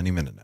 any minute now.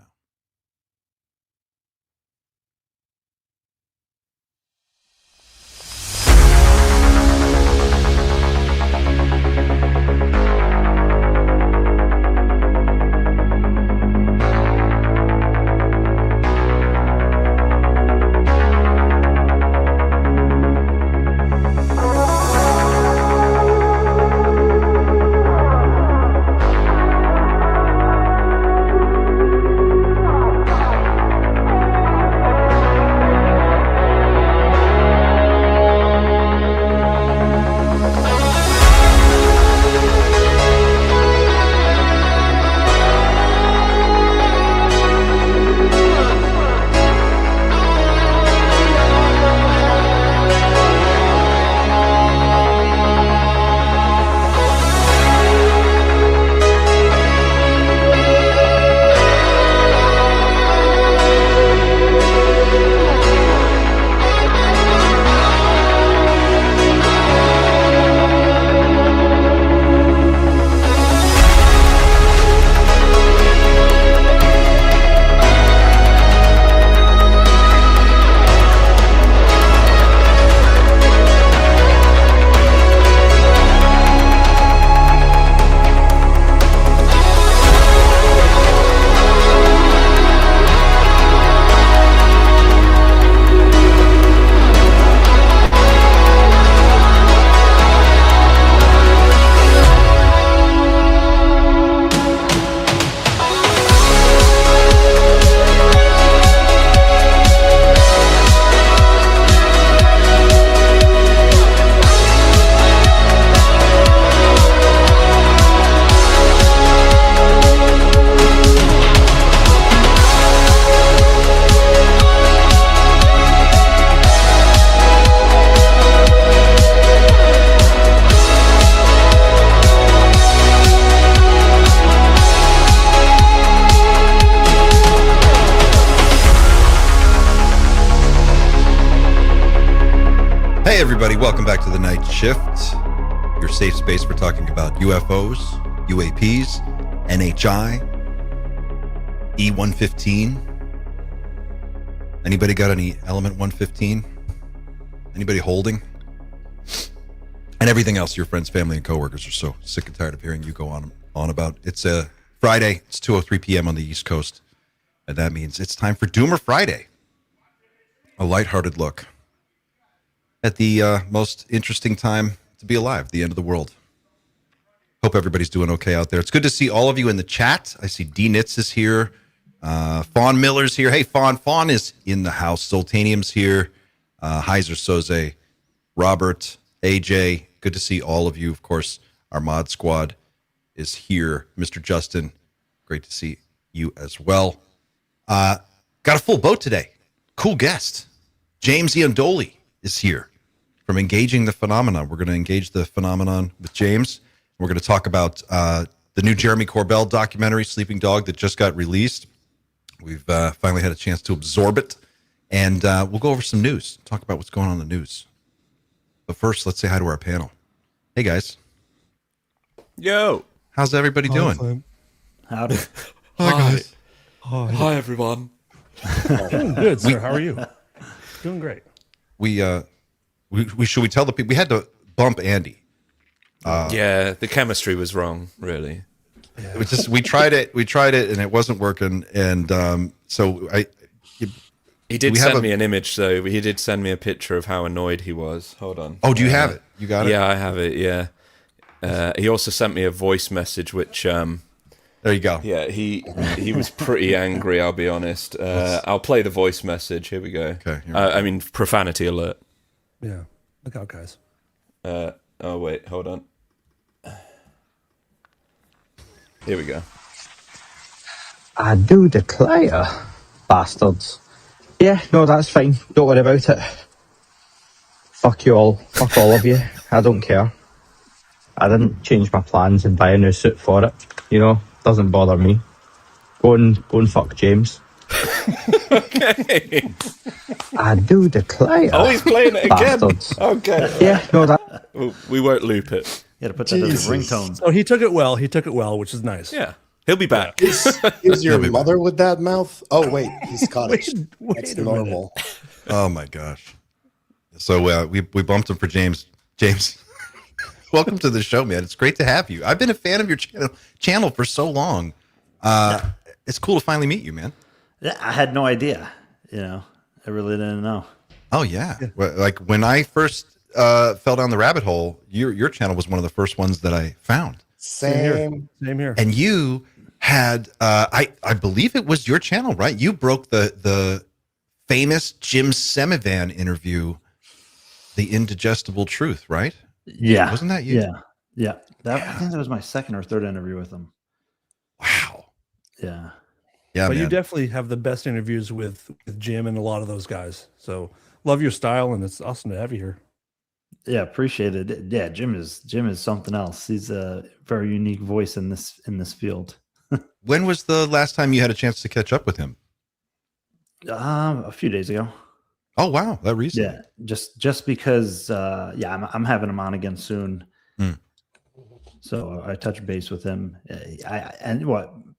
Hey everybody, welcome back to the Night Shift, your safe space for talking about UFOs, UAPs, NHI, E-115. Anybody got any Element 115? Anybody holding? And everything else your friends, family, and coworkers are so sick and tired of hearing you go on about. It's a Friday, it's 2:03 p.m. on the East Coast, and that means it's time for Doomer Friday, a lighthearted look at the most interesting time to be alive, the end of the world. Hope everybody's doing okay out there. It's good to see all of you in the chat. I see D Nitz is here. Fawn Miller's here. Hey, Fawn. Fawn is in the house. Zoltanium's here. Heiser Soze, Robert, AJ. Good to see all of you. Of course, our mod squad is here. Mr. Justin, great to see you as well. Got a full boat today. Cool guest. James Iandoli is here from Engaging the Phenomenon. We're going to engage the phenomenon with James. We're going to talk about the new Jeremy Corbell documentary, Sleeping Dog, that just got released. We've finally had a chance to absorb it. And we'll go over some news, talk about what's going on in the news. But first, let's say hi to our panel. Hey, guys. Yo. How's everybody doing? Howdy. Hi, guys. Hi, everyone. Doing good, sir. How are you? Doing great. We should we tell the people we had to bump Andy. Yeah, the chemistry was wrong, really. It was just we tried it and it wasn't working, and so he did send me an image though. He did send me a picture of how annoyed he was. Hold on. Oh, do you have it? You got it? Yeah, I have it. Yeah. He also sent me a voice message, which there you go. Yeah, he was pretty angry. I'll be honest. I'll play the voice message. Here we go. Okay. I mean, profanity alert. Yeah. Look out, guys. Oh wait, hold on. Here we go. I do declare, bastards. Yeah, no, that's fine. Don't worry about it. Fuck you all. Fuck all of you. I don't care. I didn't change my plans and buy a new suit for it. You know, doesn't bother me. Go and fuck James. Okay. I do declare. Oh, he's playing it again. Bastards. Okay. Yeah, no, that. We won't loop it. You had to put that as a ringtone. So he took it well. He took it well, which is nice. Yeah. He'll be back. Is your mother with that mouth? Oh, wait, he's Scottish. That's normal. Oh, my gosh. So we bumped him for James. James, welcome to the show, man. It's great to have you. I've been a fan of your channel for so long. It's cool to finally meet you, man. Yeah, I had no idea. I really didn't know. Oh, yeah. Well, like when I first fell down the rabbit hole, your channel was one of the first ones that I found. Same here. And you had I believe it was your channel, right? You broke the famous Jim Semivan interview, The Indigestible Truth, right? Yeah. Wasn't that you? Yeah. I think that was my second or third interview with him. Wow. Yeah. Yeah, but man. you definitely have the best interviews with Jim and a lot of those guys. So love your style, and it's awesome to have you here. Yeah, appreciate it. Yeah, Jim is something else. He's a very unique voice in this field. When was the last time you had a chance to catch up with him? A few days ago. Oh, wow, that recently. Yeah, just because. I'm having him on again soon. So I touched base with him.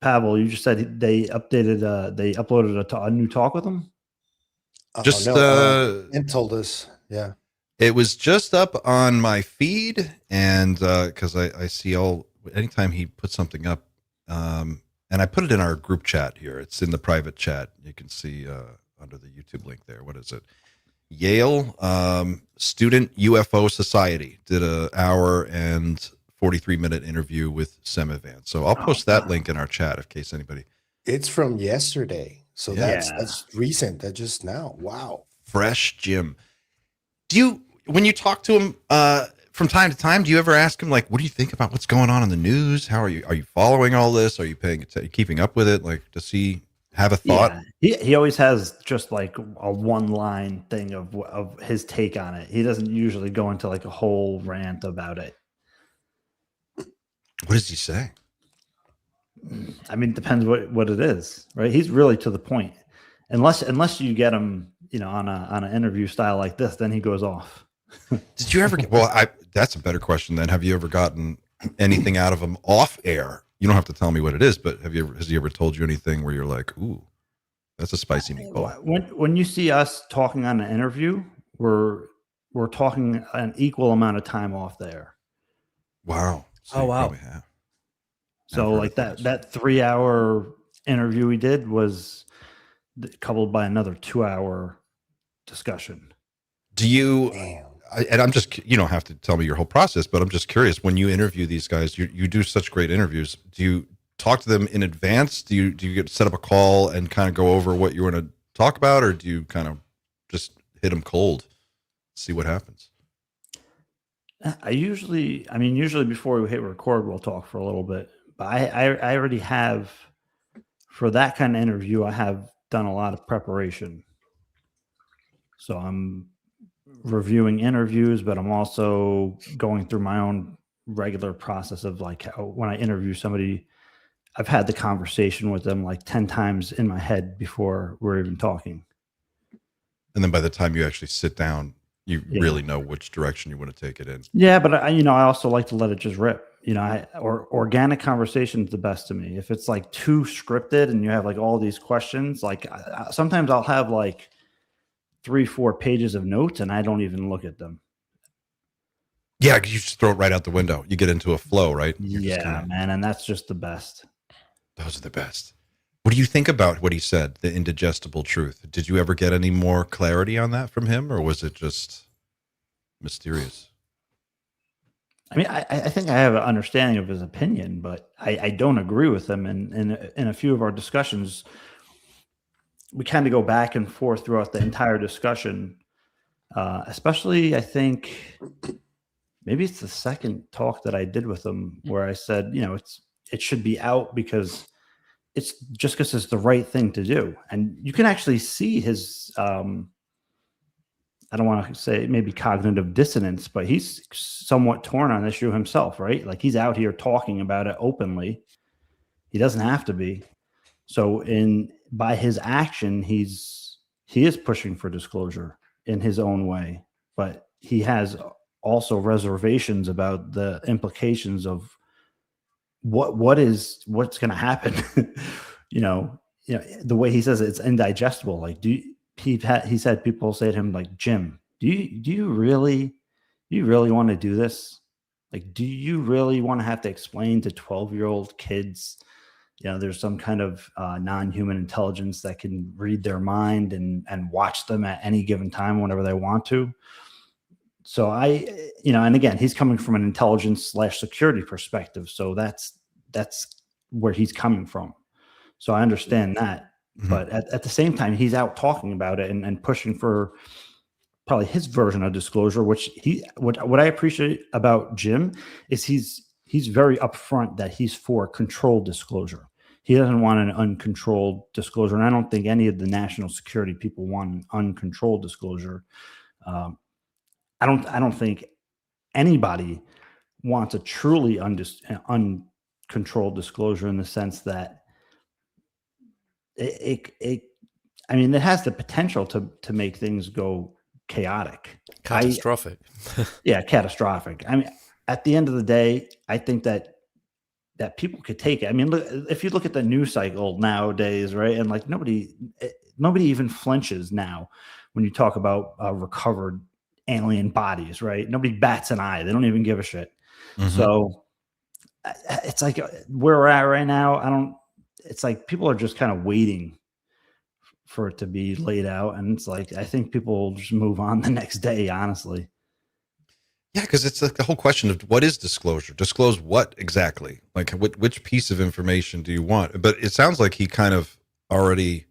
Pavel, you just said they uploaded a new talk with him. And told us, yeah. It was just up on my feed, and because I see anytime he puts something up, and I put it in our group chat here. It's in the private chat. You can see under the YouTube link there. What is it? Yale Student UFO Society did an hour and 43-minute interview with Semivan. So I'll post that link in our chat in case anybody. It's from yesterday, so that's recent. That just now. Wow, fresh Jim. When you talk to him from time to time, do you ever ask him, like, what do you think about what's going on in the news? How are you following all this? Are you keeping up with it? Like, does he have a thought? Yeah. He always has just like a one-line thing of his take on it. He doesn't usually go into like a whole rant about it. What does he say? I mean, it depends what it is, right? He's really to the point. Unless you get him, on an interview style like this, then he goes off. Did you ever get? Well, that's a better question then. Have you ever gotten anything out of him off air? You don't have to tell me what it is, but has he ever told you anything where you're like, ooh, that's a spicy meatball? When you see us talking on an interview, we're talking an equal amount of time off there. Wow. So wow. So like that 3-hour interview we did was coupled by another 2-hour discussion. Do you? And I'm just, you don't have to tell me your whole process, but I'm just curious. When you interview these guys, you do such great interviews. Do you talk to them in advance? Do you get to set up a call and kind of go over what you want to talk about, or do you kind of just hit them cold, see what happens? Usually before we hit record, we'll talk for a little bit. But I already have, for that kind of interview, I have done a lot of preparation. So I'm reviewing interviews, but I'm also going through my own regular process of like how, when I interview somebody, I've had the conversation with them like 10 times in my head before we're even talking. And then by the time you actually sit down, you really know which direction you want to take it in. Yeah, but I also like to let it just rip. Organic conversation is the best to me. If it's like too scripted and you have like all these questions, like sometimes I'll have like 3-4 pages of notes and I don't even look at them. Yeah, you just throw it right out the window. You get into a flow, right? Man, and that's just the best. Those are the best. What do you think about what he said, the indigestible truth? Did you ever get any more clarity on that from him, or was it just mysterious? I mean, I think I have an understanding of his opinion, but I don't agree with him. And in a few of our discussions, we kind of go back and forth throughout the entire discussion. Especially, I think maybe it's the second talk that I did with him where I said, it should be out because it's the right thing to do. And you can actually see his, I don't want to say maybe cognitive dissonance, but he's somewhat torn on the issue himself, right? Like he's out here talking about it openly. He doesn't have to be. So by his action, he is pushing for disclosure in his own way, but he has also reservations about the implications of what's going to happen? you know, the way he says it's indigestible. Like, he said people say to him like, Jim, do you really want to do this? Like, do you really want to have to explain to 12-year-old kids, there's some kind of non-human intelligence that can read their mind and watch them at any given time whenever they want to? So and again, he's coming from an intelligence/security perspective. So that's where he's coming from. So I understand that. Mm-hmm. But at the same time, he's out talking about it and pushing for probably his version of disclosure, which what I appreciate about Jim is he's very upfront that he's for controlled disclosure. He doesn't want an uncontrolled disclosure. And I don't think any of the national security people want an uncontrolled disclosure. I don't think anybody wants a truly uncontrolled disclosure in the sense that it has the potential to make things go chaotic. Catastrophic. Catastrophic. I mean, at the end of the day, I think that people could take it. I mean, look, if you look at the news cycle nowadays, right? And like nobody even flinches now when you talk about recovered alien bodies, right? Nobody bats an eye. They don't even give a shit. Mm-hmm. So it's like where we're at right now. It's like people are just kind of waiting for it to be laid out. And it's like, I think people will just move on the next day, honestly. Yeah. Cause it's like the whole question of what is disclosure? Disclose what exactly? Like which piece of information do you want? But it sounds like he kind of already,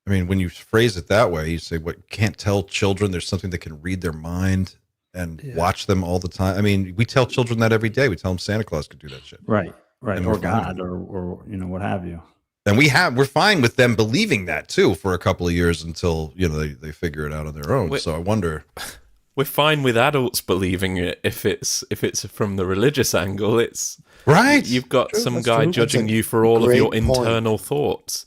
when you phrase it that way, you say, what, can't tell children there's something that can read their mind and watch them all the time. I mean, we tell children that every day. We tell them Santa Claus could do that shit. Right. Or God or what have you. And we're fine with them believing that too for a couple of years until, they figure it out on their own. So I wonder. We're fine with adults believing it if it's from the religious angle. It's right. You've got some guy judging you for all of your internal thoughts.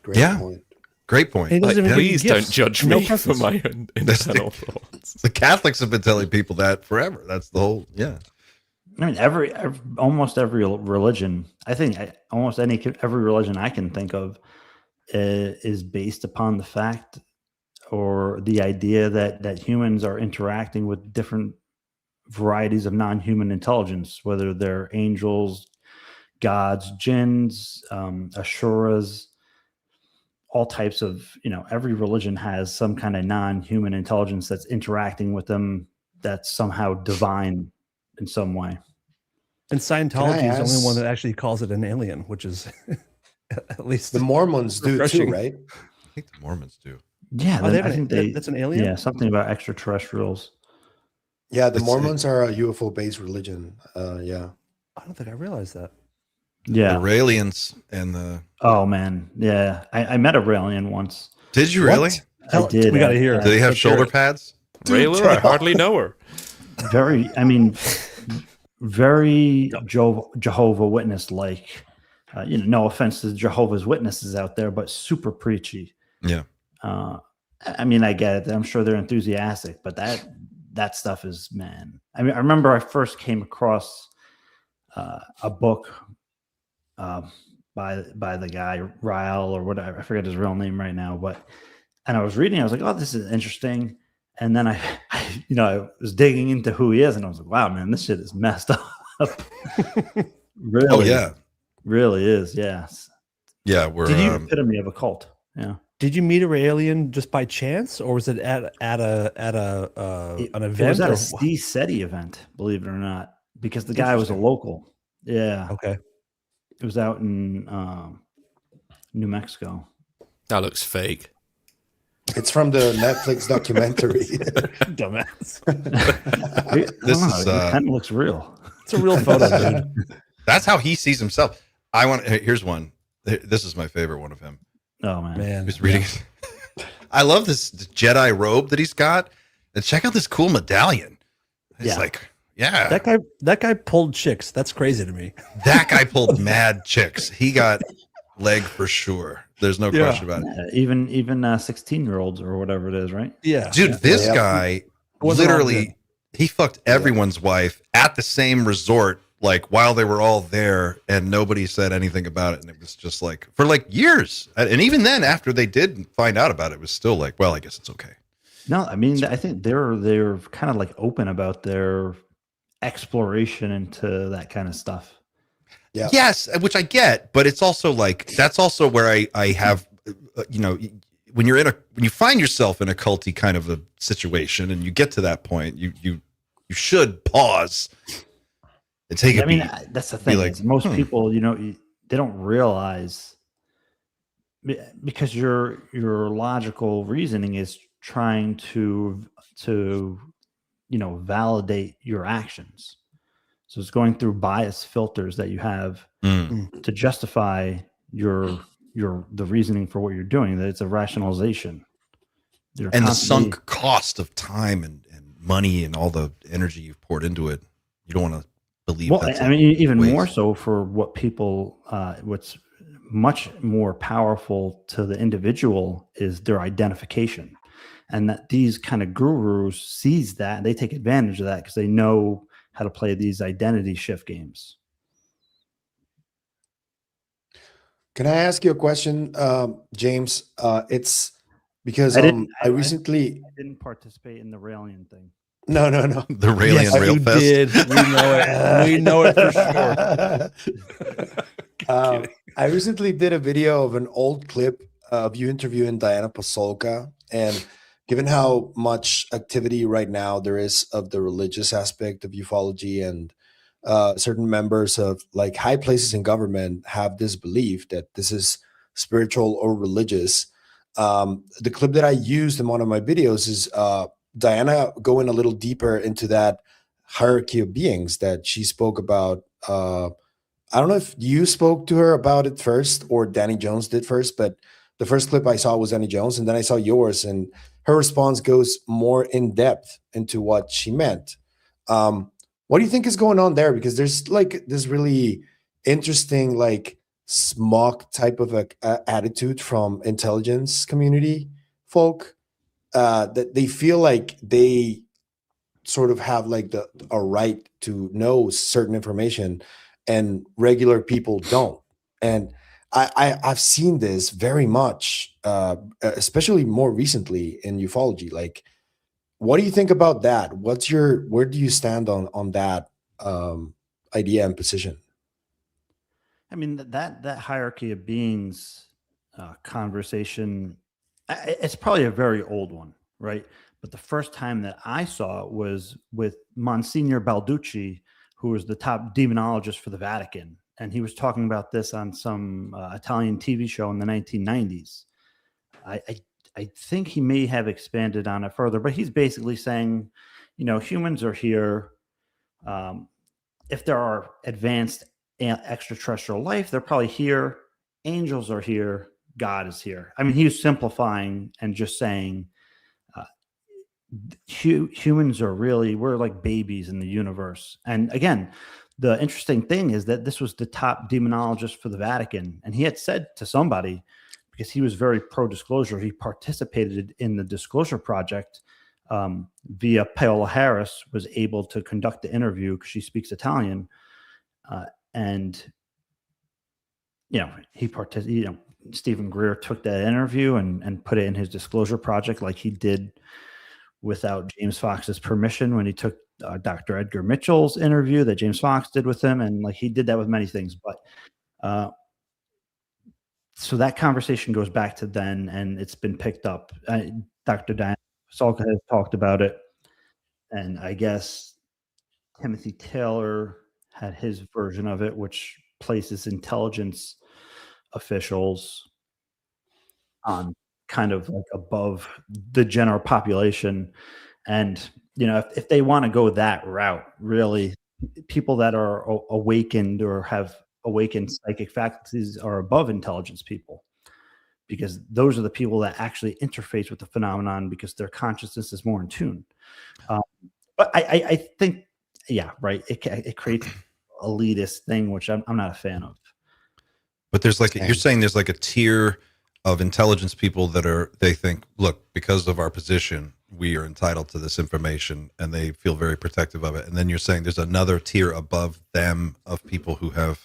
Great point. Great point. Please don't judge me for my own internal thoughts. The Catholics have been telling people that forever. That's the whole, I mean, almost every religion, I think every religion I can think of is based upon the fact or the idea that humans are interacting with different varieties of non-human intelligence, whether they're angels, gods, jinns, ashuras, all types of, every religion has some kind of non-human intelligence that's interacting with them that's somehow divine in some way. And Scientology is the only one that actually calls it an alien, which is at least the Mormons do too, right? I think the Mormons do. Yeah, I think that's an alien. Yeah, something about extraterrestrials. Yeah, the Mormons are a UFO-based religion. Yeah, I don't think I realized that. Yeah, the Raelians and the. Oh man, yeah, I met a Raelian once. Did you really? I did. We got to hear. Do they have shoulder pads? Railer? I hardly know her. Very Jehovah Witness like. No offense to Jehovah's Witnesses out there, but super preachy. Yeah. I get it. I'm sure they're enthusiastic, but that stuff is, man. I remember I first came across a book by the guy Ryle or whatever. I forget his real name right now, and I was reading. I was like, oh, this is interesting. And then I was digging into who he is, and I was like, wow, man, this shit is messed up. Really? Oh yeah, really is. Yes. Yeah, we're epitome of a cult. Yeah. Did you meet a Raelian just by chance, or was it at an event? It was at a Steve SETI event, believe it or not, because the guy was a local. Yeah. Okay. It was out in New Mexico. That looks fake. It's from the Netflix documentary. Dumbass. It kind of looks real. It's a real photo, dude. That's how he sees himself. Here's one. This is my favorite one of him. Oh man. He's reading. Yeah. I love this Jedi robe that he's got. And check out this cool medallion. It's that guy pulled chicks. That's crazy to me. That guy pulled mad chicks. He got leg for sure. There's no question about it. Even 16-year-olds or whatever it is, right? Yeah. Dude, this guy literally he fucked everyone's wife at the same resort like while they were all there, and nobody said anything about it, and it was just like for like years, and even then, after they did find out about it, it was still like, well, I guess it's okay. No, I mean, I think they're kind of like open about their exploration into that kind of stuff. Yeah. Yes, which I get, but it's also like that's also where I have, when you find yourself in a culty kind of a situation, and you get to that point, you should pause and take a beat. That's the thing. Like, most people, they don't realize, because your logical reasoning is trying to validate your actions. So it's going through bias filters that you have to justify the reasoning for what you're doing. That it's a rationalization. And the sunk cost of time and money and all the energy you've poured into it. You don't want to believe. Well, I mean, even more so for what people, what's much more powerful to the individual is their identification. And that these kind of gurus seize that, they take advantage of that because they know how to play these identity shift games. Can I ask you a question, James? It's because I didn't participate in the Raelian thing. No. The Raelian Rail Fest. Did. We know it. We know it for sure. I recently did a video of an old clip of you interviewing Diana Pasulka, and given how much activity right now there is of the religious aspect of ufology, and certain members of like high places in government have this belief that this is spiritual or religious. The clip that I used in one of my videos is Diana going a little deeper into that hierarchy of beings that she spoke about. I don't know if you spoke to her about it first or Danny Jones did first, but the first clip I saw was Danny Jones, and then I saw yours, and her response goes more in depth into what she meant. What do you think is going on there? Because there's like this really interesting, like smug type of attitude from intelligence community folk that they feel like they sort of have like a right to know certain information, and regular people don't. And I've seen this very much, especially more recently in ufology. Like, what do you think about that? Where do you stand on that idea and position? I mean, that hierarchy of beings conversation, it's probably a very old one, right? But the first time that I saw it was with Monsignor Balducci, who was the top demonologist for the Vatican. And he was talking about this on some Italian TV show in the 1990s. I think he may have expanded on it further, but he's basically saying, humans are here. If there are advanced extraterrestrial life, they're probably here. Angels are here. God is here. I mean, he was simplifying and just saying, humans are we're like babies in the universe. And again, the interesting thing is that this was the top demonologist for the Vatican. And he had said to somebody, because he was very pro-disclosure, he participated in the Disclosure Project via Paola Harris, was able to conduct the interview because she speaks Italian. He participated, Stephen Greer took that interview and put it in his Disclosure Project, like he did without James Fox's permission when he took Dr. Edgar Mitchell's interview that James Fox did with him. And like he did that with many things. But so that conversation goes back to then, and it's been picked up. Dr. Diana Pasulka has talked about it. And I guess Timothy Taylor had his version of it, which places intelligence officials on kind of like above the general population. And, if they want to go that route, really, people that are awakened or have awakened psychic faculties are above intelligence people, because those are the people that actually interface with the phenomenon because their consciousness is more in tune. But I think, yeah, right. It creates elitist thing, which I'm not a fan of. But there's like, you're saying there's like a tier of intelligence people that they think, look, because of our position, we are entitled to this information, and they feel very protective of it. And then you're saying there's another tier above them of people who have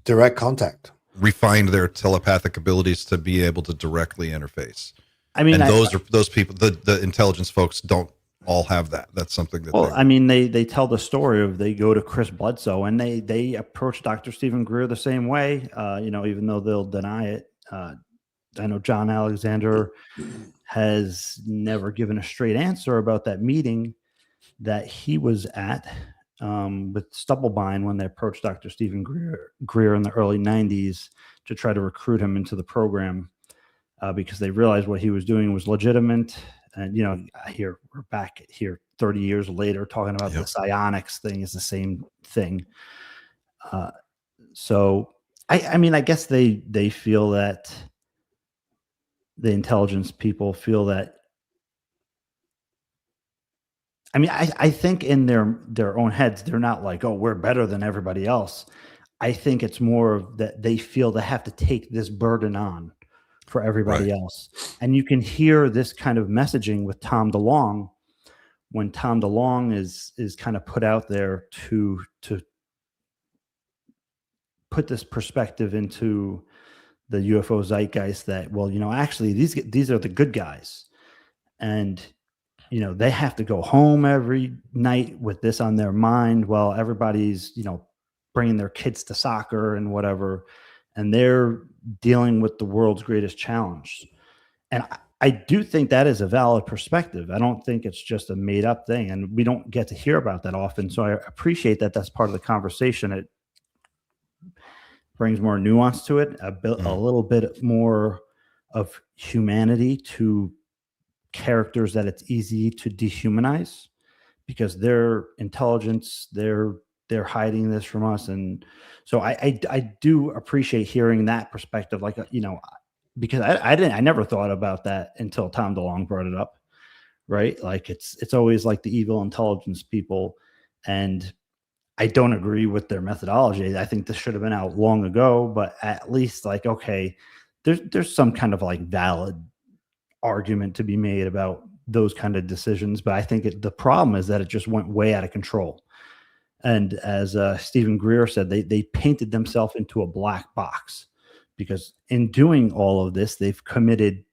direct contact, refined their telepathic abilities to be able to directly interface. I mean, and those people, the intelligence folks, don't all have that. That's something that. Well, I mean, they tell the story of they go to Chris Bledsoe and they approach Dr. Stephen Greer the same way. Even though they'll deny it. I know John Alexander has never given a straight answer about that meeting that he was at with Stubblebine when they approached Dr. Stephen Greer in the early 90s to try to recruit him into the program because they realized what he was doing was legitimate. And, here we're back here 30 years later talking about the psionics thing is the same thing. So, I guess they feel that the intelligence people feel that. I mean, I think in their own heads, they're not like, oh, we're better than everybody else. I think it's more of that they feel they have to take this burden on for everybody else. And you can hear this kind of messaging with Tom DeLonge when Tom DeLonge is kind of put out there to put this perspective into the UFO zeitgeist that, well, actually these are the good guys. And, they have to go home every night with this on their mind while everybody's, bringing their kids to soccer and whatever. And they're dealing with the world's greatest challenge. And I do think that is a valid perspective. I don't think it's just a made up thing. And we don't get to hear about that often. So I appreciate that that's part of the conversation. It brings more nuance to it, a little bit more of humanity to characters that it's easy to dehumanize because their intelligence, they're hiding this from us. And so I do appreciate hearing that perspective, like, because I never thought about that until Tom DeLonge brought it up, right? Like it's always like the evil intelligence people. And I don't agree with their methodology. I think this should have been out long ago, but at least like, okay, there's some kind of like valid argument to be made about those kind of decisions. But I think the problem is that it just went way out of control. And as Stephen Greer said, they painted themselves into a black box because in doing all of this, they've committed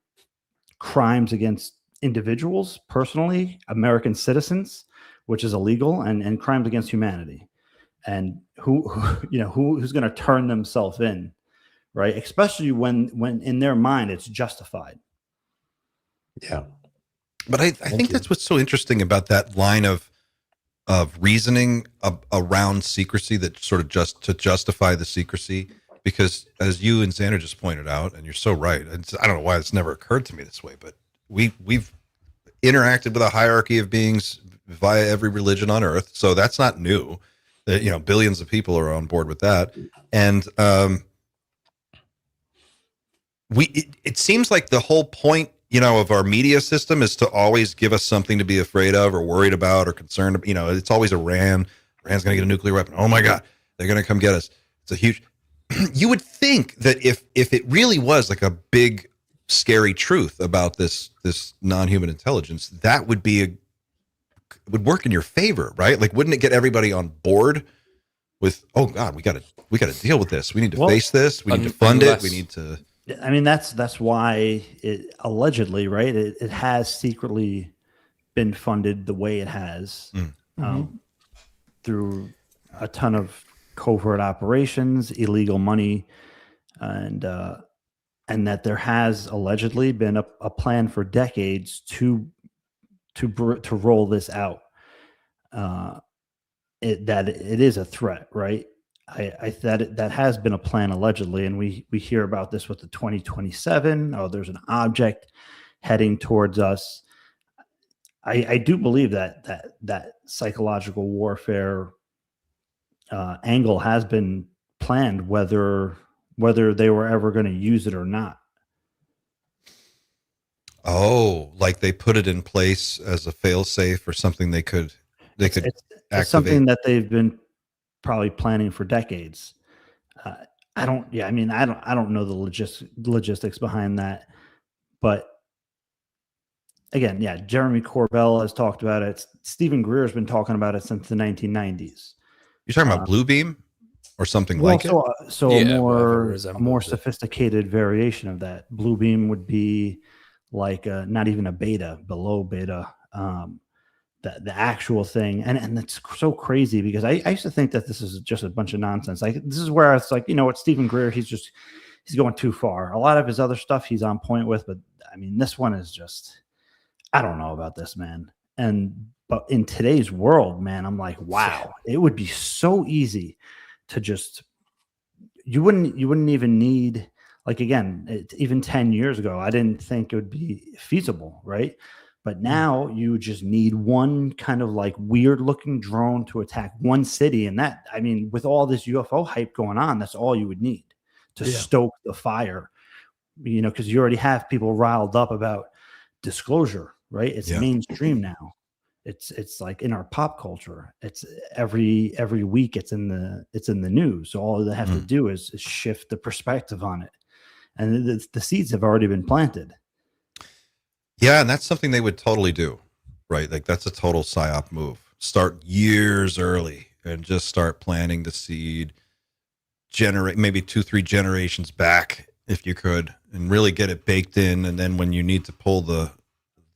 crimes against individuals, personally, American citizens, which is illegal, and crimes against humanity. And who's going to turn themselves in, right? Especially when in their mind it's justified. Yeah, but I think that's what's so interesting about that line of reasoning around secrecy, that sort of just to justify the secrecy. Because as you and Xander just pointed out, and you're so right, I don't know why it's never occurred to me this way, but we've interacted with a hierarchy of beings via every religion on Earth, so that's not new. Billions of people are on board with that, and it seems like the whole point, of our media system is to always give us something to be afraid of or worried about or concerned. It's always Iran. Iran's going to get a nuclear weapon. Oh my God, they're going to come get us. It's a huge. You would think that if it really was like a big, scary truth about this non-human intelligence, that would would work in your favor, right? Like, wouldn't it get everybody on board with, oh God, we got to deal with this. We need to face this. We need to fund it. We need to. I mean, that's why it allegedly, right? It has secretly been funded the way it has through a ton of covert operations, illegal money, and that there has allegedly been a plan for decades to roll this out. That it is a threat, right? That has been a plan allegedly, and we hear about this with the 2027. Oh, there's an object heading towards us. I do believe that psychological warfare angle has been planned, whether they were ever going to use it or not. Oh, like they put it in place as a fail-safe or something they could activate. It's something that they've been probably planning for decades. I don't know the logistics behind that, but again, yeah, Jeremy Corbell has talked about it. Stephen Greer has been talking about it since the 1990s. You're talking about Bluebeam or something Well, like it? so Yeah, a whatever more resembles it. sophisticated variation of that. Bluebeam would be like not even a beta, below beta. The actual thing, and it's so crazy because I used to think that this is just a bunch of nonsense. Like, this is where it's like, you know what, Stephen Greer, he's going too far. A lot of his other stuff he's on point with, but I mean, this one is just, I don't know about this, man. But in today's world, man, I'm like, wow, it would be so easy to just, you wouldn't even need, like, again, even 10 years ago, I didn't think it would be feasible, right? But now you just need one kind of like weird looking drone to attack one city. And that, I mean, with all this UFO hype going on, that's all you would need to stoke the fire, you know, because you already have people riled up about disclosure, right? It's mainstream now. It's like in our pop culture. It's every week it's in the news. So all they have to do is shift the perspective on it. And the seeds have already been planted. Yeah, and that's something they would totally do, right? Like, that's a total psyop move. Start years early and just start planting the seed, generate maybe 2-3 generations back if you could, and really get it baked in. And then when you need to pull the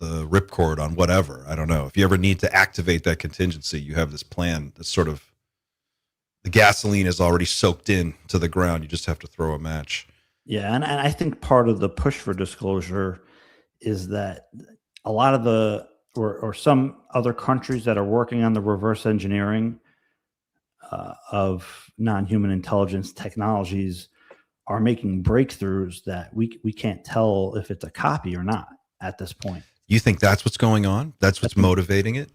ripcord on whatever, I don't know, if you ever need to activate that contingency, you have this plan that's sort of, the gasoline is already soaked in to the ground. You just have to throw a match. Yeah, and I think part of the push for disclosure is that a lot of the or some other countries that are working on the reverse engineering of non-human intelligence technologies are making breakthroughs that we can't tell if it's a copy or not at this point. You think that's what's going on? That's what's motivating it?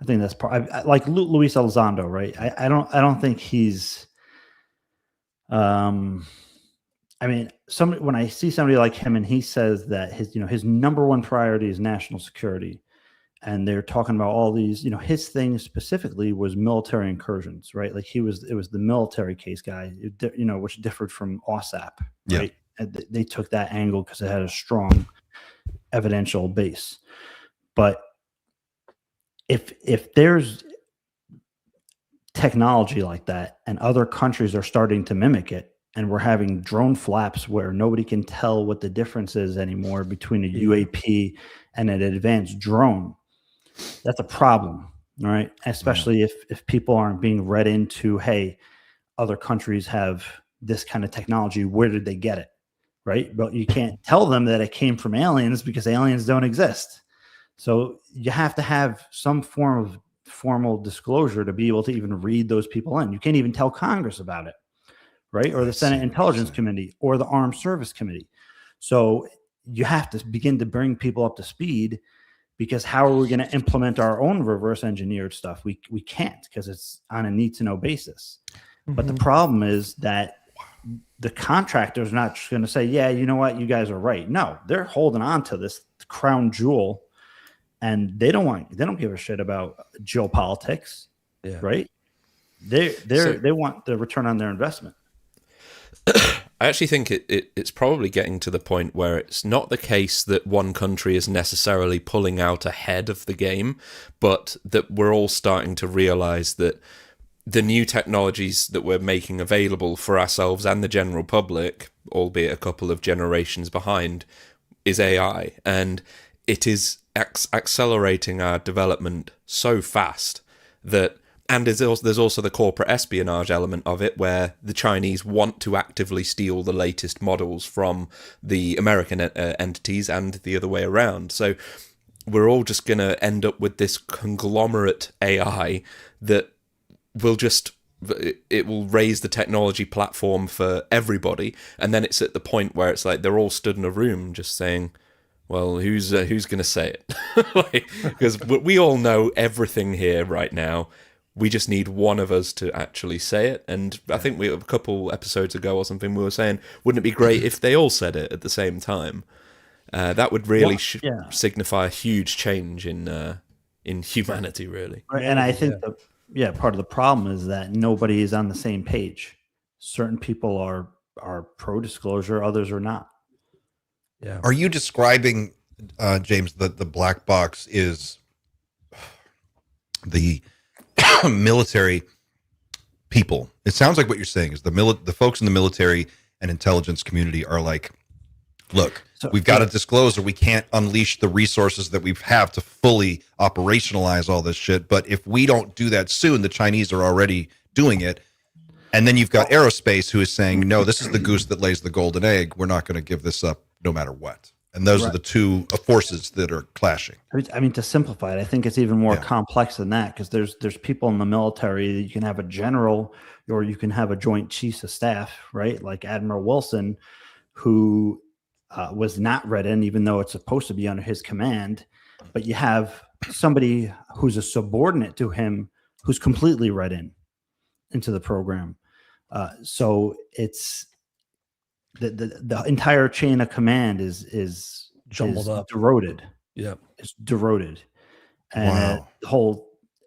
I think that's part. Like Luis Elizondo, right? I don't think he's. I mean, when I see somebody like him and he says that his number one priority is national security, and they're talking about all these, his thing specifically was military incursions, right? Like it was the military case guy, which differed from OSAP, right? And they took that angle because it had a strong evidential base. But if there's technology like that and other countries are starting to mimic it, and we're having drone flaps where nobody can tell what the difference is anymore between a UAP and an advanced drone, that's a problem, right? Especially if people aren't being read into, hey, other countries have this kind of technology. Where did they get it, right? But you can't tell them that it came from aliens because aliens don't exist. So you have to have some form of formal disclosure to be able to even read those people in. You can't even tell Congress about it, right? Or the Senate Intelligence Committee or the Armed Service Committee. So you have to begin to bring people up to speed, because how are we going to implement our own reverse engineered stuff? We can't, because it's on a need to know basis. But the problem is that the contractor's not just going to say, yeah, you know what, you guys are right. No, they're holding on to this crown jewel, and they don't give a shit about geopolitics, right? They want the return on their investment. I actually think it's probably getting to the point where it's not the case that one country is necessarily pulling out ahead of the game, but that we're all starting to realize that the new technologies that we're making available for ourselves and the general public, albeit a couple of generations behind, is AI. And it is accelerating our development so fast that... And there's also the corporate espionage element of it, where the Chinese want to actively steal the latest models from the American entities and the other way around. So we're all just going to end up with this conglomerate AI that will it will raise the technology platform for everybody. And then it's at the point where it's like they're all stood in a room just saying, well, who's going to say it? Because we all know everything here right now. We just need one of us to actually say it. And I think a couple episodes ago or something, we were saying, wouldn't it be great if they all said it at the same time? That would really signify a huge change in humanity, really. And I think part of the problem is that nobody is on the same page. Certain people are pro-disclosure, others are not. Yeah. Are you describing James, the black box is the military people. It sounds like what you're saying is the folks in the military and intelligence community are like, look, we've got to disclose or we can't unleash the resources that we have to fully operationalize all this shit. But if we don't do that soon, the Chinese are already doing it. And then you've got Aerospace who is saying, no, this is the goose that lays the golden egg. We're not going to give this up no matter what. And those are the two forces that are clashing. I mean, to simplify it, I think it's even more complex than that, because there's people in the military that you can have a general or you can have a joint chiefs of staff, right? Like Admiral Wilson, who was not read in, even though it's supposed to be under his command. But you have somebody who's a subordinate to him who's completely read into the program. So it's the entire chain of command is jumbled up, eroded. Yeah, it's eroded, and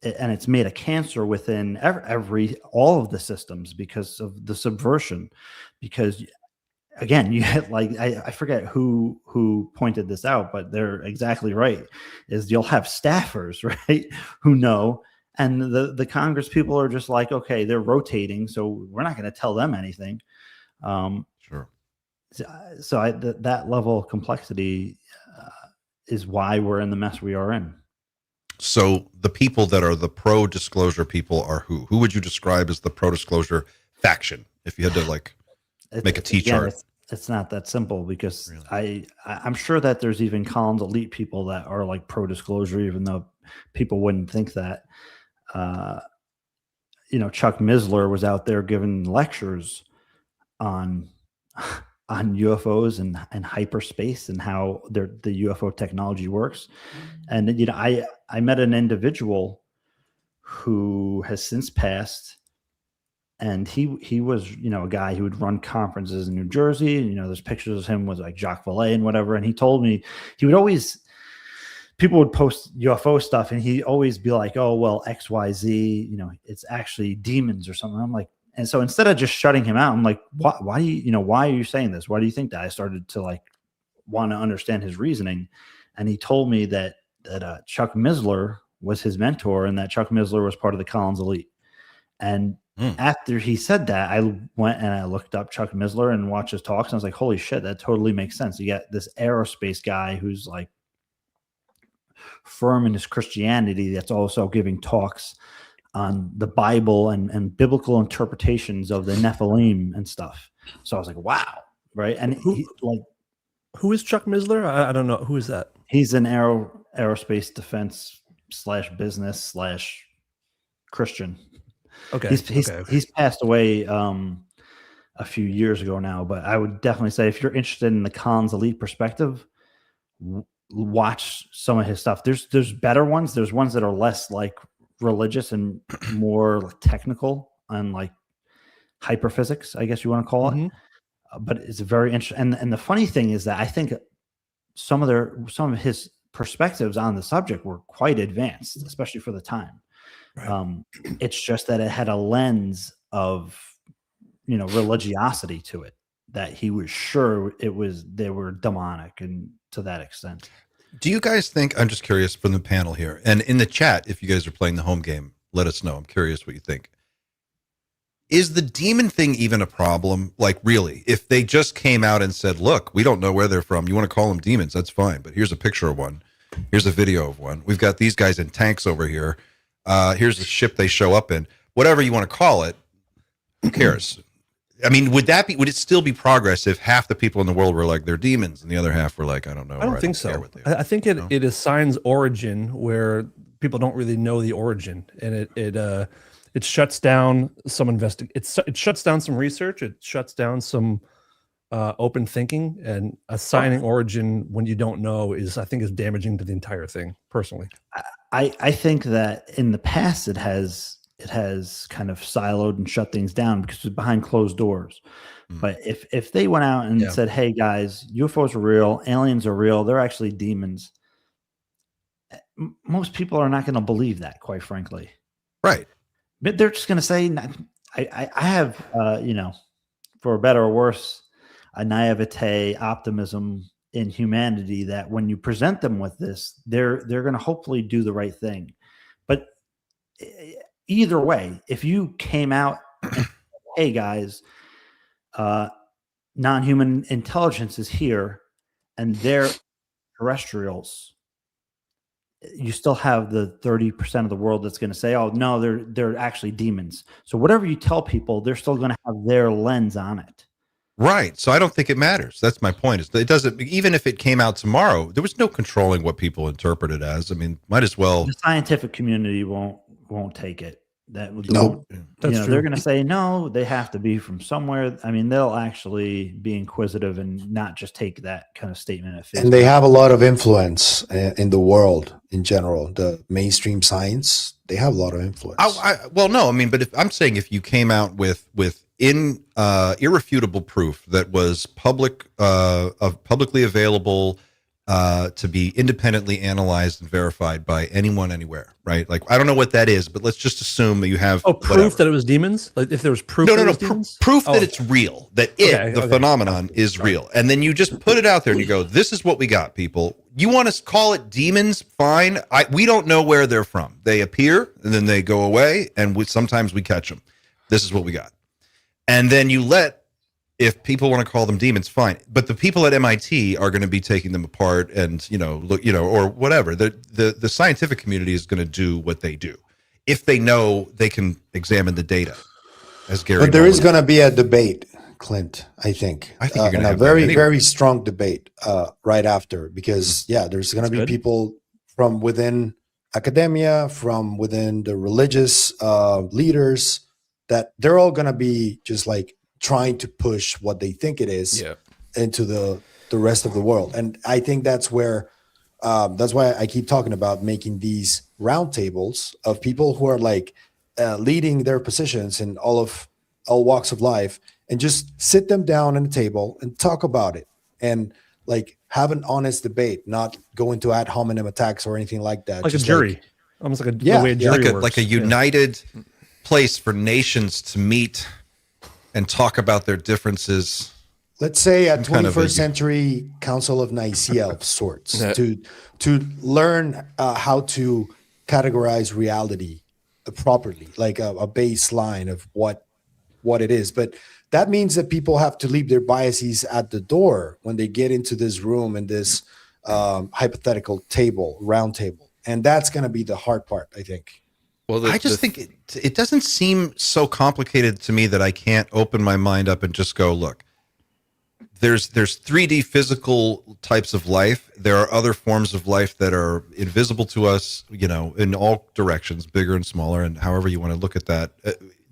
and it's made a cancer within all of the systems because of the subversion. Because again, you had I forget who pointed this out, but they're exactly right. Is you'll have staffers, right, who know. And the Congress people are just like, okay, they're rotating, so we're not going to tell them anything. Sure. So that level of complexity is why we're in the mess we are in. So the people that are the pro-disclosure people are who? Who would you describe as the pro-disclosure faction? If you had to make a T-chart. It's not that simple, because I'm sure that there's even Collins elite people that are like pro-disclosure, even though people wouldn't think that. Chuck Missler was out there giving lectures on UFOs and hyperspace and how the UFO technology works. And I met an individual who has since passed, and he was a guy who would run conferences in New Jersey. There's pictures of him with like Jacques Vallée and whatever. And he told me he would always. People would post UFO stuff, and he'd always be like, "Oh, well, XYZ, it's actually demons or something." I'm like, and so instead of just shutting him out, I'm like, why do you, why are you saying this? Why do you think that? I started to want to understand his reasoning, and he told me that Chuck Missler was his mentor, and that Chuck Missler was part of the Collins elite. And after he said that, I went and I looked up Chuck Missler and watched his talks, and I was like, "Holy shit, that totally makes sense." You got this aerospace guy who's like firm in his Christianity that's also giving talks on the Bible and biblical interpretations of the Nephilim and stuff. So I was like, wow, right? And who is Chuck Missler? I don't know. Who is that? He's an aerospace defense /business /Christian. Okay. He's passed away a few years ago now, but I would definitely say if you're interested in the Collins elite perspective, watch some of his stuff. There's better ones. There's ones that are less religious and more technical and hyperphysics, I guess you want to call it. But it's very interesting. And the funny thing is that I think some of his perspectives on the subject were quite advanced, especially for the time. Right. It's just that it had a lens of religiosity to it, that he was sure they were demonic, and to that extent. Do you guys think, I'm just curious from the panel here, and in the chat, if you guys are playing the home game, let us know. I'm curious what you think. Is the demon thing even a problem? Really, if they just came out and said, look, we don't know where they're from. You want to call them demons, that's fine. But here's a picture of one. Here's a video of one. We've got these guys in tanks over here. Here's the ship they show up in. Whatever you want to call it, who cares? I mean, would it still be progress if half the people in the world were like, they're demons, and the other half were like, I don't know. I don't think so. I think it assigns origin where people don't really know the origin, and it shuts down some it shuts down some research. It shuts down some open thinking, and assigning origin when you don't know is damaging to the entire thing. Personally, I think that in the past it has kind of siloed and shut things down because it's behind closed doors. But if they went out and said, hey guys, UFOs are real, aliens are real, they're actually demons, most people are not going to believe that, quite frankly. Right. But they're just going to say, I have, for better or worse, a naivete optimism in humanity that when you present them with this, they're going to hopefully do the right thing. But either way, if you came out and, hey guys, non-human intelligence is here and they're terrestrials, you still have the 30% of the world that's going to say, oh no, they're actually demons. So whatever you tell people, they're still going to have their lens on it. Right. So I don't think it matters. That's my point. Is it doesn't, even if it came out tomorrow, there was no controlling what people interpret it as. I mean, might as well. The scientific community won't take it. Nope. They're going to say no. They have to be from somewhere. I mean, they'll actually be inquisitive and not just take that kind of statement at face. And they have a lot of influence in the world in general. The mainstream science, they have a lot of influence. Well, no, I mean, but I'm saying if you came out with irrefutable proof that was publicly available, to be independently analyzed and verified by anyone, anywhere, right? Like, I don't know what that is, but let's just assume that you have proof that it was demons. Like, if there was proof, proof that it's real, that the phenomenon is real, and then you just put it out there and you go, "This is what we got, people. You want to call it demons? Fine. We don't know where they're from. They appear and then they go away, and sometimes we catch them. This is what we got." And then you if people want to call them demons, fine. But the people at MIT are going to be taking them apart and, or whatever. The scientific community is going to do what they do. If they know they can examine the data, as Gary. But there is going to be a debate, Clint, I think. I think you're going to have a very, very strong debate right after, because, there's going to be people from within academia, from within the religious leaders, that they're all going to be just like trying to push what they think it is into the rest of the world. And I think that's where that's why I keep talking about making these roundtables of people who are like leading their positions in all walks of life, and just sit them down on a table and talk about it and like have an honest debate, not go into ad hominem attacks or anything like that. Like just a jury, almost like the way a jury works. Like a united place for nations to meet and talk about their differences. Let's say a 21st century Council of Nicaea of sorts, to learn how to categorize reality properly, like a baseline of what it is. But that means that people have to leave their biases at the door when they get into this room and this hypothetical round table. And that's going to be the hard part, I think. Well, I just think it doesn't seem so complicated to me that I can't open my mind up and just go, look, there's 3D physical types of life. There are other forms of life that are invisible to us, in all directions, bigger and smaller, and however you want to look at that.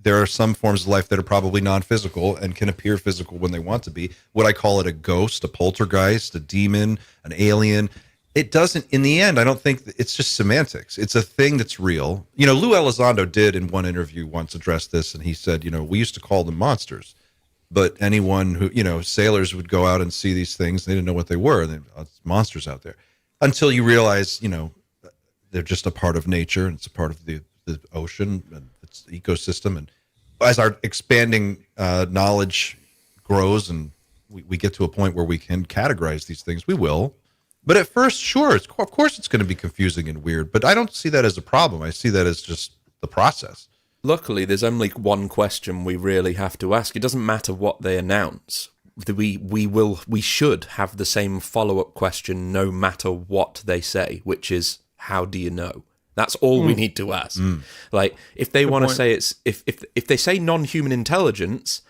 There are some forms of life that are probably non-physical and can appear physical when they want to be. Would I call it a ghost, a poltergeist, a demon, an alien? It doesn't, in the end, I don't think it's just semantics. It's a thing that's real. Lou Elizondo did in one interview once address this, and he said, we used to call them monsters, but anyone who, sailors would go out and see these things, they didn't know what they were. It's monsters out there. Until you realize, they're just a part of nature, and it's a part of the ocean and its ecosystem. And as our expanding knowledge grows and we get to a point where we can categorize these things, we will. But at first, sure, of course it's going to be confusing and weird, but I don't see that as a problem. I see that as just the process. Luckily, there's only one question we really have to ask. It doesn't matter what they announce. We should have the same follow-up question no matter what they say, which is, how do you know? That's all we need to ask. Like, if they want to say if they say non-human intelligence,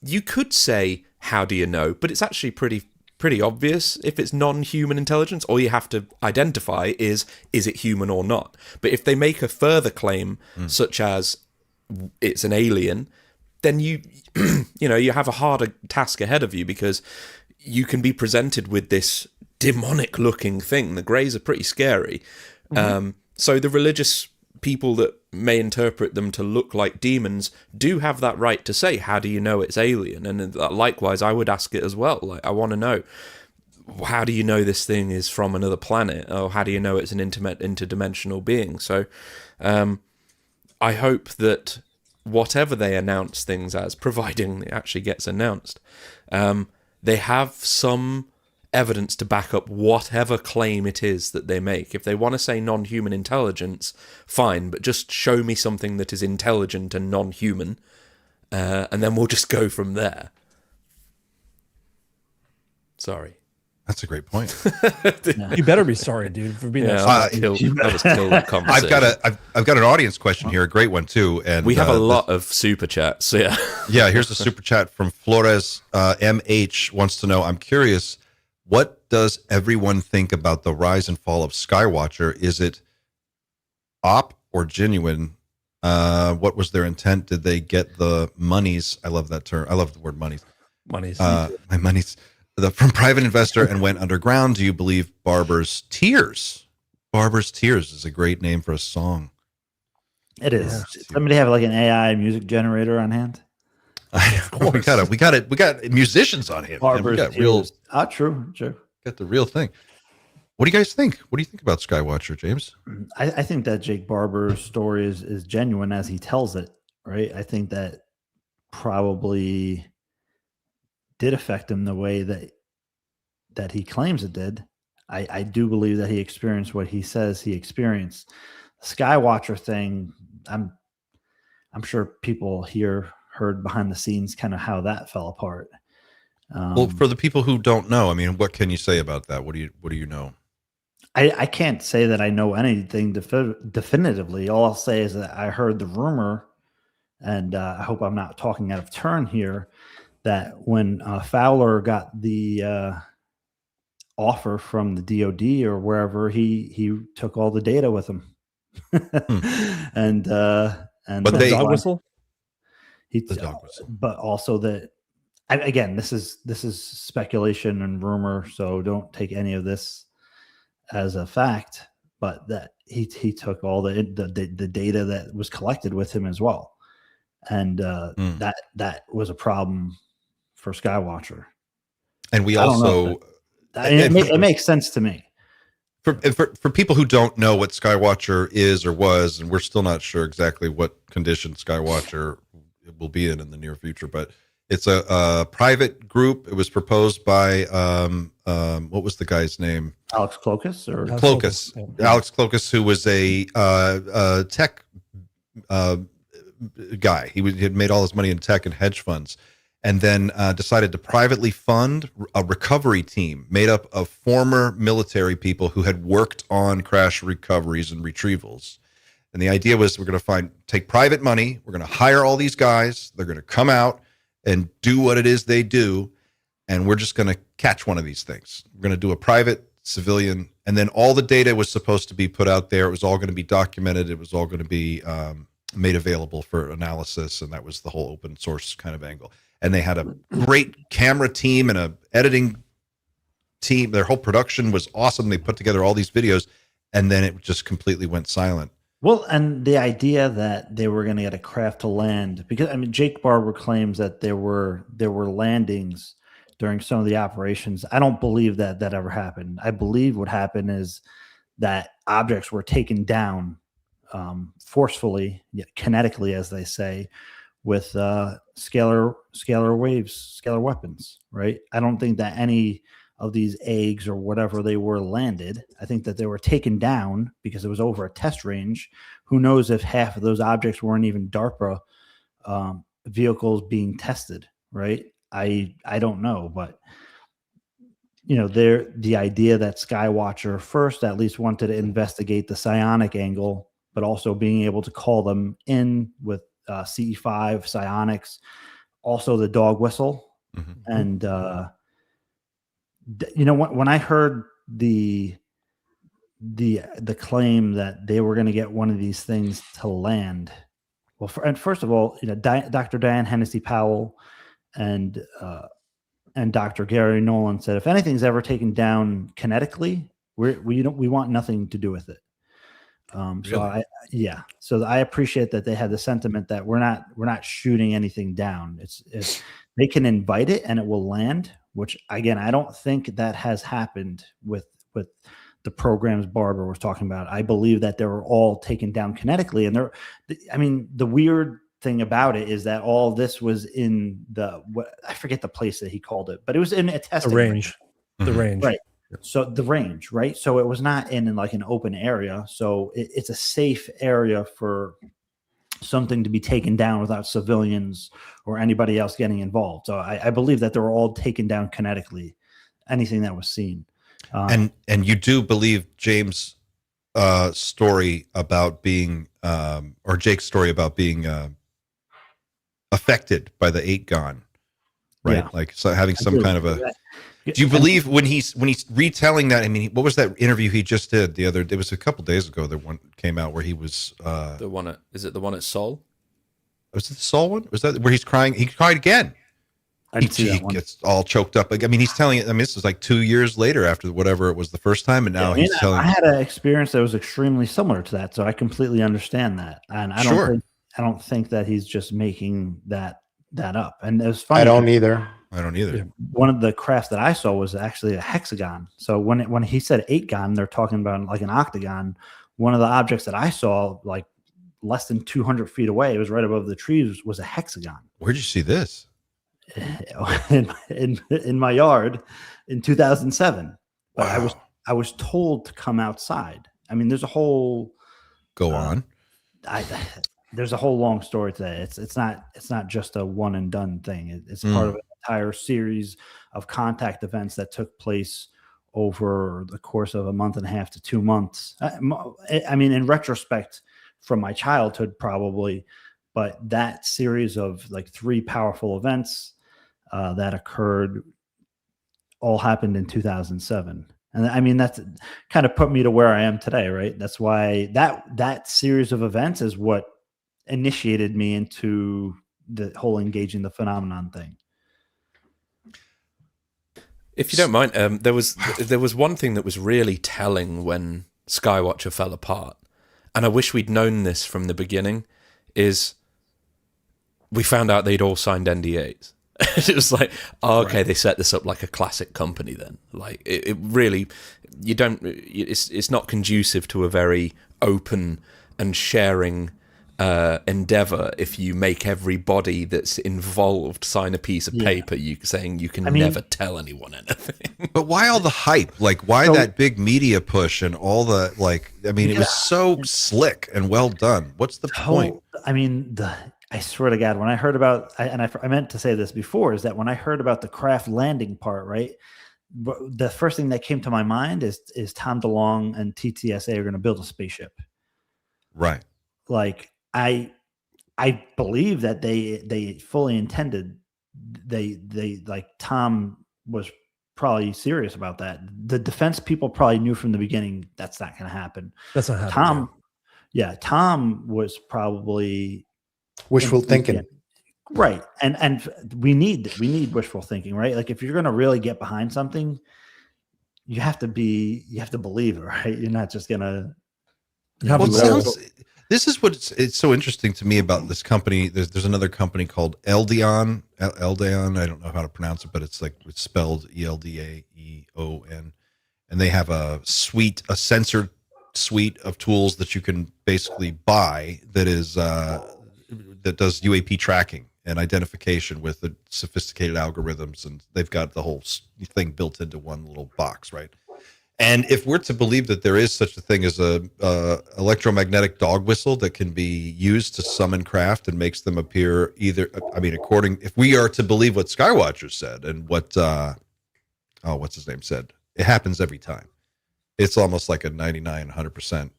you could say, how do you know? But it's actually pretty obvious. If it's non-human intelligence, all you have to identify is it human or not. But if they make a further claim, such as it's an alien, then you have a harder task ahead of you, because you can be presented with this demonic looking thing. The Greys are pretty scary. So the religious people that may interpret them to look like demons do have that right to say, how do you know it's alien? And likewise, I would ask it as well. Like, I want to know, how do you know this thing is from another planet? Or how do you know it's an interdimensional being? So I hope that whatever they announce things as, providing it actually gets announced, they have some evidence to back up whatever claim it is that they make. If they want to say non-human intelligence, fine, but just show me something that is intelligent and non-human, and then we'll just go from there. Sorry. That's a great point. You better be sorry, dude, for being that. That just killed the conversation. I've got an audience question here, a great one too. And we have a lot of super chats. So yeah. Yeah, here's a super chat from Flores. MH wants to know, I'm curious, what does everyone think about the rise and fall of Skywatcher? Is it op or genuine? What was their intent? Did they get the monies? I love that term. I love the word monies. Monies. My money's from private investor and went underground. Do you believe Barber's Tears? Barber's Tears is a great name for a song. It is. Somebody have like an AI music generator on hand? we got musicians on hand. Barber's We got Tears. True. got the real thing. What do you guys think? What do you think about Skywatcher, James? I think that Jake Barber's story is genuine as he tells it, right? I think that probably did affect him the way that he claims it did. I do believe that he experienced what he says he experienced. The Skywatcher thing, I'm sure people here heard behind the scenes kind of how that fell apart. Well, for the people who don't know, I mean, what can you say about that? What do you know? I can't say that I know anything definitively. All I'll say is that I heard the rumor, and I hope I'm not talking out of turn here, that when Fowler got the offer from the DOD or wherever, he took all the data with him. and But the dog whistle? The dog whistle. But also that, again, this is speculation and rumor, so don't take any of this as a fact. But that he took all the data that was collected with him as well, and that was a problem for Skywatcher. And we also, it makes sense to me. For people who don't know what Skywatcher is or was, and we're still not sure exactly what condition Skywatcher will be in the near future, but it's a private group. It was proposed by what was the guy's name? Alex Clokus or Clokus. Yeah. Alex Clokus, who was a tech guy. He had made all his money in tech and hedge funds, and then decided to privately fund a recovery team made up of former military people who had worked on crash recoveries and retrievals. And the idea was, we're going to take private money. We're going to hire all these guys. They're going to come out and do what it is they do. And we're just going to catch one of these things. We're going to do a private civilian. And then all the data was supposed to be put out there. It was all going to be documented. It was all going to be made available for analysis. And that was the whole open source kind of angle. And they had a great camera team and a editing team. Their whole production was awesome. They put together all these videos, and then it just completely went silent. Well, and the idea that they were going to get a craft to land, because I mean, Jake Barber claims that there were landings during some of the operations. I don't believe that ever happened. I believe what happened is that objects were taken down forcefully, yet kinetically, as they say, with scalar waves, scalar weapons. Right? I don't think that any of these eggs or whatever they were landed. I think that they were taken down because it was over a test range. Who knows if half of those objects weren't even DARPA vehicles being tested, right? I don't know, but you know, the idea that Skywatcher first at least wanted to investigate the psionic angle, but also being able to call them in with CE5 psionics, also the dog whistle, and you know, when I heard the claim that they were going to get one of these things to land, well, first of all, you know, Dr. Diane Hennessy Powell and Dr. Gary Nolan said, if anything's ever taken down kinetically, we want nothing to do with it. So so I appreciate that they had the sentiment that we're not shooting anything down. It's they can invite it and it will land, which again, I don't think that has happened with the programs Barber was talking about. I believe that they were all taken down kinetically, and the weird thing about it is that all this was in I forget the place that he called it, but it was in a testing range. The range. Right. So the range, right? So it was not in like an open area. So it's a safe area for something to be taken down without civilians or anybody else getting involved. So I believe that they were all taken down kinetically, anything that was seen. And you do believe James' story about being, or Jake's story about being affected by the 8 gone, right? Yeah. Like so having some kind of a. Do you believe when he's retelling that? I mean, what was that interview he just did the other? It was a couple days ago. That one came out where he was the one at, is it the one at Seoul? Was it the Soul one? Was that where he's crying? He cried again. He gets all choked up. Like, I mean, he's telling it. I mean, this was like 2 years later after whatever it was the first time, and now he's telling. I had an experience that was extremely similar to that, so I completely understand that, and I don't think that he's just making that up. And it was funny. I don't either. One of the crafts that I saw was actually a hexagon. So when he said 8 gon, they're talking about like an octagon. One of the objects that I saw, like less than 200 feet away, it was right above the trees, was a hexagon. Where'd you see this? in my yard in 2007. But Wow. I was told to come outside. I mean, there's a whole Go on. There's a whole long story to that. It's not just a one and done thing. It's part of an entire series of contact events that took place over the course of a month and a half to 2 months. I mean, in retrospect, from my childhood, probably, but that series of like 3 powerful events that occurred all happened in 2007. And I mean, that's kind of put me to where I am today, right? That's why that series of events is what initiated me into the whole engaging the phenomenon thing. If you don't mind, there was one thing that was really telling when Skywatcher fell apart, and I wish we'd known this from the beginning, is we found out they'd all signed NDAs. It was like, oh, okay, they set this up like a classic company then. Like it really, it's not conducive to a very open and sharing endeavor if you make everybody that's involved sign a piece of paper saying you can never tell anyone anything. But why all the hype? Like, why that big media push and all the, like, I mean, it was so slick and well done. What's the point? I mean, I swear to God, when I heard about, I meant to say this before, is that when I heard about the craft landing part, right, the first thing that came to my mind is Tom DeLonge and TTSA are going to build a spaceship. Right. Like, I believe that they fully intended, they like, Tom was probably serious about that. The defense people probably knew from the beginning that's not going to happen. That's not happening. Tom was probably wishful thinking. Right. And we need wishful thinking, right? Like, if you're going to really get behind something, you have to believe it, right? You're not just going to. This is what it's so interesting to me about this company. There's another company called Eldeon. Eldeon. I don't know how to pronounce it, but it's spelled ELDAEON. And they have a censored suite of tools that you can basically buy that is that does UAP tracking and identification with the sophisticated algorithms, and they've got the whole thing built into one little box, right? And if we're to believe that there is such a thing as a electromagnetic dog whistle that can be used to summon craft and makes them appear either, I mean, if we are to believe what Skywatcher said and what, what's his name said, it happens every time. It's almost like a 99, 100%,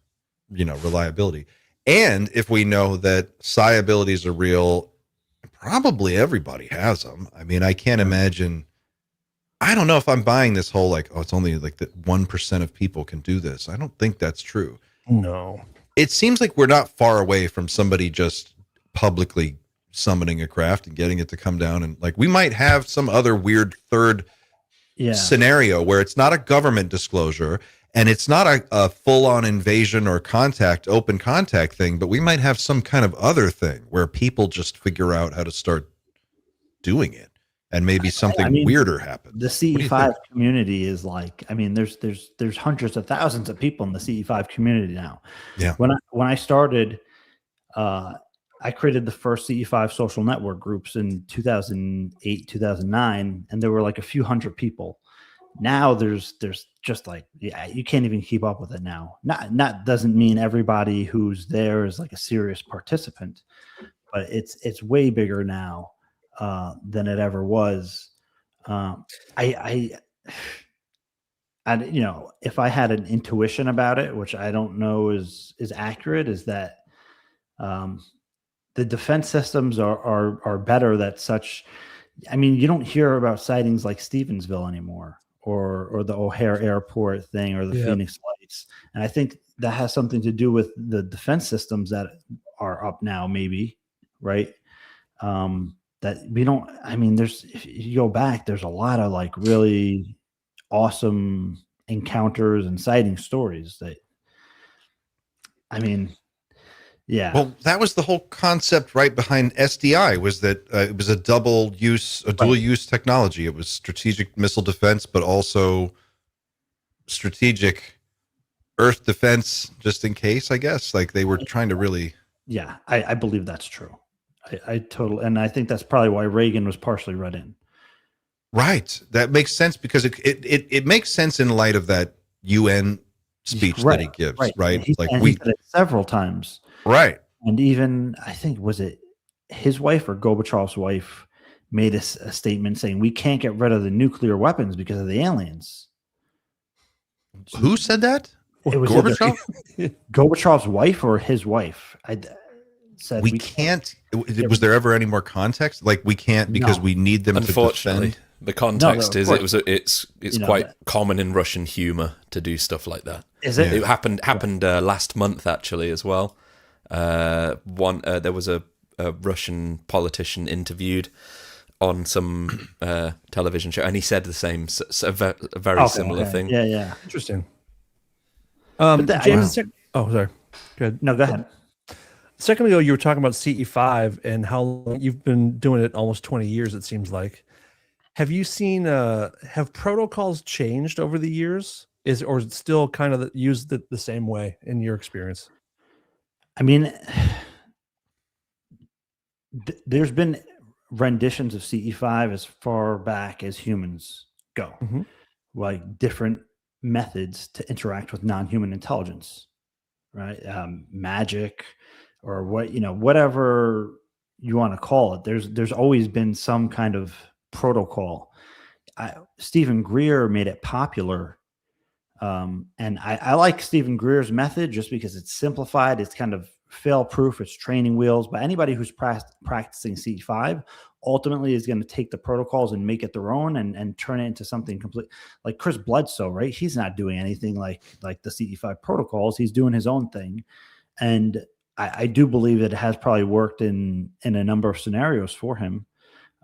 reliability. And if we know that psi abilities are real, probably everybody has them. I mean, I can't imagine. I don't know if I'm buying this whole it's only like that 1% of people can do this. I don't think that's true. No. It seems like we're not far away from somebody just publicly summoning a craft and getting it to come down, and we might have some other weird third scenario where it's not a government disclosure and it's not a full-on invasion or open contact thing, but we might have some kind of other thing where people just figure out how to start doing it. And maybe something weirder happened. The CE5 community is there's hundreds of thousands of people in the CE5 community now. Yeah. When I started, I created the first CE5 social network groups in 2008, 2009, and there were like a few hundred people. Now there's just like, yeah, you can't even keep up with it now. Not doesn't mean everybody who's there is like a serious participant, but it's way bigger now than it ever was. I you know, if I had an intuition about it, which I don't know is accurate, is that the defense systems are better. That such, I mean, you don't hear about sightings like Stevensville anymore, or the O'Hare Airport thing, or the Phoenix Lights, and I think that has something to do with the defense systems that are up now, maybe, right? That we don't. I mean, there's, if you go back, there's a lot of like really awesome encounters and sighting stories that, I mean, yeah. Well, that was the whole concept right behind SDI, was that it was a dual use technology. It was strategic missile defense, but also strategic earth defense, just in case, I guess. Like they were trying to really. Yeah, I believe that's true. I totally, and I think that's probably why Reagan was partially read in. Right. That makes sense, because it makes sense in light of that UN speech that he gives, right? He said it several times. Right. And even, I think, was it his wife or Gorbachev's wife made a statement saying, we can't get rid of the nuclear weapons because of the aliens. Who said that? It was Gorbachev? Gorbachev's wife or his wife. I said we can't. Was there ever any more context? Like, we can't because we need them Unfortunately, to defend? the context is it's know, quite common in Russian humor to do stuff like that. Is it? It happened last month actually as well. There was a Russian politician interviewed on some television show, and he said the same, a very similar thing. Yeah. Interesting. James, sorry. Good. No, go ahead. A second ago, you were talking about CE5 and how long you've been doing it, almost 20 years, it seems like. Have you seen, have protocols changed over the years? Or is it still kind of used the same way in your experience? I mean, there's been renditions of CE5 as far back as humans go, like different methods to interact with non-human intelligence, right? Magic, or whatever you want to call it. There's always been some kind of protocol. Stephen Greer made it popular. And I like Stephen Greer's method just because it's simplified. It's kind of fail-proof. It's training wheels. But anybody who's practicing CE5 ultimately is going to take the protocols and make it their own and turn it into something complete. Like Chris Bledsoe, right? He's not doing anything like the CE5 protocols. He's doing his own thing. And I do believe that it has probably worked in a number of scenarios for him.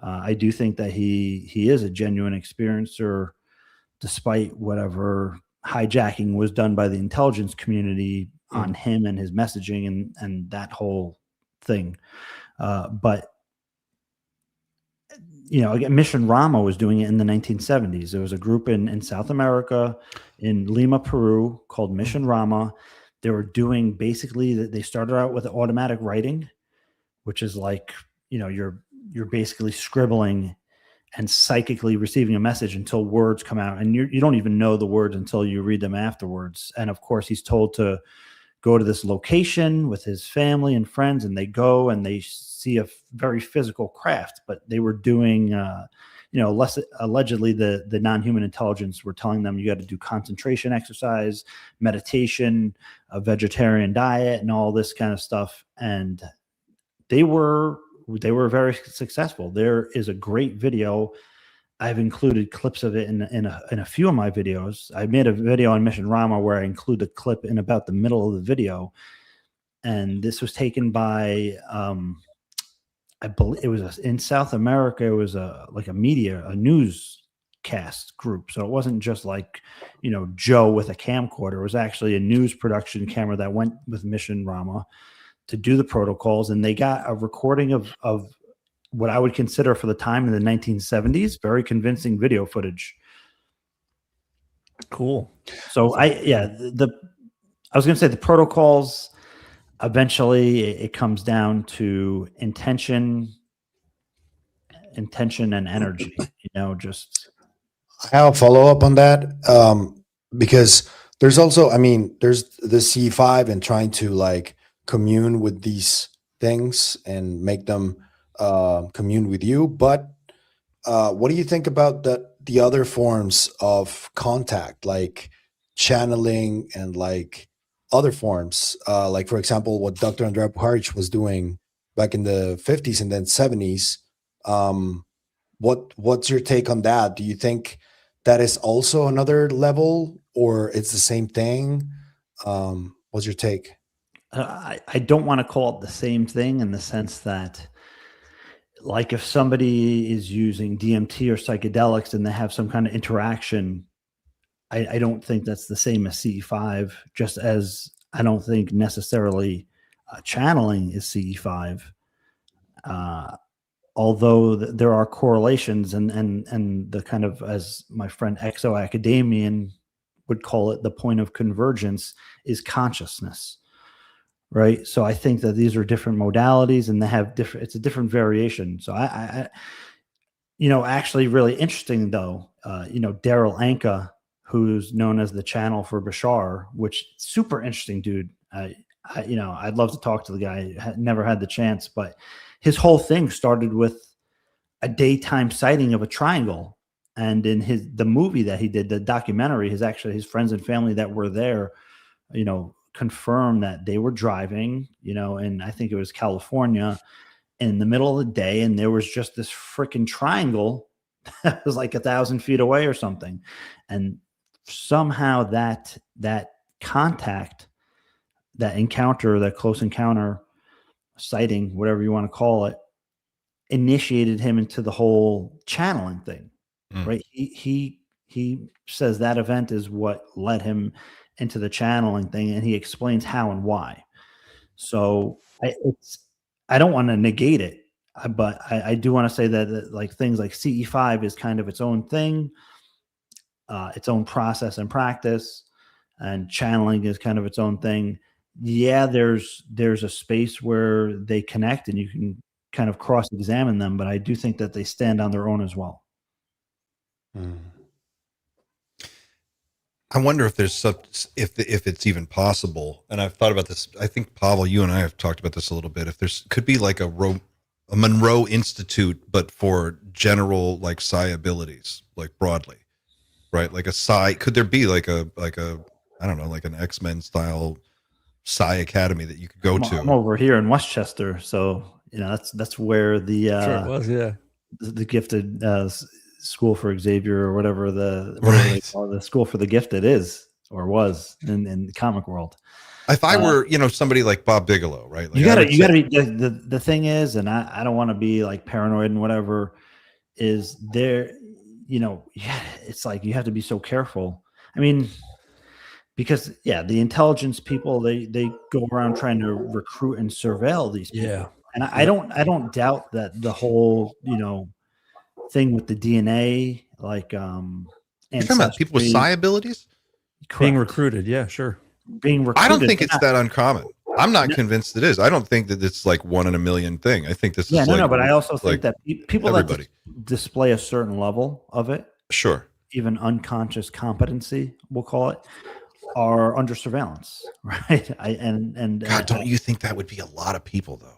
I do think that he is a genuine experiencer, despite whatever hijacking was done by the intelligence community on him and his messaging and that whole thing. But again, Mission Rama was doing it in the 1970s. There was a group in South America, in Lima, Peru, called Mission Rama. They were doing they started out with automatic writing, which is like, you're basically scribbling and psychically receiving a message until words come out, and you don't even know the words until you read them afterwards. And of course, he's told to go to this location with his family and friends, and they go and they see a very physical craft. But they were doing, allegedly the non-human intelligence were telling them you got to do concentration exercise, meditation, a vegetarian diet, and all this kind of stuff. And they were very successful. There is a great video. I've included clips of it in a few of my videos. I made a video on Mission Rama where I include a clip in about the middle of the video. And this was taken by, I believe it was in South America. It was a newscast group. So it wasn't just like, Joe with a camcorder. It was actually a news production camera that went with Mission Rama to do the protocols, and they got a recording of what I would consider for the time in the 1970s, very convincing video footage. Cool. So I was going to say the protocols, eventually it comes down to intention and energy, just. I have a follow up on that, because there's also, I mean, there's the C5 and trying to like commune with these things and make them commune with you. But what do you think about the other forms of contact, like channeling and like other forms, like for example, what Dr. Andrea Puharich was doing back in the 50s and then 70s? What's your take on that? Do you think that is also another level, or it's the same thing? What's your take? I don't want to call it the same thing in the sense that, like, if somebody is using DMT or psychedelics and they have some kind of interaction, I don't think that's the same as CE5, just as I don't think necessarily channeling is CE5. Although there are correlations and the kind of, as my friend exo-academian would call it, the point of convergence is consciousness, right? So I think that these are different modalities and they have different, it's a different variation. So I actually really interesting though, Daryl Anka, who's known as the channel for Bashar, which super interesting dude. I'd love to talk to the guy. Never had the chance, but his whole thing started with a daytime sighting of a triangle. And in the movie that he did, the documentary, his friends and family that were there, confirmed that they were driving, and I think it was California in the middle of the day. And there was just this freaking triangle that was like 1,000 feet away or something. And somehow that contact, that encounter, that close encounter, sighting, whatever you want to call it, initiated him into the whole channeling thing, right? He says that event is what led him into the channeling thing, and he explains how and why. So I don't want to negate it, but I do want to say that like things like CE5 is kind of its own thing, its own process and practice, and channeling is kind of its own thing. Yeah, there's a space where they connect and you can kind of cross-examine them, but I do think that they stand on their own as well. I wonder if there's if it's even possible. And I've thought about this. I think Pavel, you and I have talked about this a little bit. If there's could be like a Monroe Institute, but for general like psi abilities, like broadly, right? Like a psi. Could there be like a I don't know, like an X-Men style Psi Academy that you could go to? I'm over here in Westchester, so that's where the Sure it was, yeah. the gifted school for Xavier or whatever they call the school for the gifted is or was in the comic world. If I were somebody like Bob Bigelow, right? Like you gotta be the thing is, and I don't want to be like paranoid and whatever, is there it's like you have to be so careful. I mean, because the intelligence people, they go around trying to recruit and surveil these people. Yeah. And I don't doubt that the whole thing with the DNA, like you're talking about people with psi abilities being recruited. Yeah, sure. Being recruited. I don't think it's that uncommon. I'm not convinced it is. I don't think that it's like 1 in a million thing. I think this is but I also think that people everybody that display a certain level of it, sure, even unconscious competency, we'll call it, are under surveillance, right? God, don't you think that would be a lot of people though?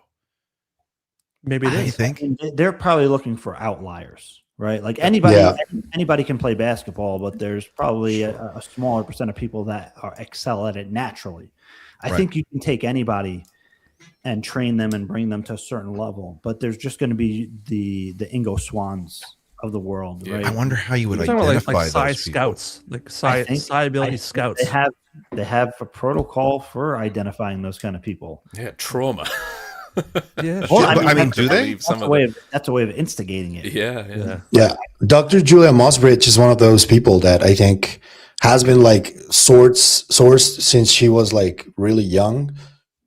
Maybe it is. I think they're probably looking for outliers, right? Like anybody can play basketball, but there's probably a smaller percent of people that excel at it naturally. I think you can take anybody and train them and bring them to a certain level, but there's just going to be the Ingo Swans of the world, right? I wonder how you would identify like psi those scouts, like psi ability scouts. They have a protocol for identifying those kind of people. Yeah, trauma. Yeah, well, I mean, do they? That's a way of instigating it. Yeah. Dr. Julia Mosbridge is one of those people that I think has been like sourced since she was like really young,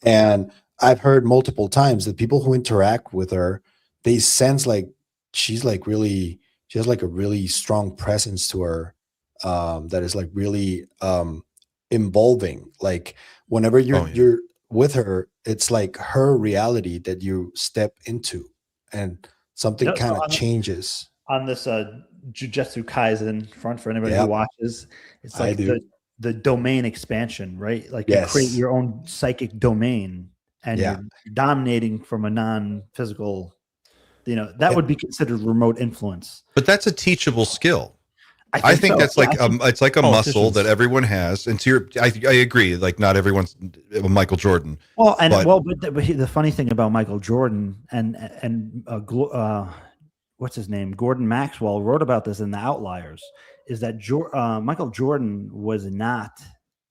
and I've heard multiple times that people who interact with her, they sense like she has like a really strong presence to her, that is like really involving. Like whenever you're with her, it's like her reality that you step into, and something kind of changes. on this Jujutsu Kaisen front for anybody Yep. who watches. It's I like do. the domain expansion, right? Like Yes. you create your own psychic domain and Yeah. you're dominating from a non-physical, that would be considered remote influence. But that's a teachable skill. I think so. that's like it's like a muscle Politicians. that everyone has. And I agree. Like not everyone's Michael Jordan. Well, but the funny thing about Michael Jordan and what's his name, Gordon Maxwell, wrote about this in The Outliers, is that Michael Jordan was not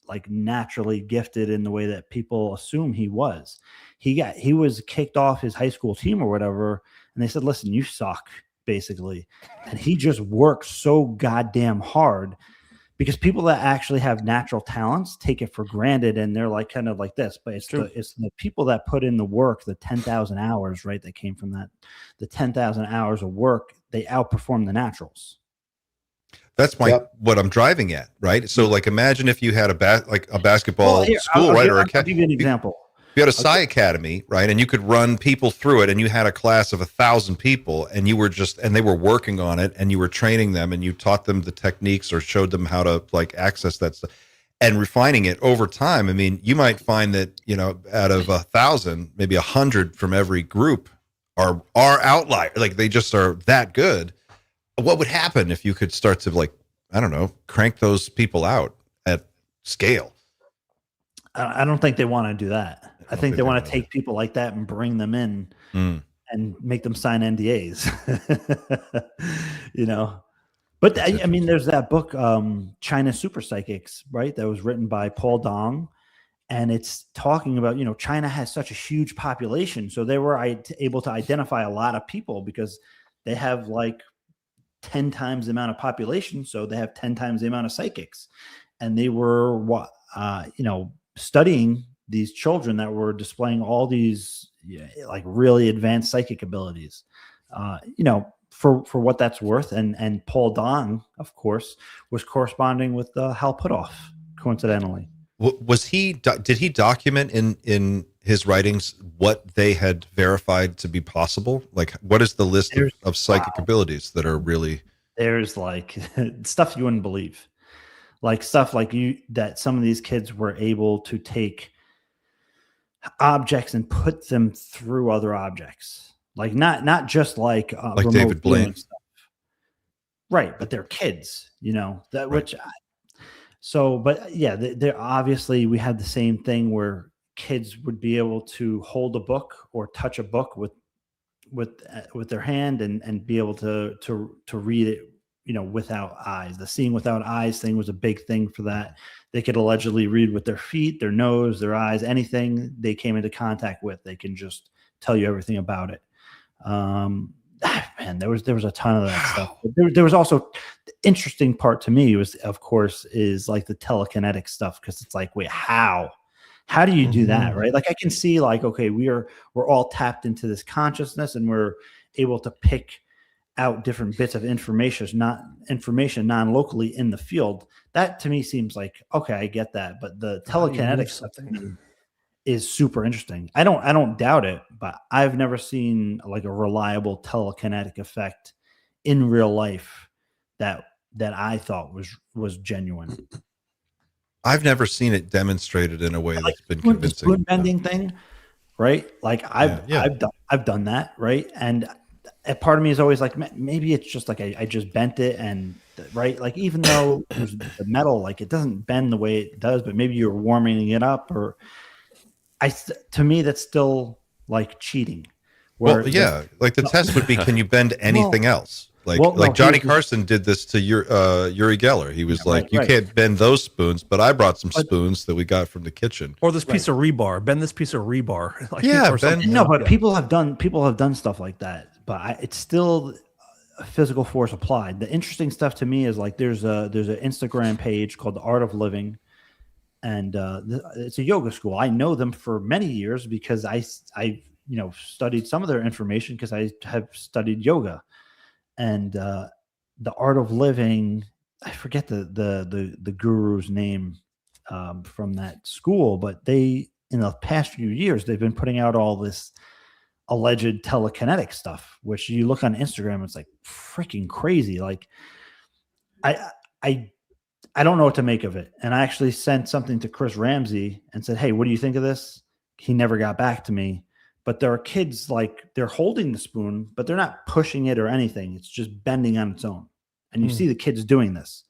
like naturally gifted in the way that people assume he was. He was kicked off his high school team or whatever, and they said, "Listen, you suck," basically, and he just worked so goddamn hard. Because people that actually have natural talents take it for granted, and they're like kind of like this. But it's the people that put in the work, the 10,000 hours, right? That came from that, the 10,000 hours of work, they outperform the naturals. That's what I'm driving at, right? So, like, imagine if you had a basketball school, right? Or I'll give you an example. You had a Psi Academy, right? And you could run people through it, and you had a class of 1,000 people, and they were working on it, and you were training them, and you taught them the techniques or showed them how to like access that stuff and refining it over time. I mean, you might find that, out of 1,000, maybe 100 from every group are outliers. Like they just are that good. What would happen if you could start to, like, I don't know, crank those people out at scale? I don't think they want to do that. I think they want to take people like that and bring them in and make them sign NDAs, But I mean, there's that book, China Super Psychics, right? That was written by Paul Dong. And it's talking about, China has such a huge population. So they were able to identify a lot of people because they have like 10 times the amount of population. So they have 10 times the amount of psychics. And they were, studying these children that were displaying all these like really advanced psychic abilities, for what that's worth. And Paul Dong, of course, was corresponding with Hal Puthoff, coincidentally. Did he document in his writings what they had verified to be possible? Like, what is the list of psychic abilities that are really? There's like stuff you wouldn't believe. Like stuff like that some of these kids were able to take objects and put them through other objects. Like not just like David Blaine stuff. Right, but they're kids, that which but yeah, they're obviously we had the same thing where kids would be able to hold a book or touch a book with their hand and be able to read it, without eyes. The seeing without eyes thing was a big thing for that. They could allegedly read with their feet, their nose, their eyes, anything they came into contact with. They can just tell you everything about it. Man, there was a ton of that stuff. But there was also the interesting part to me was, of course, is like the telekinetic stuff, because it's like, wait, how do you do that, right? Like I can see like, okay, we're all tapped into this consciousness and we're able to pick out different bits of information non-locally in the field. That to me seems like, okay, I get that. But the telekinetic stuff is super interesting. I don't doubt it, but I've never seen like a reliable telekinetic effect in real life that I thought was genuine. I've never seen it demonstrated in a way that's been convincing. The spoon bending thing, right? Like I've done that, right? And a part of me is always like, maybe it's just like I just bent it, and right, like even though the metal, like it doesn't bend the way it does, but maybe you're warming it up, or to me that's still like cheating. Well, yeah, like the test would be, can you bend anything else? Like Johnny Carson did this to Uri Geller. He was like, you can't bend those spoons, but I brought some spoons that we got from the kitchen. Or this piece of rebar. Bend this piece of rebar. But people have done stuff like that. But it's still a physical force applied. The interesting stuff to me is like there's an Instagram page called The Art of Living, and it's a yoga school. I know them for many years because I studied some of their information because I have studied yoga. And The Art of Living, I forget the guru's name from that school, but they, in the past few years, they've been putting out all this alleged telekinetic stuff, which you look on Instagram, it's like freaking crazy. Like I don't know what to make of it. And I actually sent something to Chris Ramsey and said, hey, what do you think of this? He never got back to me. But there are kids, like, they're holding the spoon, but they're not pushing it or anything. It's just bending on its own. And you see the kids doing this.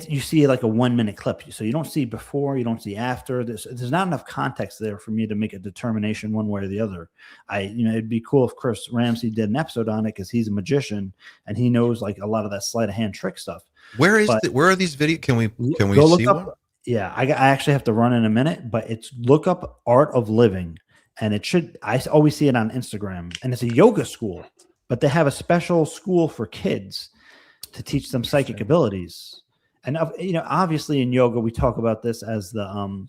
You see like a 1 minute clip. So you don't see before, you don't see after. There's not enough context there for me to make a determination one way or the other. It'd be cool if Chris Ramsey did an episode on it, because he's a magician and he knows like a lot of that sleight of hand trick stuff. Where are these videos? Can we go see look one? up, yeah, I actually have to run in a minute, but it's look up Art of Living, and I always see it on Instagram, and it's a yoga school, but they have a special school for kids to teach them psychic abilities. And obviously in yoga we talk about this as the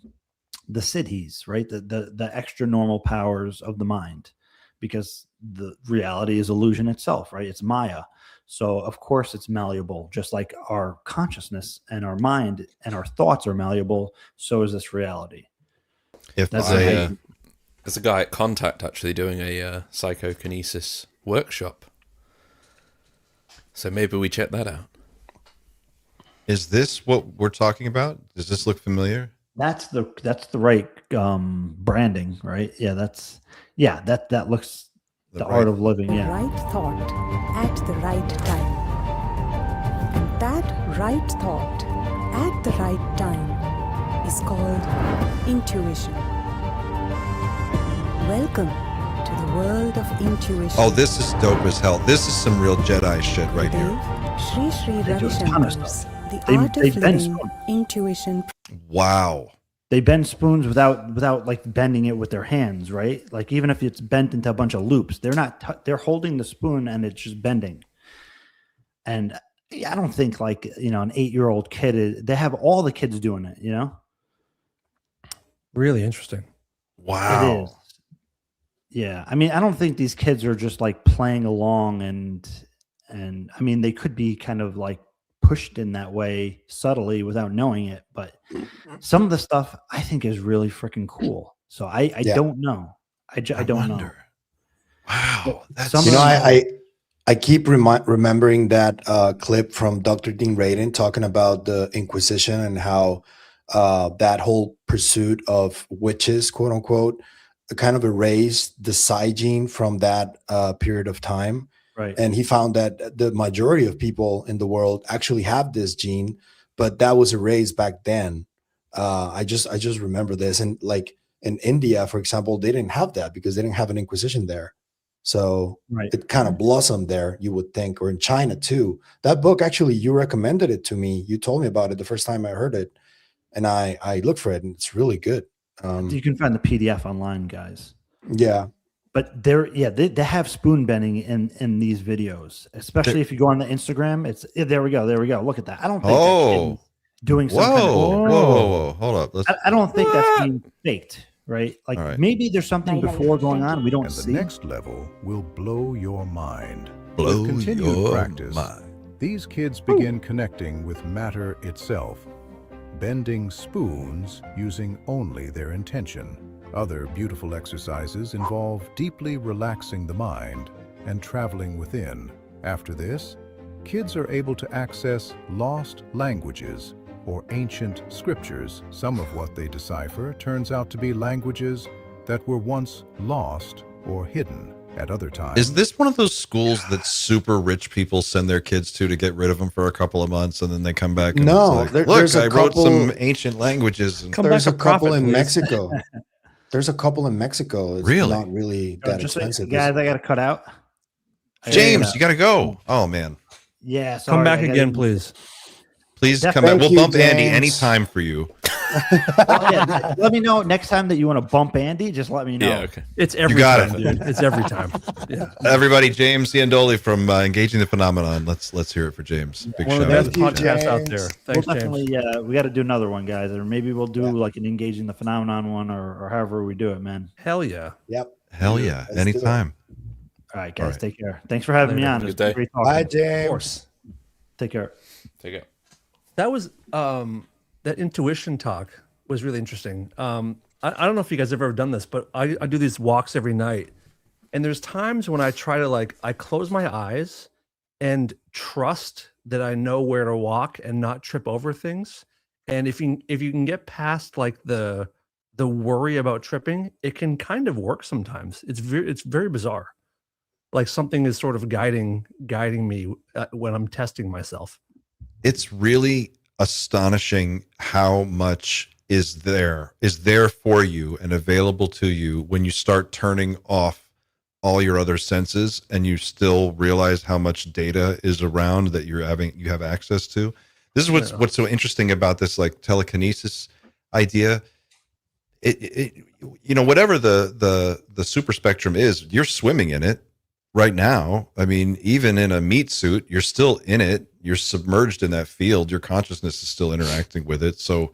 siddhis, right? The extra normal powers of the mind, because the reality is illusion itself, right? It's Maya. So of course it's malleable, just like our consciousness and our mind and our thoughts are malleable. So is this reality. There's a guy at Contact actually doing a psychokinesis workshop. So maybe we check that out. Is this what we're talking about? Does this look familiar? That's the right branding, right? Yeah, that looks the right, Art of Living. Yeah. Right thought at the right time. And that right thought at the right time is called intuition. Welcome to the world of intuition. Oh, this is dope as hell. This is some real Jedi shit right here. Sri Sri They do a ton of stuff. Ravishankar's The They Art of bend Living spoons. Intuition. Wow. They bend spoons without like bending it with their hands, right? Like even if it's bent into a bunch of loops, they're holding the spoon and it's just bending. And I don't think like, an 8-year-old kid, they have all the kids doing it, Really interesting. Wow. It is. Yeah. I mean, I don't think these kids are just like playing along and I mean, they could be kind of like pushed in that way subtly without knowing it. But some of the stuff I think is really freaking cool. So I don't know. I don't know. Wow. That's I keep remembering that clip from Dr. Dean Radin talking about the Inquisition and how that whole pursuit of witches, quote unquote, kind of erased the psi gene from that period of time. Right. And he found that the majority of people in the world actually have this gene, but that was erased back then. I just remember this. And like in India, for example, they didn't have that because they didn't have an Inquisition there. So it kind of blossomed there, you would think, or in China too. That book, actually, you recommended it to me. You told me about it the first time I heard it, and I looked for it, and it's really good. You can find the PDF online, guys. Yeah. But they have spoon bending in these videos, especially if you go on the Instagram. There we go. Look at that. I don't think that kid doing some whoa, hold up. I don't think that's being faked, right? Like maybe there's something before going on we don't and see. The next level will blow your mind. Blow With continued your practice, mind. These kids begin connecting with matter itself, bending spoons using only their intention. Other beautiful exercises involve deeply relaxing the mind and traveling within. After this, kids are able to access lost languages or ancient scriptures. Some of what they decipher turns out to be languages that were once lost or hidden at other times. Is this one of those schools that super rich people send their kids to get rid of them for a couple of months and then they come back? And No, it's like, there's look, a I wrote couple- some ancient languages. And There's a couple in please. Mexico. There's a couple in Mexico. It's Really? not really that Just expensive. guys, I got to cut out. James, you got to go. Oh, man. Yeah, sorry, Come back I gotta- again, please. Please Definitely. come back. Thank We'll you, bump Andy James. anytime for you. Yeah, let me know next time that you want to bump Andy. Just let me know. Yeah, okay. It's every got time, it. dude. It's every time. Yeah. Everybody, James Iandoli from Engaging the Phenomenon. Let's hear it for James. Big One of shout the out. best you, podcasts out James. there. We'll Thanks, James. definitely, we got to do another one, guys, or maybe we'll do like an Engaging the Phenomenon one, or however we do it, man. Hell yeah. Yep. Hell yeah. Let's do it. Anytime. All right, guys, All right. take care. Thanks for having me on. Good It's day. great talking. Bye, James. Take care. Take it. That was that intuition talk was really interesting. I don't know if you guys have ever done this, but I do these walks every night, And there's times when I try to like, I close my eyes and trust that I know where to walk and not trip over things. And if you can get past like the worry about tripping, it can kind of work sometimes. It's very bizarre. Like something is sort of guiding me when I'm testing myself. It's really astonishing how much is there for you and available to you when you start turning off all your other senses, and you still realize how much data is around that you have access to. This is what's so interesting about this like telekinesis idea. It whatever the super spectrum is, you're swimming in it right now. I mean, even in a meat suit, you're still in it. You're submerged in that field. Your consciousness is still interacting with it. So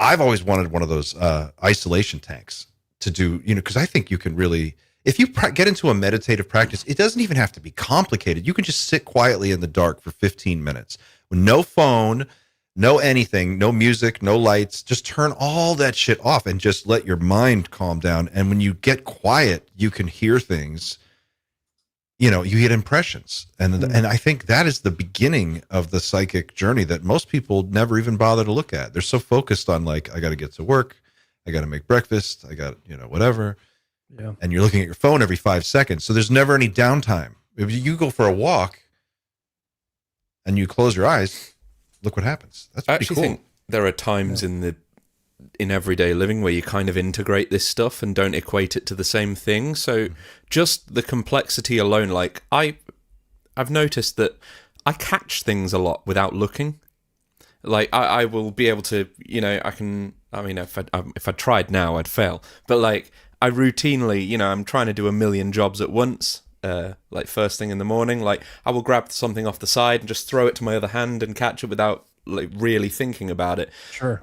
I've always wanted one of those isolation tanks to do, because I think you can really, if you get into a meditative practice, it doesn't even have to be complicated. You can just sit quietly in the dark for 15 minutes with no phone, no anything, no music, no lights. Just turn all that shit off and just let your mind calm down. And when you get quiet, you can hear things. You get impressions. And I think that is the beginning of the psychic journey that most people never even bother to look at. They're so focused on like, I got to get to work. I got to make breakfast. I got, whatever. Yeah. And you're looking at your phone every 5 seconds. So there's never any downtime. If you go for a walk and you close your eyes, look what happens. That's pretty cool. I actually think there are times in everyday living where you kind of integrate this stuff and don't equate it to the same thing. So just the complexity alone, like I've noticed that I catch things a lot without looking. Like I will be able to, if I tried now, I'd fail. But like I routinely, I'm trying to do a million jobs at once. Like first thing in the morning, like I will grab something off the side and just throw it to my other hand and catch it without like really thinking about it. Sure.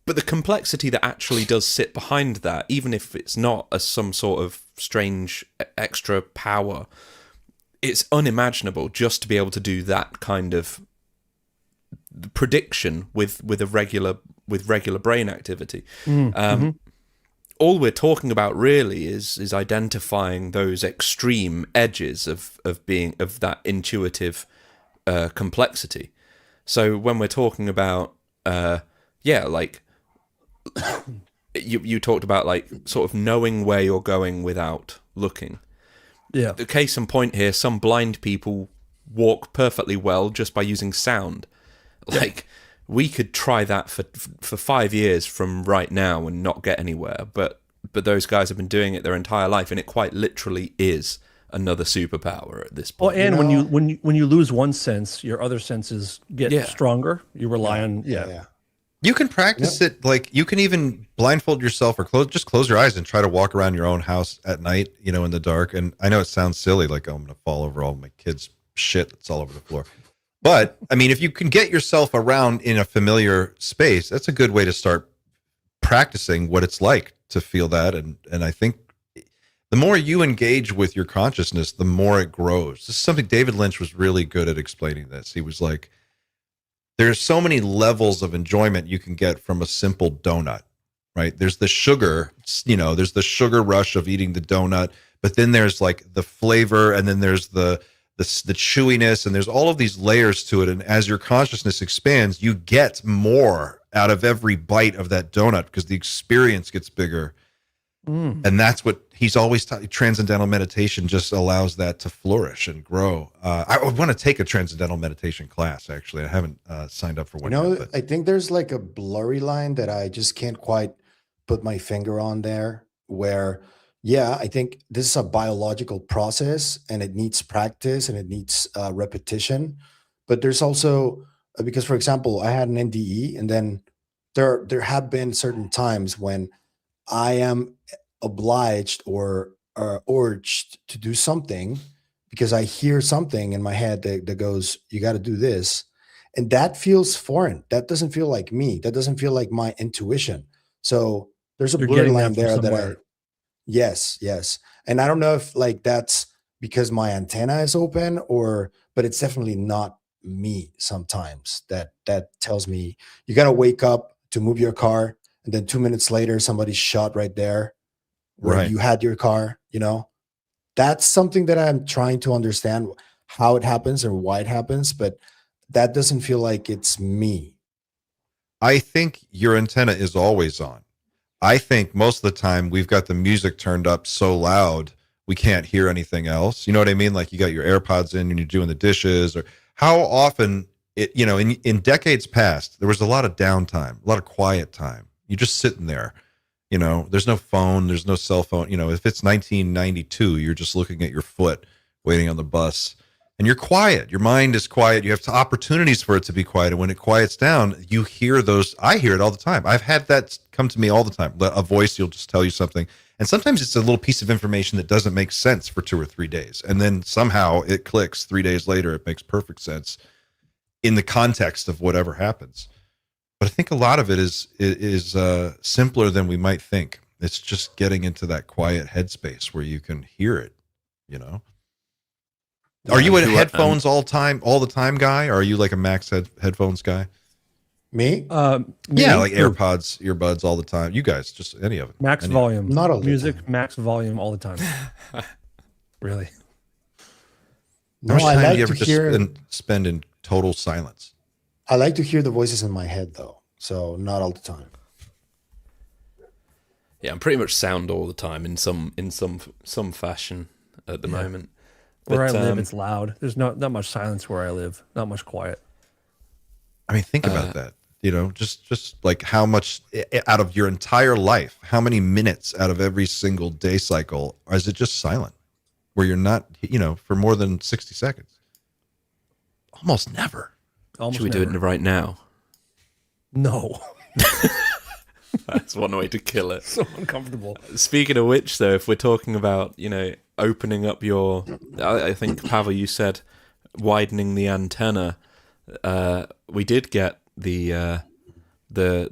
But the complexity that actually does sit behind that, even if it's not some sort of strange extra power, it's unimaginable just to be able to do that kind of prediction with regular brain activity. All we're talking about really is identifying those extreme edges of that intuitive complexity. So when we're talking about like you talked about like sort of knowing where you're going without looking. Yeah. The case in point here, some blind people walk perfectly well just by using sound. Like we could try that for 5 years from right now and not get anywhere, but those guys have been doing it their entire life, and it quite literally is another superpower at this point. Well, and when you lose one sense, your other senses get stronger. You rely on You can practice it, like you can even blindfold yourself or close your eyes and try to walk around your own house at night, in the dark. And I know it sounds silly, like I'm going to fall over all my kids' shit that's all over the floor. But I mean, if you can get yourself around in a familiar space, that's a good way to start practicing what it's like to feel that. And I think the more you engage with your consciousness, the more it grows. This is something David Lynch was really good at explaining this. He was like, there's so many levels of enjoyment you can get from a simple donut, right? There's the sugar, there's the sugar rush of eating the donut, but then there's like the flavor, and then there's the chewiness, and there's all of these layers to it. And as your consciousness expands, you get more out of every bite of that donut because the experience gets bigger. And that's what he's always taught. Transcendental meditation just allows that to flourish and grow. I would want to take a transcendental meditation class. Actually, I haven't signed up for one yet. I think there's like a blurry line that I just can't quite put my finger on there, where I think this is a biological process and it needs practice and it needs repetition. But there's also, because for example, I had an NDE, and then there have been certain times when I am obliged or urged to do something because I hear something in my head that goes, you got to do this. And that feels foreign. That doesn't feel like me. That doesn't feel like my intuition. So there's a blurry line there that yes. And I don't know if like that's because my antenna is open but it's definitely not me sometimes that tells me you got to wake up to move your car. And then 2 minutes later, somebody's shot right there where you had your car, That's something that I'm trying to understand how it happens and why it happens, but that doesn't feel like it's me. I think your antenna is always on. I think most of the time we've got the music turned up so loud we can't hear anything else. You know what I mean? Like you got your AirPods in and you're doing the dishes, or how often it, you know, in decades past, there was a lot of downtime, a lot of quiet time. You're just sitting there, you know, there's no phone, there's no cell phone. You know, if it's 1992, you're just looking at your foot waiting on the bus and you're quiet. Your mind is quiet. You have opportunities for it to be quiet. And when it quiets down, you hear those. I hear it all the time. I've had that come to me all the time. A voice, you'll just tell you something. And sometimes it's a little piece of information that doesn't make sense for 2 or 3 days. And then somehow it clicks 3 days later. It makes perfect sense in the context of whatever happens. But I think a lot of it is simpler than we might think. It's just getting into that quiet headspace where you can hear it, you know? Are you a headphones all the time guy? Or are you like a Max headphones guy? Me? Yeah, like AirPods, earbuds all the time. You guys, just any of it. Max volume. Not all the music, time. max volume all the time. Really? How much I time like do you ever to hear. just spend in total silence? I like to hear the voices in my head, though. So not all the time. Yeah, I'm pretty much sound all the time in some fashion at the moment. Where I live, it's loud. There's not much silence where I live. Not much quiet. I mean, think about that. You know, just like how much out of your entire life, how many minutes out of every single day cycle is it just silent, where you're not, you know, for more than 60 seconds? Almost never. Almost Should we do it right now? No. That's one way to kill it. So uncomfortable. Speaking of which, though, if we're talking about, you know, opening up your, I think, Pavel, you said widening the antenna. We did get the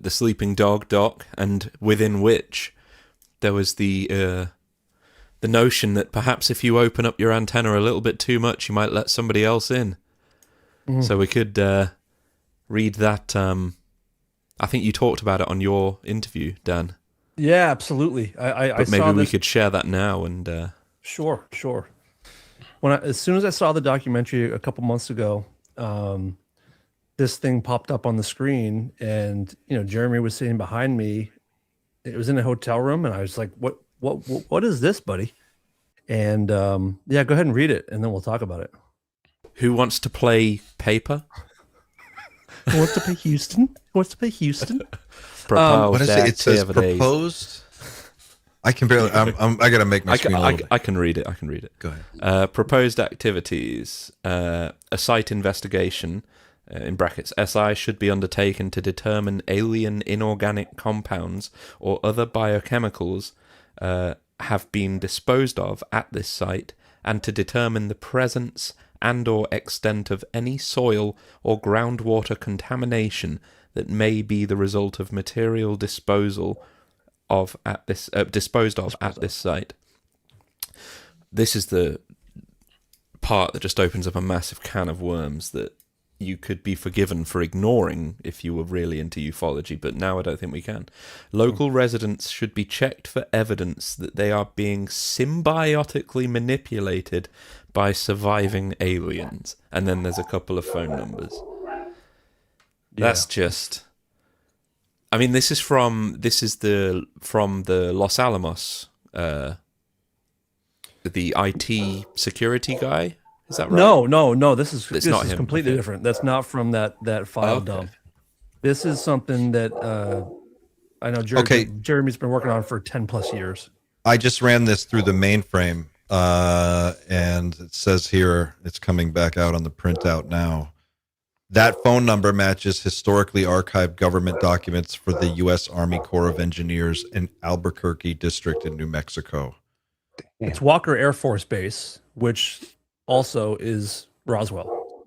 sleeping dog doc, and within which there was the notion that perhaps if you open up your antenna a little bit too much, you might let somebody else in. So we could read that. I think you talked about it on your interview, Dan. Yeah, absolutely. But maybe we could share that now. And Sure. As soon as I saw the documentary a couple months ago, this thing popped up on the screen, and you know, Jeremy was sitting behind me. It was in a hotel room, and I was like, "What is this, buddy?" And yeah, go ahead and read it, and then we'll talk about it. who wants to play paper? Who wants to play Houston? Who wants to play Houston? What is it? It says proposed. I can barely. I gotta make my screen. I can read it. I can read it. Go ahead. Proposed activities. A site investigation, in brackets, SI, should be undertaken to determine alien inorganic compounds or other biochemicals have been disposed of at this site, and to determine the presence and or extent of any soil or groundwater contamination that may be the result of material disposed of at this site. This is the part that just opens up a massive can of worms that you could be forgiven for ignoring if you were really into ufology, but now I don't think we can. Local residents should be checked for evidence that they are being symbiotically manipulated by surviving aliens. And then there's a couple of phone numbers. That's just... I mean, this is from the Los Alamos, the IT security guy. Is that right? No. This is not him. completely different. That's not from that file dump. This is something that I know Jeremy's been working on for 10 plus years. I just ran this through the mainframe, and it says here it's coming back out on the printout now. That phone number matches historically archived government documents for the U.S. Army Corps of Engineers in Albuquerque District in New Mexico. It's Walker Air Force Base, which also is Roswell.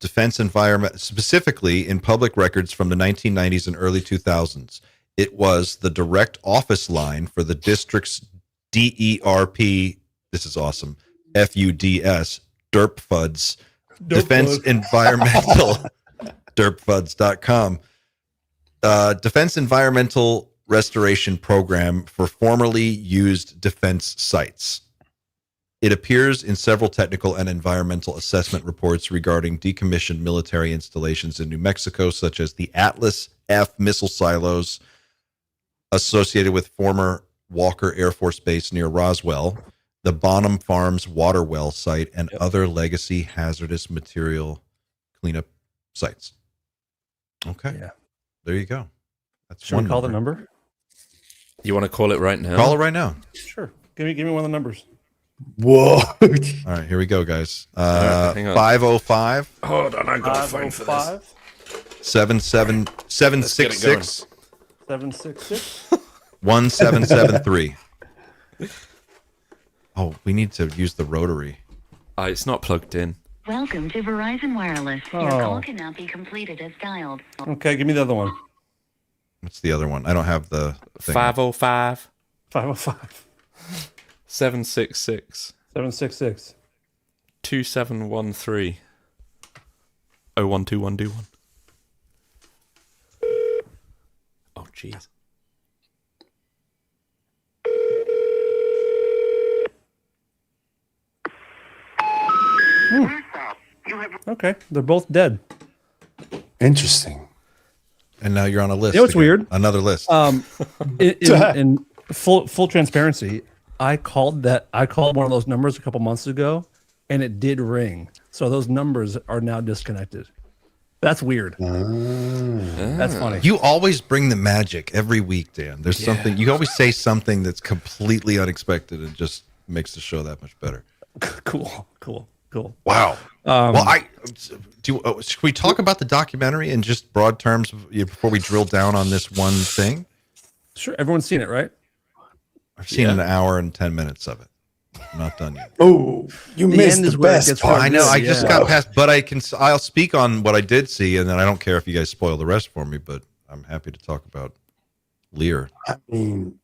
Defense environment, specifically in public records from the 1990s and early 2000s. It was the direct office line for the district's DERP, this is awesome, FUDS, DERPFUDS, Defense Environmental, DERPFUDS.com. Defense Environmental restoration program for formerly used defense sites. It appears in several technical and environmental assessment reports regarding decommissioned military installations in New Mexico, such as the Atlas F missile silos associated with former Walker Air Force Base near Roswell, the Bonham Farms water well site, and other legacy hazardous material cleanup sites. Okay. Yeah. There you go. That's Should we call the number? You want to call it right now? Call it right now. Sure. Give me one of the numbers. Whoa. All right, here we go, guys. Hang on. 505 Hold on, I got a phone for this. 766 766. 1773. Oh, we need to use the rotary. It's not plugged in. Welcome to Verizon Wireless. Your call cannot be completed as dialed. Okay, give me the other one. What's the other one? I don't have the thing. 505 505. 766 766. 2713 012121. Oh, jeez. Okay, they're both dead. Interesting. And now you're on a list. You know what's again. weird? Another list. In full transparency, I called one of those numbers a couple months ago, and it did ring. So those numbers are now disconnected. That's weird. That's funny. You always bring the magic every week, Dan. There's something, you always say something that's completely unexpected and just makes the show that much better. Cool. Wow. Should we talk about the documentary in just broad terms before we drill down on this one thing? Sure. Everyone's seen it, right? I've seen an hour and 10 minutes of it. I'm not done yet. Oh, you missed the best part. I know. I just got past, but I'll speak on what I did see, and then I don't care if you guys spoil the rest for me, but I'm happy to talk about Lear. I mean,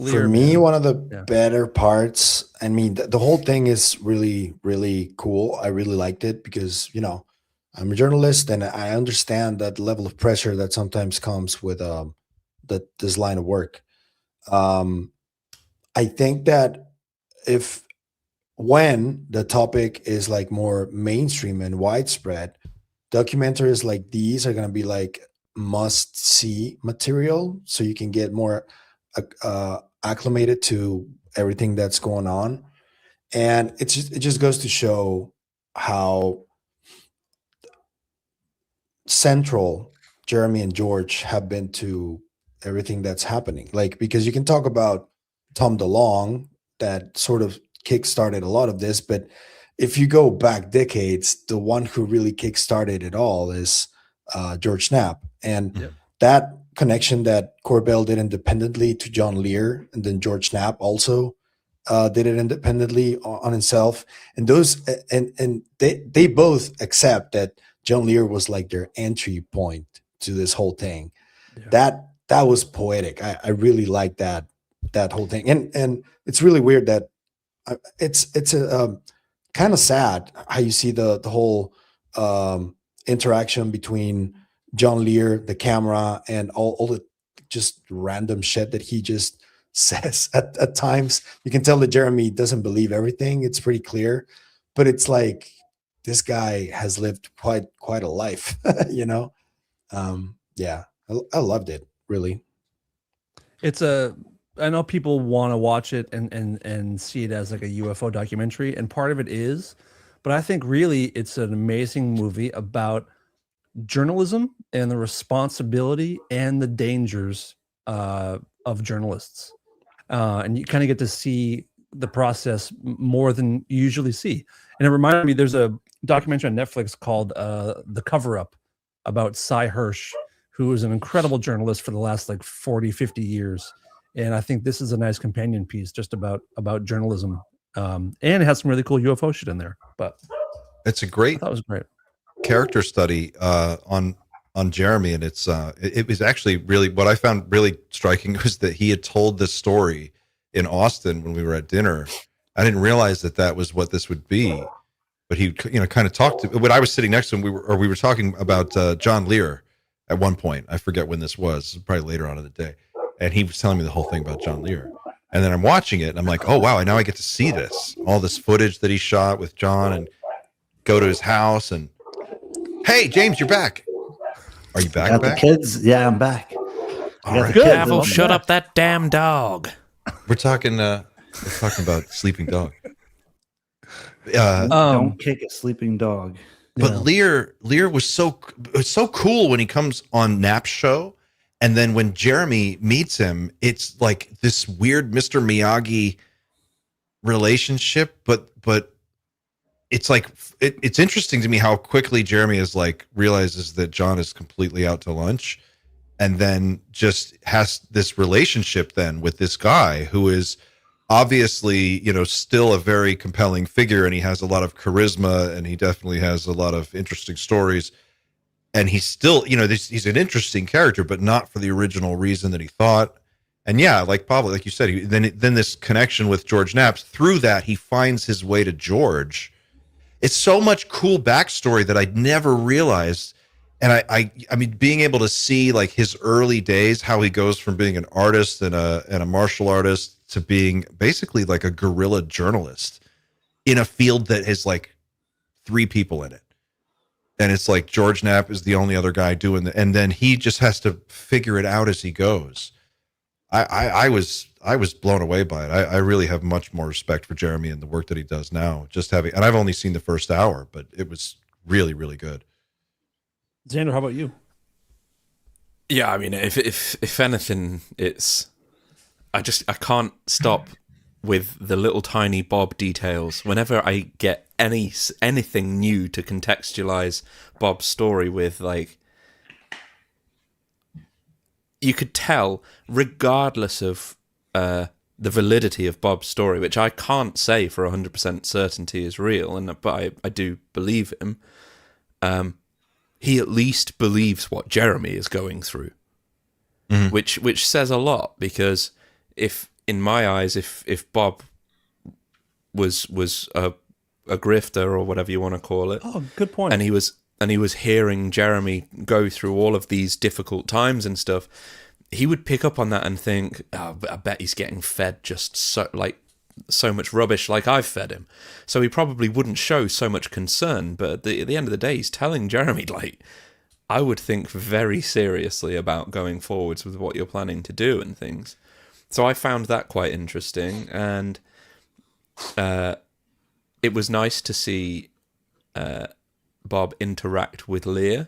for me, one of the better parts, I mean, the whole thing is really, really cool. I really liked it because, you know, I'm a journalist and I understand that level of pressure that sometimes comes with this line of work. I think that when the topic is like more mainstream and widespread, documentaries like these are going to be like must-see material, so you can get more acclimated to everything that's going on. And it just goes to show how central Jeremy and George have been to everything that's happening. Like, because you can talk about Tom DeLonge, that sort of kickstarted a lot of this, but if you go back decades, the one who really kickstarted it all is George Knapp. And that connection that Corbell did independently to John Lear, and then George Knapp also did it independently on himself. And those and they both accept that John Lear was like their entry point to this whole thing. That was poetic. I really like that whole thing. And it's really weird that it's a kind of sad how you see the whole interaction between John Lear, the camera, and all the just random shit that he just says at times. You can tell that Jeremy doesn't believe everything. It's pretty clear, but it's like this guy has lived quite a life, you know? I loved it, really. I know people want to watch it and see it as like a UFO documentary, and part of it is, but I think really it's an amazing movie about journalism and the responsibility and the dangers of journalists. And you kind of get to see the process more than you usually see. And it reminded me, there's a documentary on Netflix called The Cover-Up about Cy Hirsch, who was an incredible journalist for the last like 40, 50 years. And I think this is a nice companion piece just about journalism. And it has some really cool UFO shit in there. But it's a great, that was great character study on Jeremy, and it was actually really, what I found really striking was that he had told this story in Austin when we were at dinner. I didn't realize that was what this would be, but he kind of talked to when I was sitting next to him. We were talking about John Lear at one point. I forget when this was, probably later on in the day. and he was telling me the whole thing about John Lear. And then I'm watching it, and I'm like, oh wow, now I get to see this, all this footage that he shot with John, and go to his house. And hey, James, you're back. Are you back? Got the kids? Yeah, I'm back. All right. Gavel, shut up that damn dog. We're talking about sleeping dog. Don't kick a sleeping dog. But Lear was so cool when he comes on Nap's show, and then when Jeremy meets him, it's like this weird Mr. Miyagi relationship. But it's like it's interesting to me how quickly Jeremy is like realizes that John is completely out to lunch, and then just has this relationship then with this guy who is obviously, still a very compelling figure, and he has a lot of charisma, and he definitely has a lot of interesting stories. And he's still, he's an interesting character, but not for the original reason that he thought. And yeah, like Pablo, like you said, then this connection with George Knapp, through that, he finds his way to George. It's so much cool backstory that I'd never realized. And I mean, being able to see like his early days, how he goes from being an artist and a martial artist to being basically like a guerrilla journalist in a field that has like 3 people in it. And it's like George Knapp is the only other guy doing that. And then he just has to figure it out as he goes. I was blown away by it. I really have much more respect for Jeremy and the work that he does now. And I've only seen the first hour, but it was really, really good. Xander, how about you? Yeah, I mean, if anything, it's I can't stop with the little tiny Bob details. Whenever I get anything new to contextualize Bob's story with, like, you could tell, regardless of the validity of Bob's story, which I can't say for 100% certainty is real, but I do believe him. He at least believes what Jeremy is going through, which says a lot, because if in my eyes, if Bob was a grifter or whatever you want to call it, good point, and he was hearing Jeremy go through all of these difficult times and stuff, he would pick up on that and think, I bet he's getting fed just so much rubbish like I've fed him. So he probably wouldn't show so much concern, but at the end of the day, he's telling Jeremy, like, I would think very seriously about going forwards with what you're planning to do and things. So I found that quite interesting, and it was nice to see Bob interact with Lear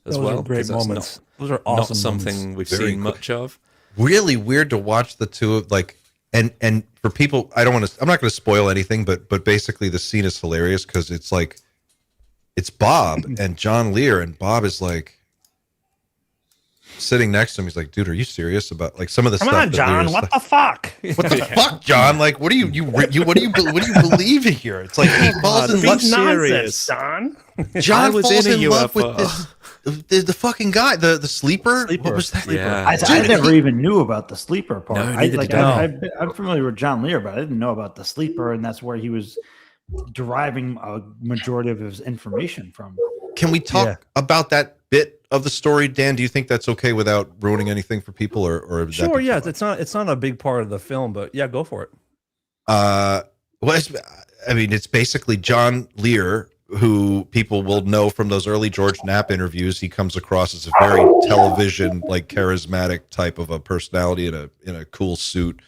as well. Those are great moments. Those are awesome. Not something moments. We've very seen much of. Really weird to watch the two of like, and for people, I'm not going to spoil anything, but basically the scene is hilarious because it's like, it's Bob and John Lear, and Bob is like sitting next to him. He's like, dude, are you serious about like some of the stuff? Come on, John. What the fuck? What the fuck, John? Like, what do you what do you believe here? It's like he falls in love. Serious, John. John falls in love with the fucking guy, the sleeper. What was that? Yeah. I never even knew about the sleeper part. No, neither did I. I'm familiar with John Lear, but I didn't know about the sleeper, and that's where he was deriving a majority of his information from. Can we talk about that bit of the story, Dan? Do you think that's okay without ruining anything for people, or sure? Yeah, it's not a big part of the film, but yeah, go for it. Well, it's basically John Lear, who people will know from those early George Knapp interviews. He comes across as a very television, like charismatic type of a personality in a cool suit.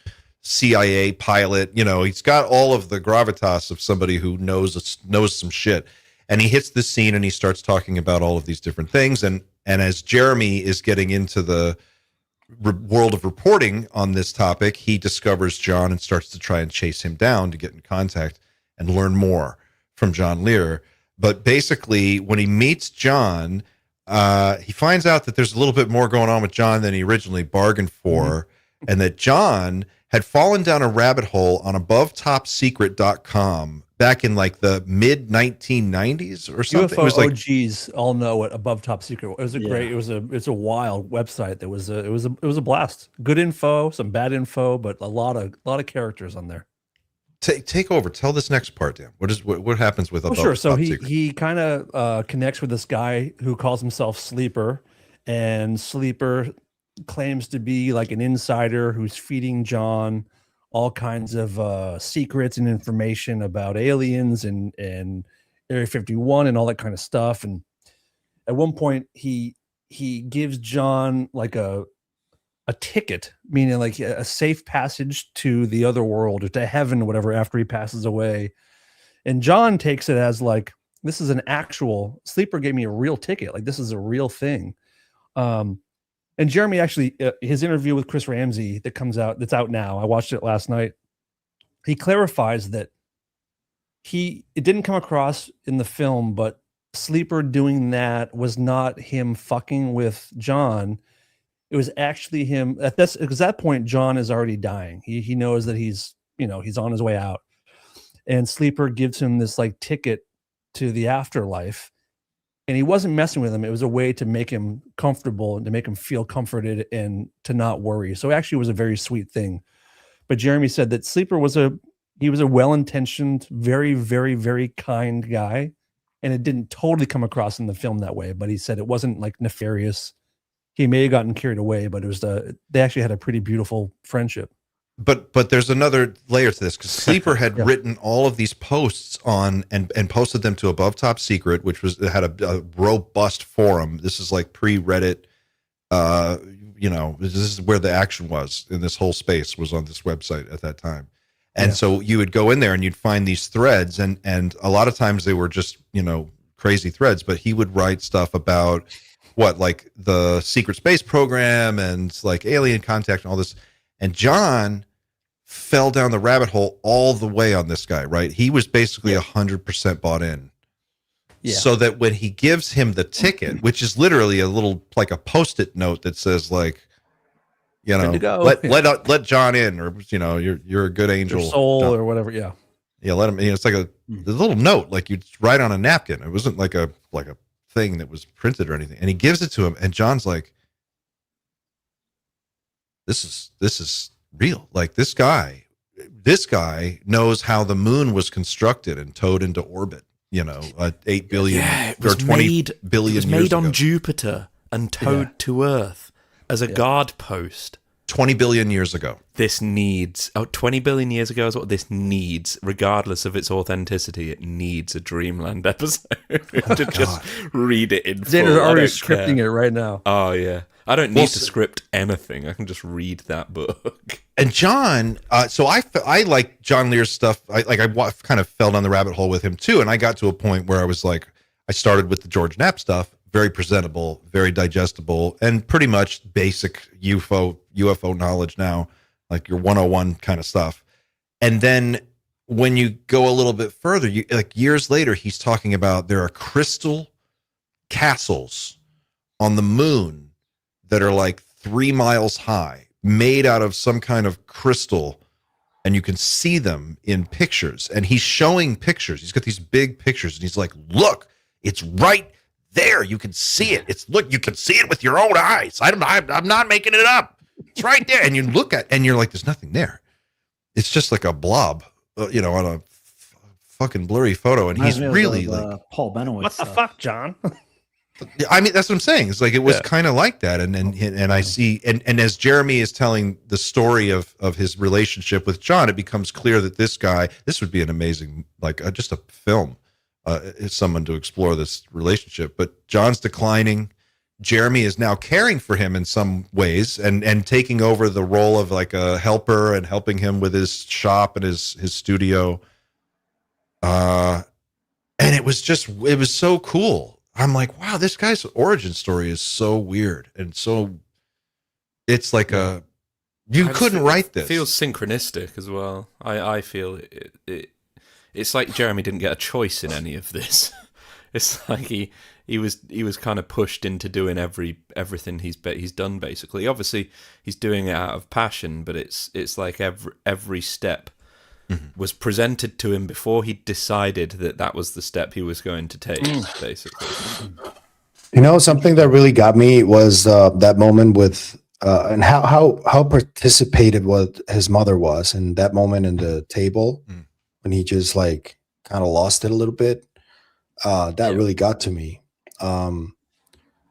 CIA pilot, he's got all of the gravitas of somebody who knows some shit. And he hits the scene and he starts talking about all of these different things. And as Jeremy is getting into the world of reporting on this topic, he discovers John and starts to try and chase him down to get in contact and learn more from John Lear. But basically, when he meets John, he finds out that there's a little bit more going on with John than he originally bargained for, and that John had fallen down a rabbit hole on abovetopsecret.com back in like the mid 1990s or something. UFO it was like, OGs all know what Above Top Secret. It was it's a wild website. It was a blast. Good info, some bad info, but a lot of characters on there. Take over. Tell this next part, Dan. What happens with Above Sure. So Top Secret? he kind of connects with this guy who calls himself Sleeper, and Sleeper claims to be like an insider who's feeding John all kinds of secrets and information about aliens and Area 51 and all that kind of stuff. And at one point, he gives John like a ticket, meaning like a safe passage to the other world or to heaven or whatever after he passes away. And John takes it as like, this is an actual Sleeper gave me a real ticket. Like this is a real thing. And Jeremy actually, his interview with Chris Ramsey that's out now. I watched it last night. He clarifies that it didn't come across in the film, but Sleeper doing that was not him fucking with John. It was actually him because at that point, John is already dying. He knows that he's on his way out, and Sleeper gives him this like ticket to the afterlife. And he wasn't messing with him. It was a way to make him comfortable and to make him feel comforted and to not worry. So it actually was a very sweet thing. But Jeremy said that Sleeper was a well-intentioned, very, very, very kind guy. And it didn't totally come across in the film that way. But he said it wasn't like nefarious. He may have gotten carried away, but it was they actually had a pretty beautiful friendship. But there's another layer to this because Sleeper had written all of these posts on and posted them to Above Top Secret, which had a robust forum. This is like pre-Reddit. This is where the action was in this whole space was on this website at that time. And so you would go in there and you'd find these threads and a lot of times they were just, crazy threads, but he would write stuff about like the secret space program and like alien contact and all this. And John fell down the rabbit hole all the way on this guy, right? He was basically 100% bought in. Yeah. So that when he gives him the ticket, which is literally a little like a Post-it note that says like, let John in, or you're a good angel, your soul, John, or whatever. Yeah, let him. It's like a little note, like you'd write on a napkin. It wasn't like a thing that was printed or anything. And he gives it to him, and John's like, this is real. Like this guy knows how the moon was constructed and towed into orbit. 8 billion or 20 billion. It was made on ago. Jupiter and towed to Earth as a guard post. 20 billion years ago. This needs 20 billion years ago is what this needs, regardless of its authenticity. It needs a Dreamland episode to just read it in full. Xander's already scripting it right now. Oh yeah. I don't need to script anything. I can just read that book. And John, so I like John Lear's stuff. I kind of fell down the rabbit hole with him too. And I got to a point where I was like, I started with the George Knapp stuff, very presentable, very digestible, and pretty much basic UFO knowledge now, like your 101 kind of stuff. And then when you go a little bit further, years later, he's talking about there are crystal castles on the moon that are like 3 miles high, made out of some kind of crystal, and you can see them in pictures. And he's showing pictures. He's got these big pictures, and he's like, look, it's right there. You can see it. You can see it with your own eyes. I'm not making it up. It's right there. And you look at, and you're like, there's nothing there. It's just like a blob, on a fucking blurry photo. And he's really like Paul Benowitz. What the fuck, John? I mean, that's what I'm saying. It's like it was kind of like that, and I see, and as Jeremy is telling the story of his relationship with John, it becomes clear that this would be an amazing, just a film, is someone to explore this relationship. But John's declining. Jeremy is now caring for him in some ways, and taking over the role of like a helper and helping him with his shop and his studio. And it was so cool. I'm like, wow, this guy's origin story is so weird. And so it's like you couldn't write this. It feels synchronistic as well. I feel it's like Jeremy didn't get a choice in any of this. It's like he was kind of pushed into doing everything he's done basically. Obviously he's doing it out of passion, but it's like every step was presented to him before he decided that was the step he was going to take, basically. Something that really got me was that moment with and how participative his mother was in that moment in the table when he just like kind of lost it a little bit. That really got to me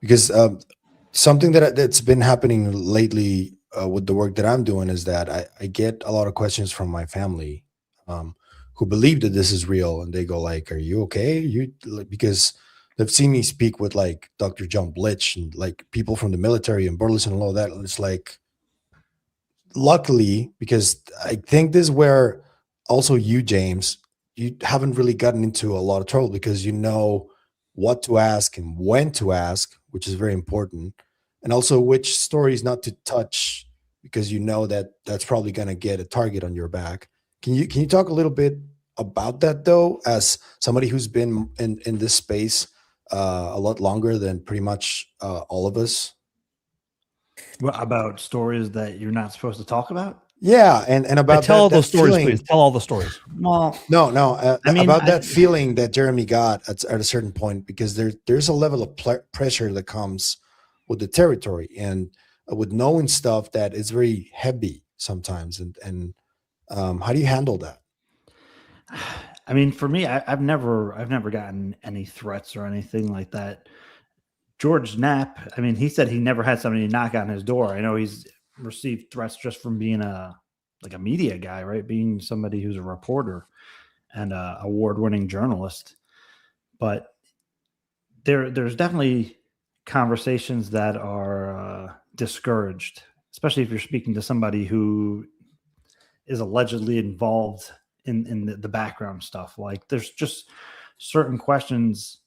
because something that's been happening lately with the work that I'm doing is that I get a lot of questions from my family who believe that this is real, and they go like, "Are you okay? Because they've seen me speak with like Dr. John Blitch and like people from the military and Burleson and all that. And it's like, luckily, because I think this is where also you, James, you haven't really gotten into a lot of trouble because you know what to ask and when to ask, which is very important, and also which stories not to touch because you know that that's probably going to get a target on your back. Can you talk a little bit about that though, as somebody who's been in this space a lot longer than pretty much all of us? What about stories that you're not supposed to talk about? Yeah, and about tell all that those stories, feeling. please. Tell all the stories. Well, No. I mean, about that feeling that Jeremy got at a certain point, because there's a level of pressure that comes with the territory and with knowing stuff that is very heavy sometimes. And how do you handle that? I mean, for me, I've never gotten any threats or anything like that. George Knapp, I mean, he said he never had somebody knock on his door. I know he's received threats just from being a media guy, right? Being somebody who's a reporter and a award-winning journalist. But there's definitely conversations that are discouraged, especially if you're speaking to somebody who is allegedly involved in the background stuff. Like there's just certain questions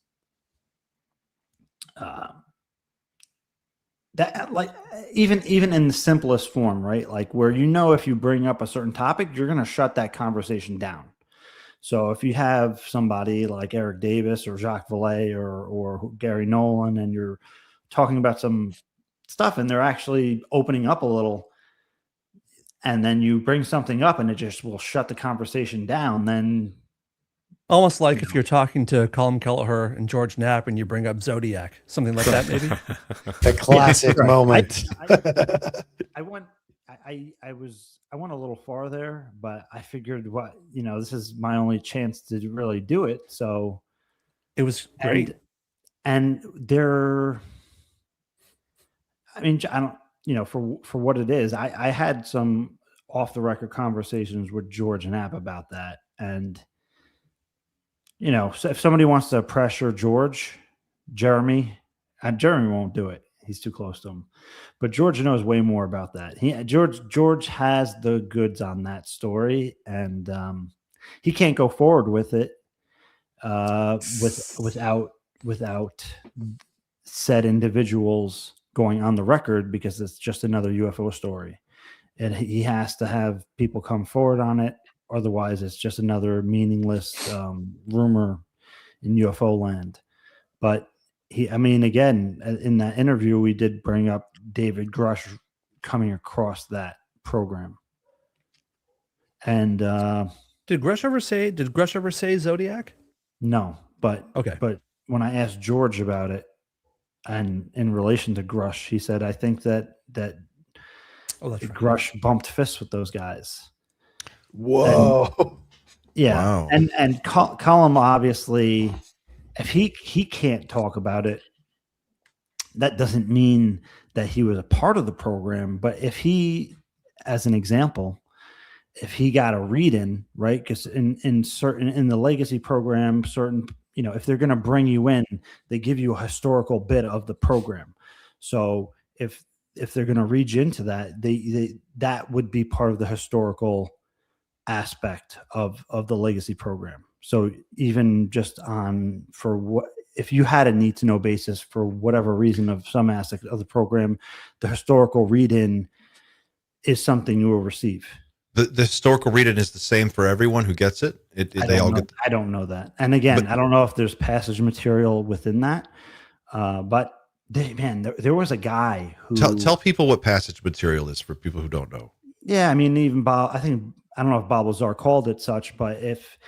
that, like, even in the simplest form, right? Like where, if you bring up a certain topic, you're going to shut that conversation down. So if you have somebody like Eric Davis or Jacques Vallée or Gary Nolan, and you're talking about some stuff and they're actually opening up a little, and then you bring something up and it just will shut the conversation down, then almost like if you're talking to Colin Kelleher and George Knapp and you bring up Zodiac, something like that, maybe. The classic moment. I went a little far there, but I figured this is my only chance to really do it. So it was great. And there, I mean, I don't, for what it is, I had some off the record conversations with George Knapp about that. And, so if somebody wants to pressure Jeremy won't do it. He's too close to him. But George knows way more about that. George has the goods on that story, and he can't go forward with it without said individuals going on the record, because it's just another UFO story. And he has to have people come forward on it. Otherwise, it's just another meaningless rumor in UFO land. But again, in that interview, we did bring up David Grush coming across that program. And did Grush ever say Zodiac? No, but okay. But when I asked George about it, and in relation to Grush, he said, I think that Grush bumped fists with those guys. Whoa. And, yeah. Wow. And Colin, obviously, if he can't talk about it, that doesn't mean that he was a part of the program. But if he, as an example, if he got a read-in, right? Because in the legacy program, if they're going to bring you in, they give you a historical bit of the program. So if they're going to read you into that, that would be part of the historical aspect of the legacy program. So even just if you had a need to know basis for whatever reason of some aspect of the program, the historical read-in is something you will receive. The historical read-in is the same for everyone who gets it. I don't know that. And again, I don't know if there's passage material within that. But there was a guy who tell people what passage material is for people who don't know. Yeah, I mean, even Bob, I don't know if Bob Lazar called it such, but if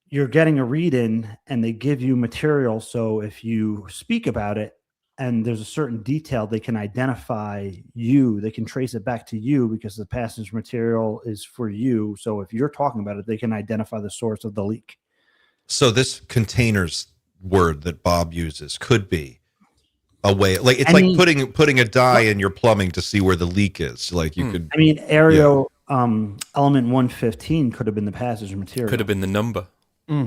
you're getting a read-in and they give you material, so if you speak about it and there's a certain detail, they can identify you, they can trace it back to you because the passage material is for you. So if you're talking about it, they can identify the source of the leak. So this containers word that Bob uses could be a way. Like it's like putting a dye in your plumbing to see where the leak is. Like you could. I mean, element 115 could have been the passage material. Could have been the number.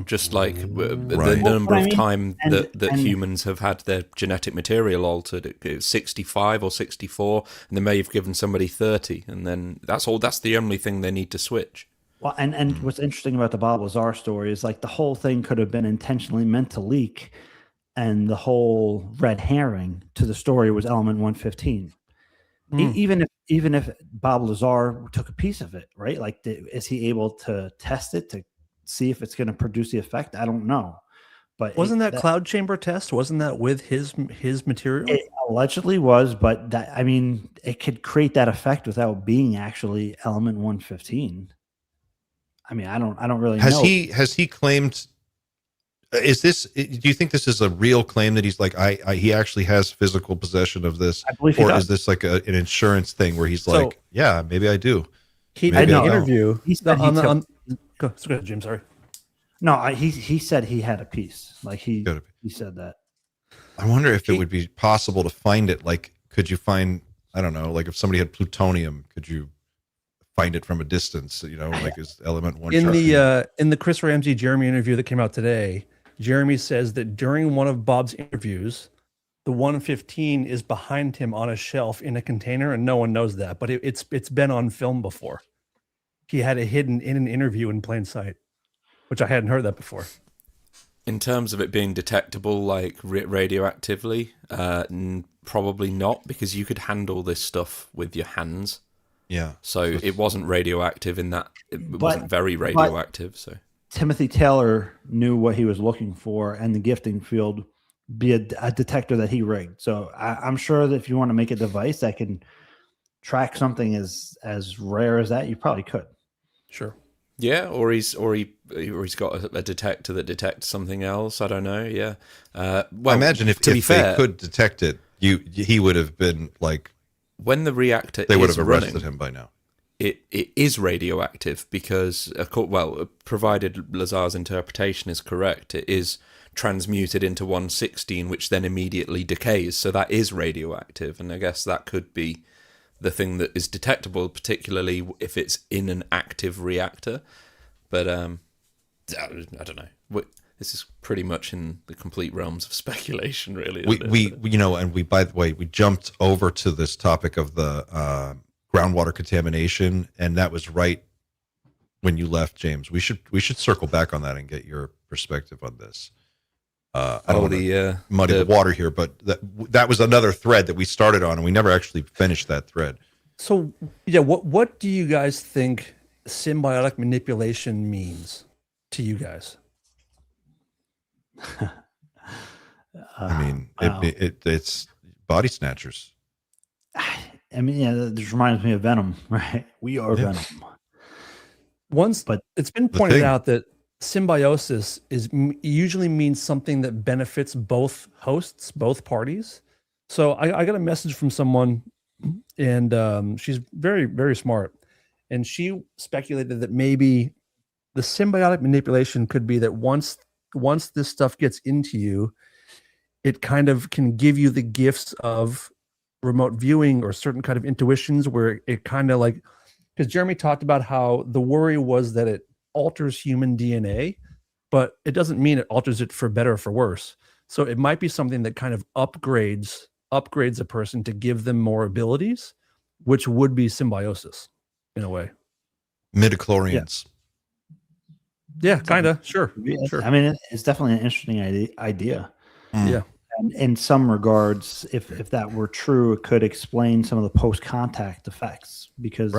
Just like the Right. number Well, of time that and- humans have had their genetic material altered. It was 65 or 64, and they may have given somebody 30, and then that's all. That's the only thing they need to switch. Well, and what's interesting about the Bob Lazar story is like the whole thing could have been intentionally meant to leak, and the whole red herring to the story was element 115. Even if Bob Lazar took a piece of it, right? Like, is he able to test it to see if it's going to produce the effect? I don't know. But wasn't that cloud chamber test? Wasn't that with his material? It allegedly was, but that, I mean, it could create that effect without being actually element 115. I mean, I don't really know. Has he claimed? Is this? Do you think this is a real claim that he's like he actually has physical possession of this, I believe he or does. is this like an insurance thing where he's like, yeah, maybe I do. He Maybe did I an don't. interview. He said Go ahead, Jim. Sorry. No, he said he had a piece. Like he said that. I wonder if it would be possible to find it. Like, could you find? I don't know. Like, if somebody had plutonium, could you find it from a distance? You know, like is element one In the Chris Ramsey Jeremy interview that came out today, Jeremy says that during one of Bob's interviews, the 115 is behind him on a shelf in a container, and no one knows that. But it's been on film before. He had it hidden in an interview in plain sight, which I hadn't heard that before. In terms of it being detectable, like radioactively, probably not, because you could handle this stuff with your hands. Yeah. So it wasn't radioactive in that it wasn't very radioactive. So Timothy Taylor knew what he was looking for, and the gifting field be a detector that he rigged. So I'm sure that if you want to make a device that can track something as rare as that, you probably could. Sure. Yeah, or he's got a detector that detects something else. I don't know. Yeah. Well, I imagine if they could detect it, he would have been like, when the reactor they would have running, arrested him by now. It is radioactive because, provided Lazar's interpretation is correct, it is transmuted into 116, which then immediately decays. So that is radioactive, and I guess that could be the thing that is detectable, particularly if it's in an active reactor. But I don't know. This is pretty much in the complete realms of speculation, really. We by the way, we jumped over to this topic of the groundwater contamination, and that was right when you left, James. We should circle back on that and get your perspective on this. I don't want to muddy the water here, but that was another thread that we started on, and we never actually finished that thread. So, yeah, what do you guys think symbiotic manipulation means to you guys? I mean, wow. it's body snatchers. I mean, yeah, this reminds me of Venom, right? We are Venom. But it's been pointed out that symbiosis usually means something that benefits both hosts, both parties. So I got a message from someone, and she's very, very smart, and she speculated that maybe the symbiotic manipulation could be that once this stuff gets into you, it kind of can give you the gifts of remote viewing or certain kind of intuitions, where it kind of like, because Jeremy talked about how the worry was that it alters human DNA, but it doesn't mean it alters it for better or for worse. So it might be something that kind of upgrades a person to give them more abilities, which would be symbiosis in a way. Midichlorians. Yeah, kind of. Sure. I mean, it's definitely an interesting idea. Yeah. And in some regards, if that were true, it could explain some of the post-contact effects, because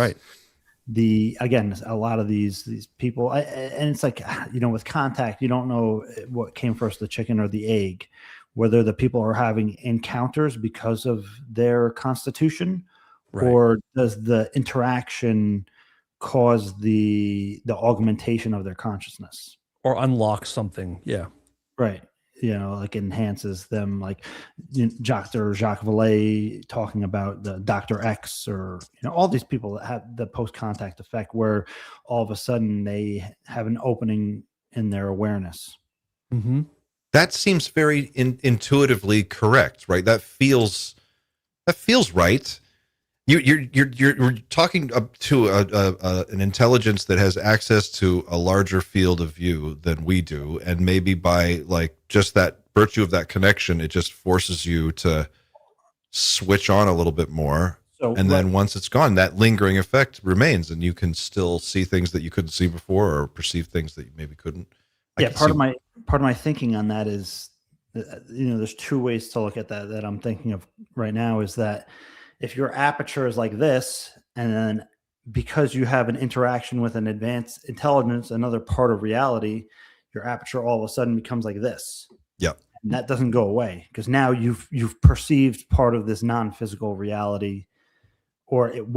again, a lot of these people, and it's like, with contact, you don't know what came first, the chicken or the egg, whether the people are having encounters because of their constitution, or does the interaction cause the augmentation of their consciousness or unlock something. Yeah. Right. Like enhances them, like Dr. Jacques Vallée talking about the Dr. X, or all these people that have the post-contact effect, where all of a sudden they have an opening in their awareness. Mm-hmm. That seems very intuitively correct, right? That feels right. You're talking up to an intelligence that has access to a larger field of view than we do, and maybe by like just that virtue of that connection, it just forces you to switch on a little bit more. So, and then once it's gone, that lingering effect remains, and you can still see things that you couldn't see before, or perceive things that you maybe couldn't. Part of my thinking on that is, there's two ways to look at that I'm thinking of right now. Is that if your aperture is like this, and then because you have an interaction with an advanced intelligence, another part of reality, your aperture all of a sudden becomes like this. Yeah, and that doesn't go away because now you've perceived part of this non-physical reality. Or it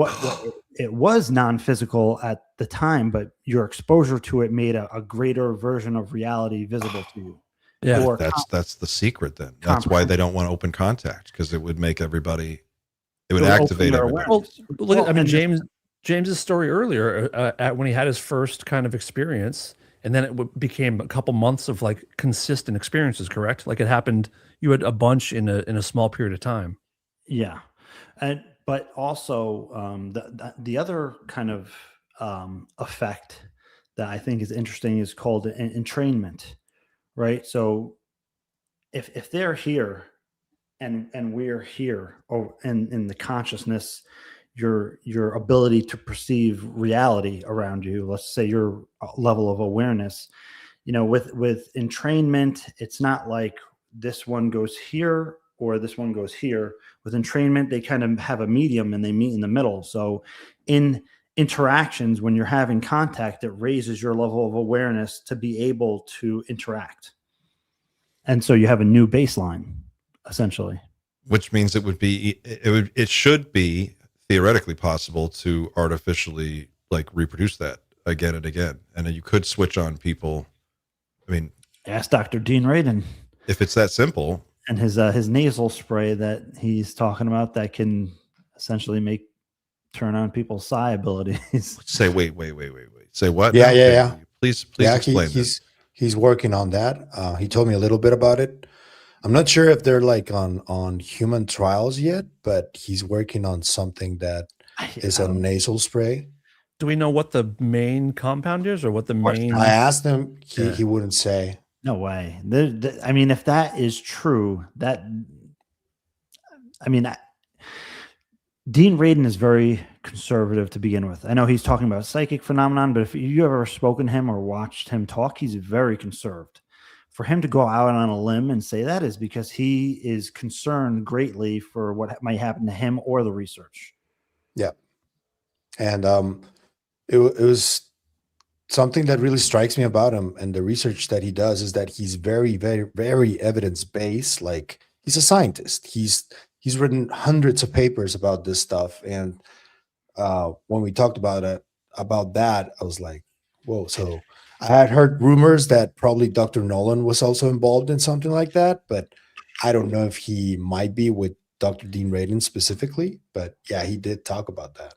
was non-physical at the time, but your exposure to it made a greater version of reality visible to you. Yeah, or that's the secret. Then that's why they don't want open contact, because it would make everybody. It would activate everybody. Well, look, I mean, James's story earlier when he had his first kind of experience, and then it became a couple months of like consistent experiences. Correct? Like it happened. You had a bunch in a small period of time. Yeah, but also the other kind of effect that I think is interesting is called entrainment, right? So if they're here and we're here, or in the consciousness, your ability to perceive reality around you, let's say your level of awareness, with entrainment, it's not like this one goes here or this one goes here. With entrainment, they kind of have a medium and they meet in the middle. So in interactions, when you're having contact, it raises your level of awareness to be able to interact. And so you have a new baseline, essentially. Which means it should be theoretically possible to artificially like reproduce that again and again. And you could switch on people. I mean, ask Dr. Dean Radin. If it's that simple. And his nasal spray that he's talking about that can essentially turn on people's psi abilities. Say wait. Say what? Yeah. Please explain. He's working on that. He told me a little bit about it. I'm not sure if they're like on human trials yet, but he's working on something that is a nasal spray. Do we know what the main compound is, or what the main? I asked him. He wouldn't say. No way. I mean, if that is true, Dean Radin is very conservative to begin with. I know he's talking about psychic phenomenon, but if you ever spoken to him or watched him talk, he's very conserved. For him to go out on a limb and say that is because he is concerned greatly for what might happen to him or the research. Yeah. And it was something that really strikes me about him and the research that he does is that he's very, very, very evidence-based. Like he's a scientist. He's written hundreds of papers about this stuff. And when we talked about that, I was like, whoa. So I had heard rumors that probably Dr. Nolan was also involved in something like that, but I don't know if he might be with Dr. Dean Radin specifically, but yeah, he did talk about that.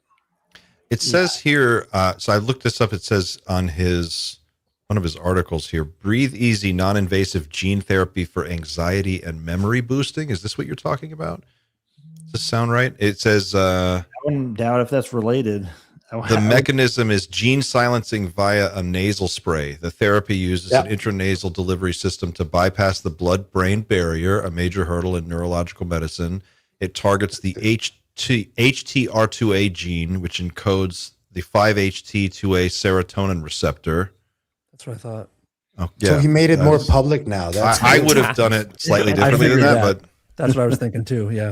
It says here, so I looked this up. It says on one of his articles here, breathe easy, non-invasive gene therapy for anxiety and memory boosting. Is this what you're talking about? Does this sound right? It says, I wouldn't doubt if that's related. The mechanism is gene silencing via a nasal spray. The therapy uses an intranasal delivery system to bypass the blood-brain barrier, a major hurdle in neurological medicine. It targets the HTR2A gene, which encodes the 5-HT2A serotonin receptor. That's what I thought. Oh, yeah. So he made it more public now. I would have done it slightly differently than that, but that's what I was thinking too. Yeah.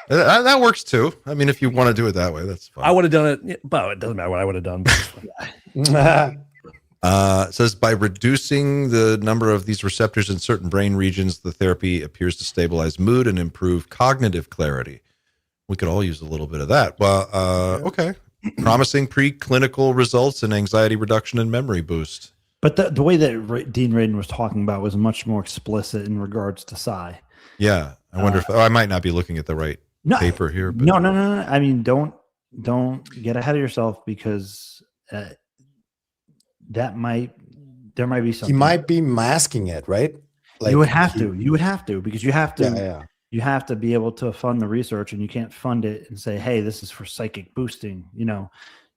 That works too. I mean, if you want to do it that way, that's fine. I would have done it, but it doesn't matter what I would have done. It says by reducing the number of these receptors in certain brain regions, the therapy appears to stabilize mood and improve cognitive clarity. We could all use a little bit of that. Well, okay. Promising preclinical results in anxiety reduction and memory boost. But the way that Dean Radin was talking about was much more explicit in regards to psi. Yeah. I wonder if I might not be looking at the right paper here. But. No. I mean, don't get ahead of yourself because there might be something. He might be masking it, right? Like you would have to, because you have to, yeah. you have to be able to fund the research, and you can't fund it and say, hey, this is for psychic boosting.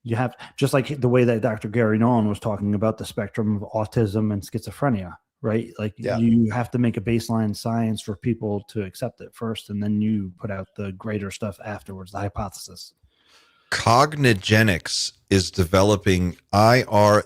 You have, just like the way that Dr. Gary Nolan was talking about the spectrum of autism and schizophrenia, right? Like you have to make a baseline science for people to accept it first, and then you put out the greater stuff afterwards, the hypothesis. Cognigenics is developing IRNAI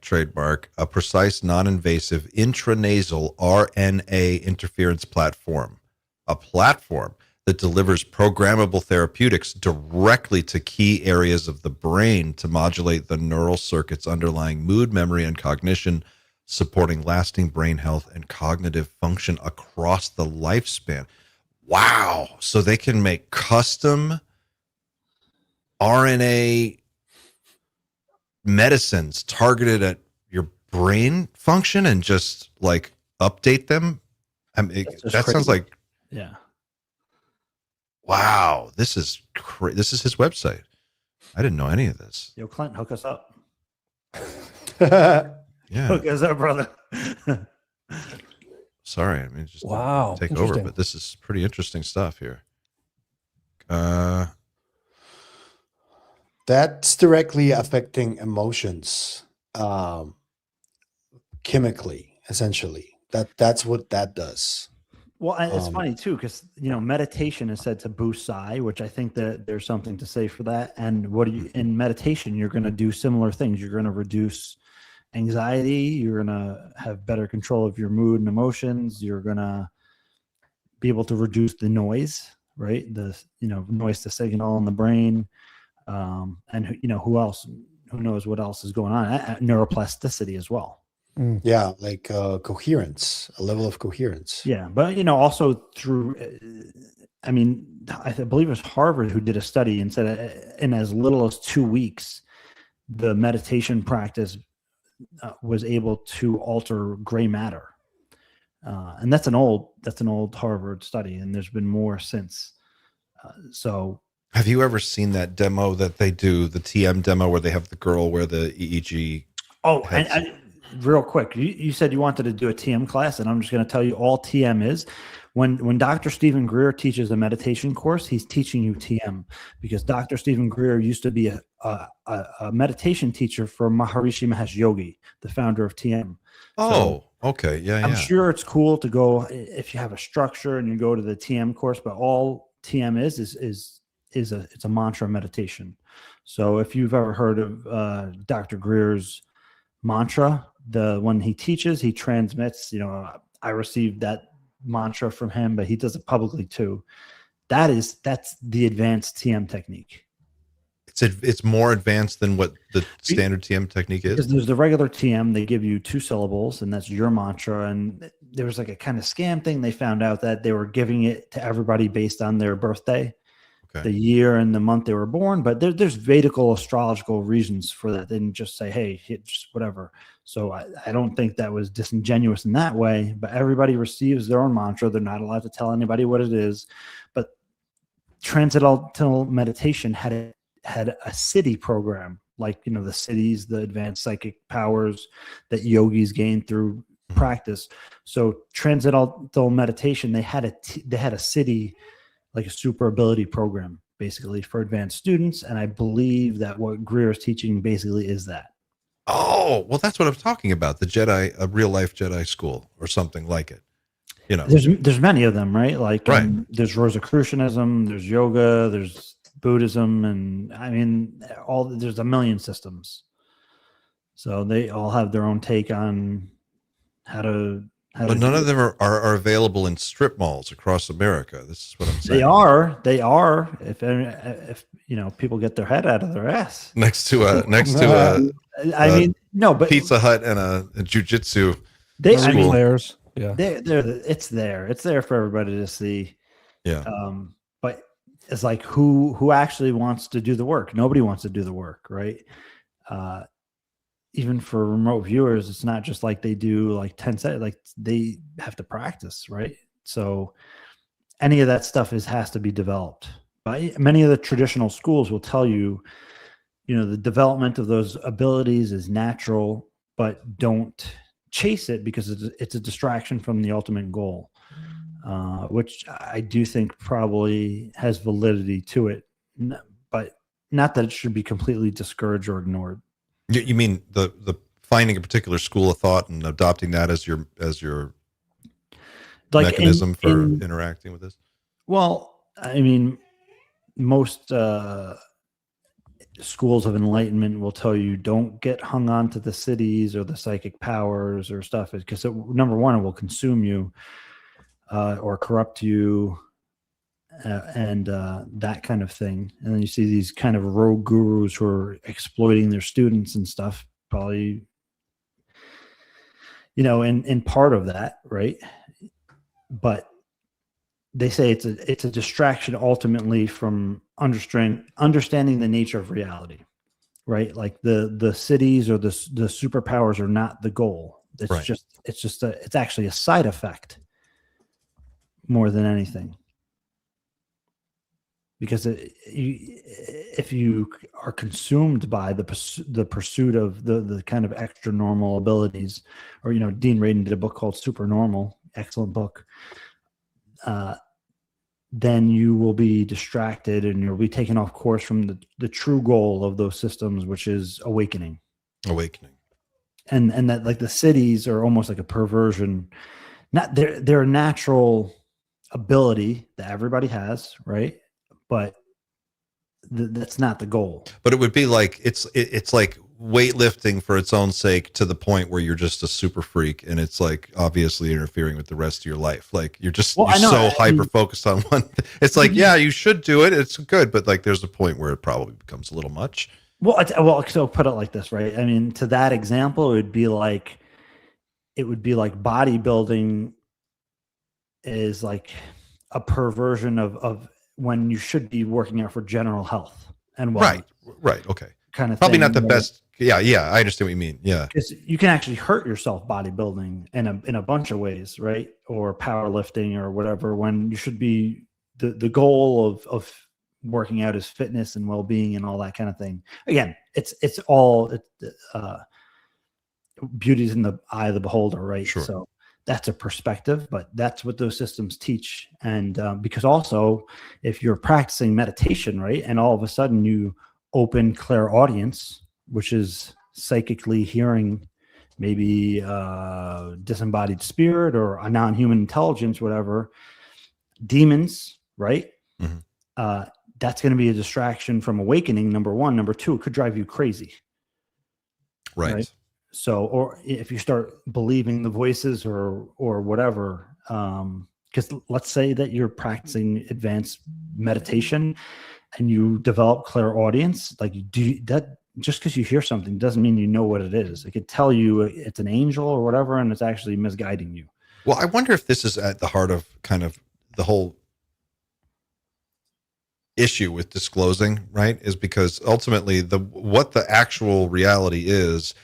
trademark, a precise, non-invasive intranasal RNA interference platform, a platform that delivers programmable therapeutics directly to key areas of the brain to modulate the neural circuits underlying mood, memory, and cognition, supporting lasting brain health and cognitive function across the lifespan. Wow. So they can make custom RNA medicines targeted at your brain function and just like update them. I mean, that sounds like, yeah. Wow, this is this is his website. I didn't know any of this. Yo, Clint, hook us up. Yeah, hook us up, brother. Sorry, I mean, just wow, take over, but this is pretty interesting stuff here. That's directly affecting emotions, chemically, essentially. That's what that does. Well, and it's funny too, because meditation is said to boost psi, which I think that there's something to say for that. And in meditation, you're going to do similar things. You're going to reduce anxiety. You're going to have better control of your mood and emotions. You're going to be able to reduce the noise, right? The noise to signal in the brain. And who else? Who knows what else is going on? Neuroplasticity as well. Yeah, like coherence, a level of coherence. Yeah, but also through, I believe it was Harvard who did a study and said in as little as 2 weeks, the meditation practice was able to alter gray matter, and that's an old Harvard study, and there's been more since. So, have you ever seen that demo that they do, the TM demo, where they have the girl wear the EEG? Oh, and real quick, you said you wanted to do a TM class, and I'm just going to tell you all TM is. When Dr. Stephen Greer teaches a meditation course, he's teaching you TM, because Dr. Stephen Greer used to be a meditation teacher for Maharishi Mahesh Yogi, the founder of TM. Oh, okay. Yeah, I'm sure it's cool to go if you have a structure and you go to the TM course, but all TM is it's a mantra meditation. So if you've ever heard of Dr. Greer's mantra, the one he teaches, he transmits, I received that mantra from him, but he does it publicly too. That's the advanced TM technique. It's more advanced than what the standard TM technique is. Because there's the regular TM, they give you 2 syllables, and that's your mantra. And there was like a kind of scam thing. They found out that they were giving it to everybody based on their birthday, the year and the month they were born. But there's Vedical astrological reasons for that. They didn't just say, hey, just whatever. So I don't think that was disingenuous in that way. But everybody receives their own mantra. They're not allowed to tell anybody what it is. But Transcendental Meditation had a city program, like the cities, the advanced psychic powers that yogis gain through practice. So Transcendental Meditation, they had a city, like a super ability program, basically for advanced students. And I believe that what Greer is teaching basically is that. Oh, well, that's what I'm talking about. The a real life Jedi school or something like it. There's many of them, right? Like there's Rosicrucianism, there's yoga, there's Buddhism, and there's a million systems. So they all have their own take on how to. But none of them are available in strip malls across America. This is what I'm saying. They are. If people get their head out of their ass next to a Pizza Hut and a jiu-jitsu school. Players. Yeah, it's there. It's there for everybody to see. Yeah. But it's like who actually wants to do the work? Nobody wants to do the work, right? Even for remote viewers, it's not just like they do like 10 seconds, like they have to practice, right? So any of that stuff has to be developed. But many of the traditional schools will tell you, the development of those abilities is natural, but don't chase it because it's a distraction from the ultimate goal, which I do think probably has validity to it, but not that it should be completely discouraged or ignored. You mean the finding a particular school of thought and adopting that as your like mechanism for interacting with this? Well, I mean, most schools of enlightenment will tell you don't get hung on to the cities or the psychic powers or stuff, because number one, it will consume you or corrupt you and that kind of thing. And then you see these kind of rogue gurus who are exploiting their students and stuff, probably, in part of that, right? But they say it's a distraction ultimately from understanding the nature of reality, right? Like the cities or the superpowers are not the goal. It's right. It's actually a side effect more than anything. Because if you are consumed by the pursuit of the kind of extra normal abilities, or Dean Radin did a book called Supernormal, excellent book. Then you will be distracted and you'll be taken off course from the true goal of those systems, which is awakening. And that, like, the cities are almost like a perversion. Not their natural ability that everybody has, right? But that's not the goal. But it would be like it's like weightlifting for its own sake, to the point where you're just a super freak, and it's like obviously interfering with the rest of your life. Like you're so hyper focused on one thing. It's like, yeah, you should do it. It's good, but like there's a point where it probably becomes a little much. Well, so put it like this, right? I mean, to that example, it would be like bodybuilding is like a perversion of when you should be working out for general health and wellness. Right. Okay. Kind of probably thing, not the best. Yeah. I understand what you mean. Yeah. Because you can actually hurt yourself bodybuilding in a bunch of ways, right? Or powerlifting or whatever, when you should be the goal of working out is fitness and well-being and all that kind of thing. Again, it's all beauty's in the eye of the beholder, right? Sure. So that's a perspective, but that's what those systems teach. And because also, if you're practicing meditation, right, and all of a sudden you open clairaudience, which is psychically hearing maybe disembodied spirit or a non-human intelligence, whatever, demons, right? Mm-hmm. That's going to be a distraction from awakening, number one. Number two, it could drive you crazy. Right? So, or if you start believing the voices or whatever, because let's say that you're practicing advanced meditation and you develop clairaudience, like that, just because you hear something doesn't mean you know what it is. It could tell you it's an angel or whatever, and it's actually misguiding you. Well, I wonder if this is at the heart of kind of the whole issue with disclosing, right? Is because ultimately what the actual reality is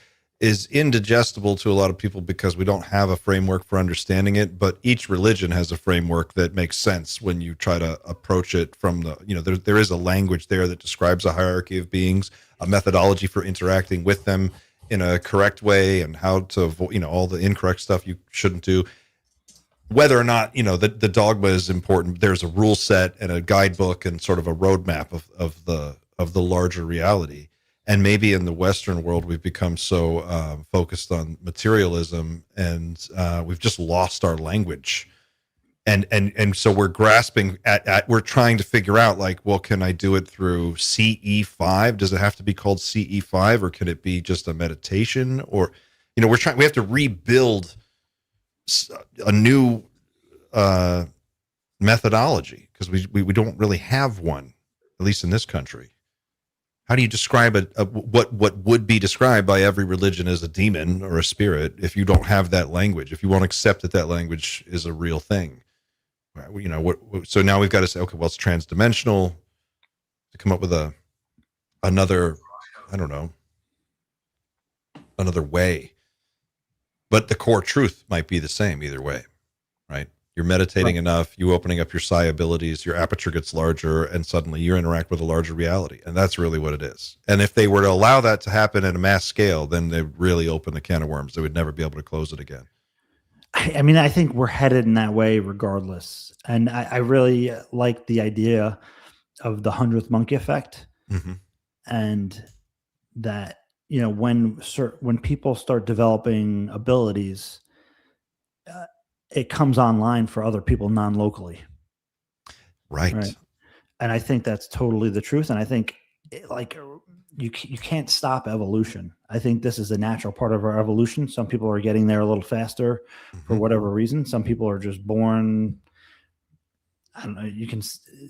indigestible to a lot of people, because we don't have a framework for understanding it. But each religion has a framework that makes sense when you try to approach it from there is a language there that describes a hierarchy of beings, a methodology for interacting with them in a correct way, and how to avoid, all the incorrect stuff you shouldn't do. Whether or not, the dogma is important, there's a rule set and a guidebook and sort of a roadmap of the larger reality. And maybe in the Western world, we've become so focused on materialism, and we've just lost our language. And so we're grasping we're trying to figure out, like, well, can I do it through CE5? Does it have to be called CE5, or can it be just a meditation? Or, we have to rebuild a new methodology, because we don't really have one, at least in this country. How do you describe what would be described by every religion as a demon or a spirit if you don't have that language, if you won't accept that language is a real thing? So now we've got to say, okay, well, it's transdimensional, to come up with another way. But the core truth might be the same either way, right? You're meditating enough, you opening up your psi abilities, your aperture gets larger, and suddenly you interact with a larger reality. And that's really what it is. And if they were to allow that to happen at a mass scale, then they really open the can of worms. They would never be able to close it again. I mean, I think we're headed in that way regardless. And I really like the idea of the 100th monkey effect. Mm-hmm. And that, you know, when people start developing abilities, it comes online for other people non-locally. Right. And I think that's totally the truth. And I think you can't stop evolution. I think this is a natural part of our evolution. Some people are getting there a little faster for whatever reason. Some people are just born, I don't know, you can,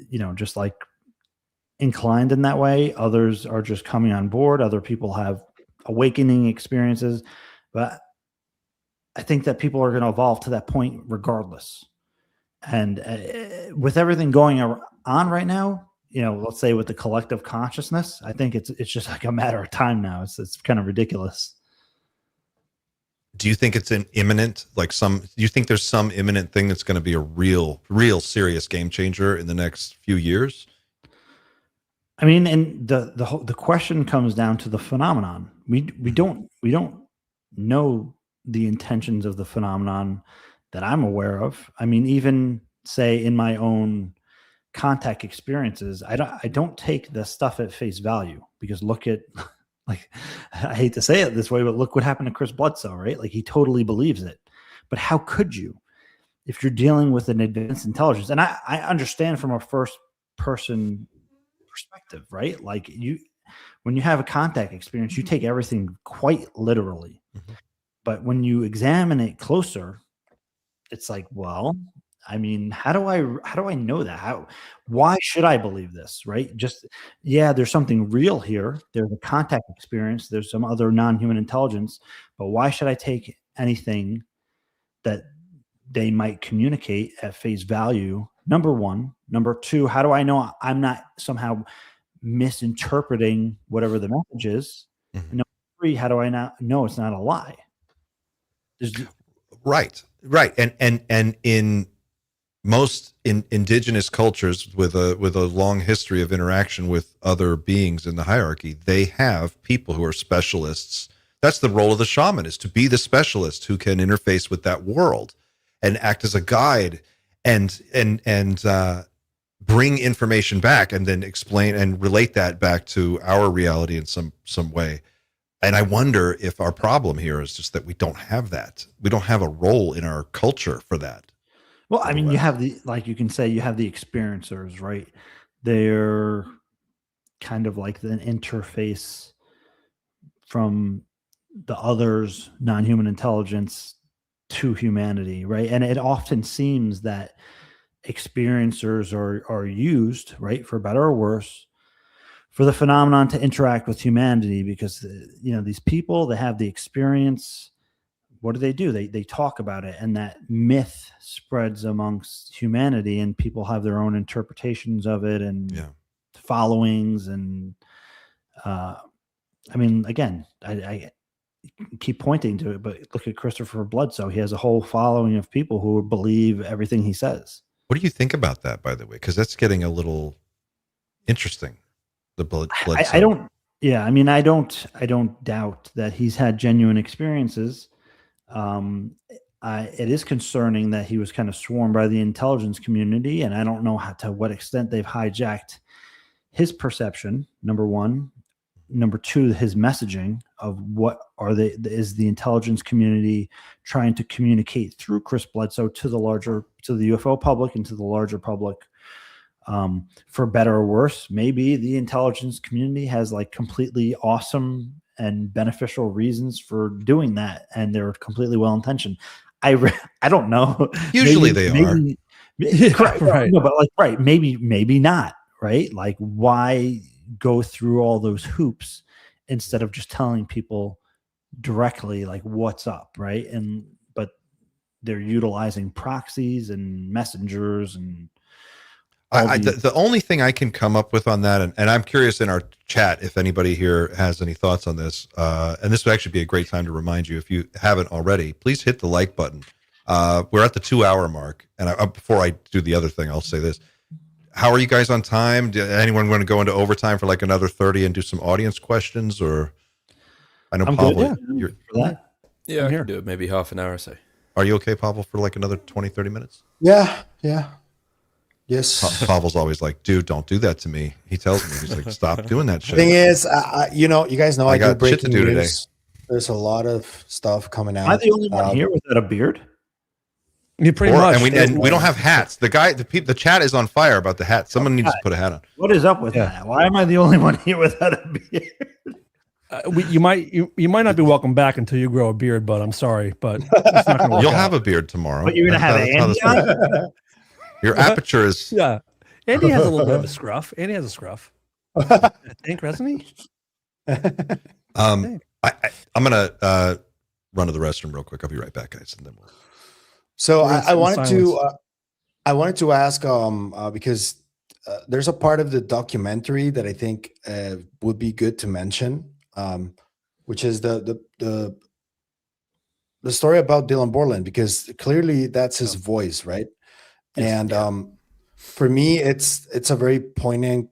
you know, just like inclined in that way. Others are just coming on board. Other people have awakening experiences. But I think that people are going to evolve to that point regardless. And with everything going on right now, you know, let's say with the collective consciousness, I think it's just like a matter of time now. It's kind of ridiculous. Do you think it's an imminent, do you think there's some imminent thing that's going to be a real serious game changer in the next few years? I mean, and the question comes down to the phenomenon. We don't know the intentions of the phenomenon that I'm aware of. I mean, even say in my own contact experiences, I don't take the stuff at face value, because look at, like, I hate to say it this way, but look what happened to Chris Bledsoe, right? Like, he totally believes it. But how could you, if you're dealing with an advanced intelligence? And I understand from a first person perspective, right? Like, when you have a contact experience, you take everything quite literally. Mm-hmm. But when you examine it closer, it's like, well, I mean, how do I know that? Why should I believe this? Right? Just, yeah, there's something real here. There's a contact experience. There's some other non-human intelligence, but why should I take anything that they might communicate at face value? Number one. Number two, how do I know I'm not somehow misinterpreting whatever the message is? Mm-hmm. Number three, how do I not know it's not a lie? Right. And in most indigenous cultures with a long history of interaction with other beings in the hierarchy, they have people who are specialists. That's the role of the shaman, is to be the specialist who can interface with that world and act as a guide and bring information back and then explain and relate that back to our reality in some way. And I wonder if our problem here is just that we don't have that. We don't have a role in our culture for that. Well, I mean, you have you can say you have the experiencers, right? They're kind of like the interface from the others, non-human intelligence, to humanity, right? And it often seems that experiencers are used, right, for better or worse, for the phenomenon to interact with humanity, because, you know, these people, they have the experience. What do? They talk about it, and that myth spreads amongst humanity, and people have their own interpretations of it and followings. And I mean, again, I keep pointing to it, but look at Christopher Bledsoe. He has a whole following of people who believe everything he says. What do you think about that, by the way? Because that's getting a little interesting. The Bledsoe. I don't. Yeah, I mean, I don't doubt that he's had genuine experiences. It is concerning that he was kind of swarmed by the intelligence community, and I don't know to what extent they've hijacked his perception. Number one. Number two, his messaging of what is the intelligence community trying to communicate through Chris Bledsoe to the UFO public and to the larger public. For better or worse, maybe the intelligence community has like completely awesome and beneficial reasons for doing that, and they're completely well-intentioned. I don't know. Usually they are. Right. No, but maybe not. Right? Like, why go through all those hoops instead of just telling people directly, like, what's up, right? But they're utilizing proxies and messengers and the only thing I can come up with on that, and I'm curious in our chat if anybody here has any thoughts on this, and this would actually be a great time to remind you, if you haven't already, please hit the like button. We're at the 2-hour mark, and before I do the other thing, I'll say this: how are you guys on time? Anyone want to go into overtime for like another 30 and do some audience questions? Or I know I'm Pavel, good, you're, for that. Yeah, I'm I here. can do it maybe half an hour or so. are you okay, Pavel, for like another 20, 30 minutes? Yeah. Yes. Pavel's always like, dude, don't do that to me. He tells me, he's like, stop doing that shit. Thing is, you guys know I do got shit to breaking do today. news. There's a lot of stuff coming out. Am I the only one here without a beard? You pretty much. And we don't have hats. The chat is on fire about the hat. Someone needs to put a hat on. What is up with that? Why am I the only one here without a beard? You might not be welcome back until you grow a beard, but I'm sorry, but it's not gonna work You'll out. have a beard tomorrow. But you're gonna have That's how this works. Your aperture is. Yeah. Andy has a little bit of a scruff. Andy has a scruff. I think, doesn't he? I'm gonna run to the restroom real quick. I'll be right back, guys, and then we'll. So We're in I wanted silence. to ask because there's a part of the documentary that I think would be good to mention, which is the story about Dylan Boland, because clearly that's his voice, right? And for me, it's a very poignant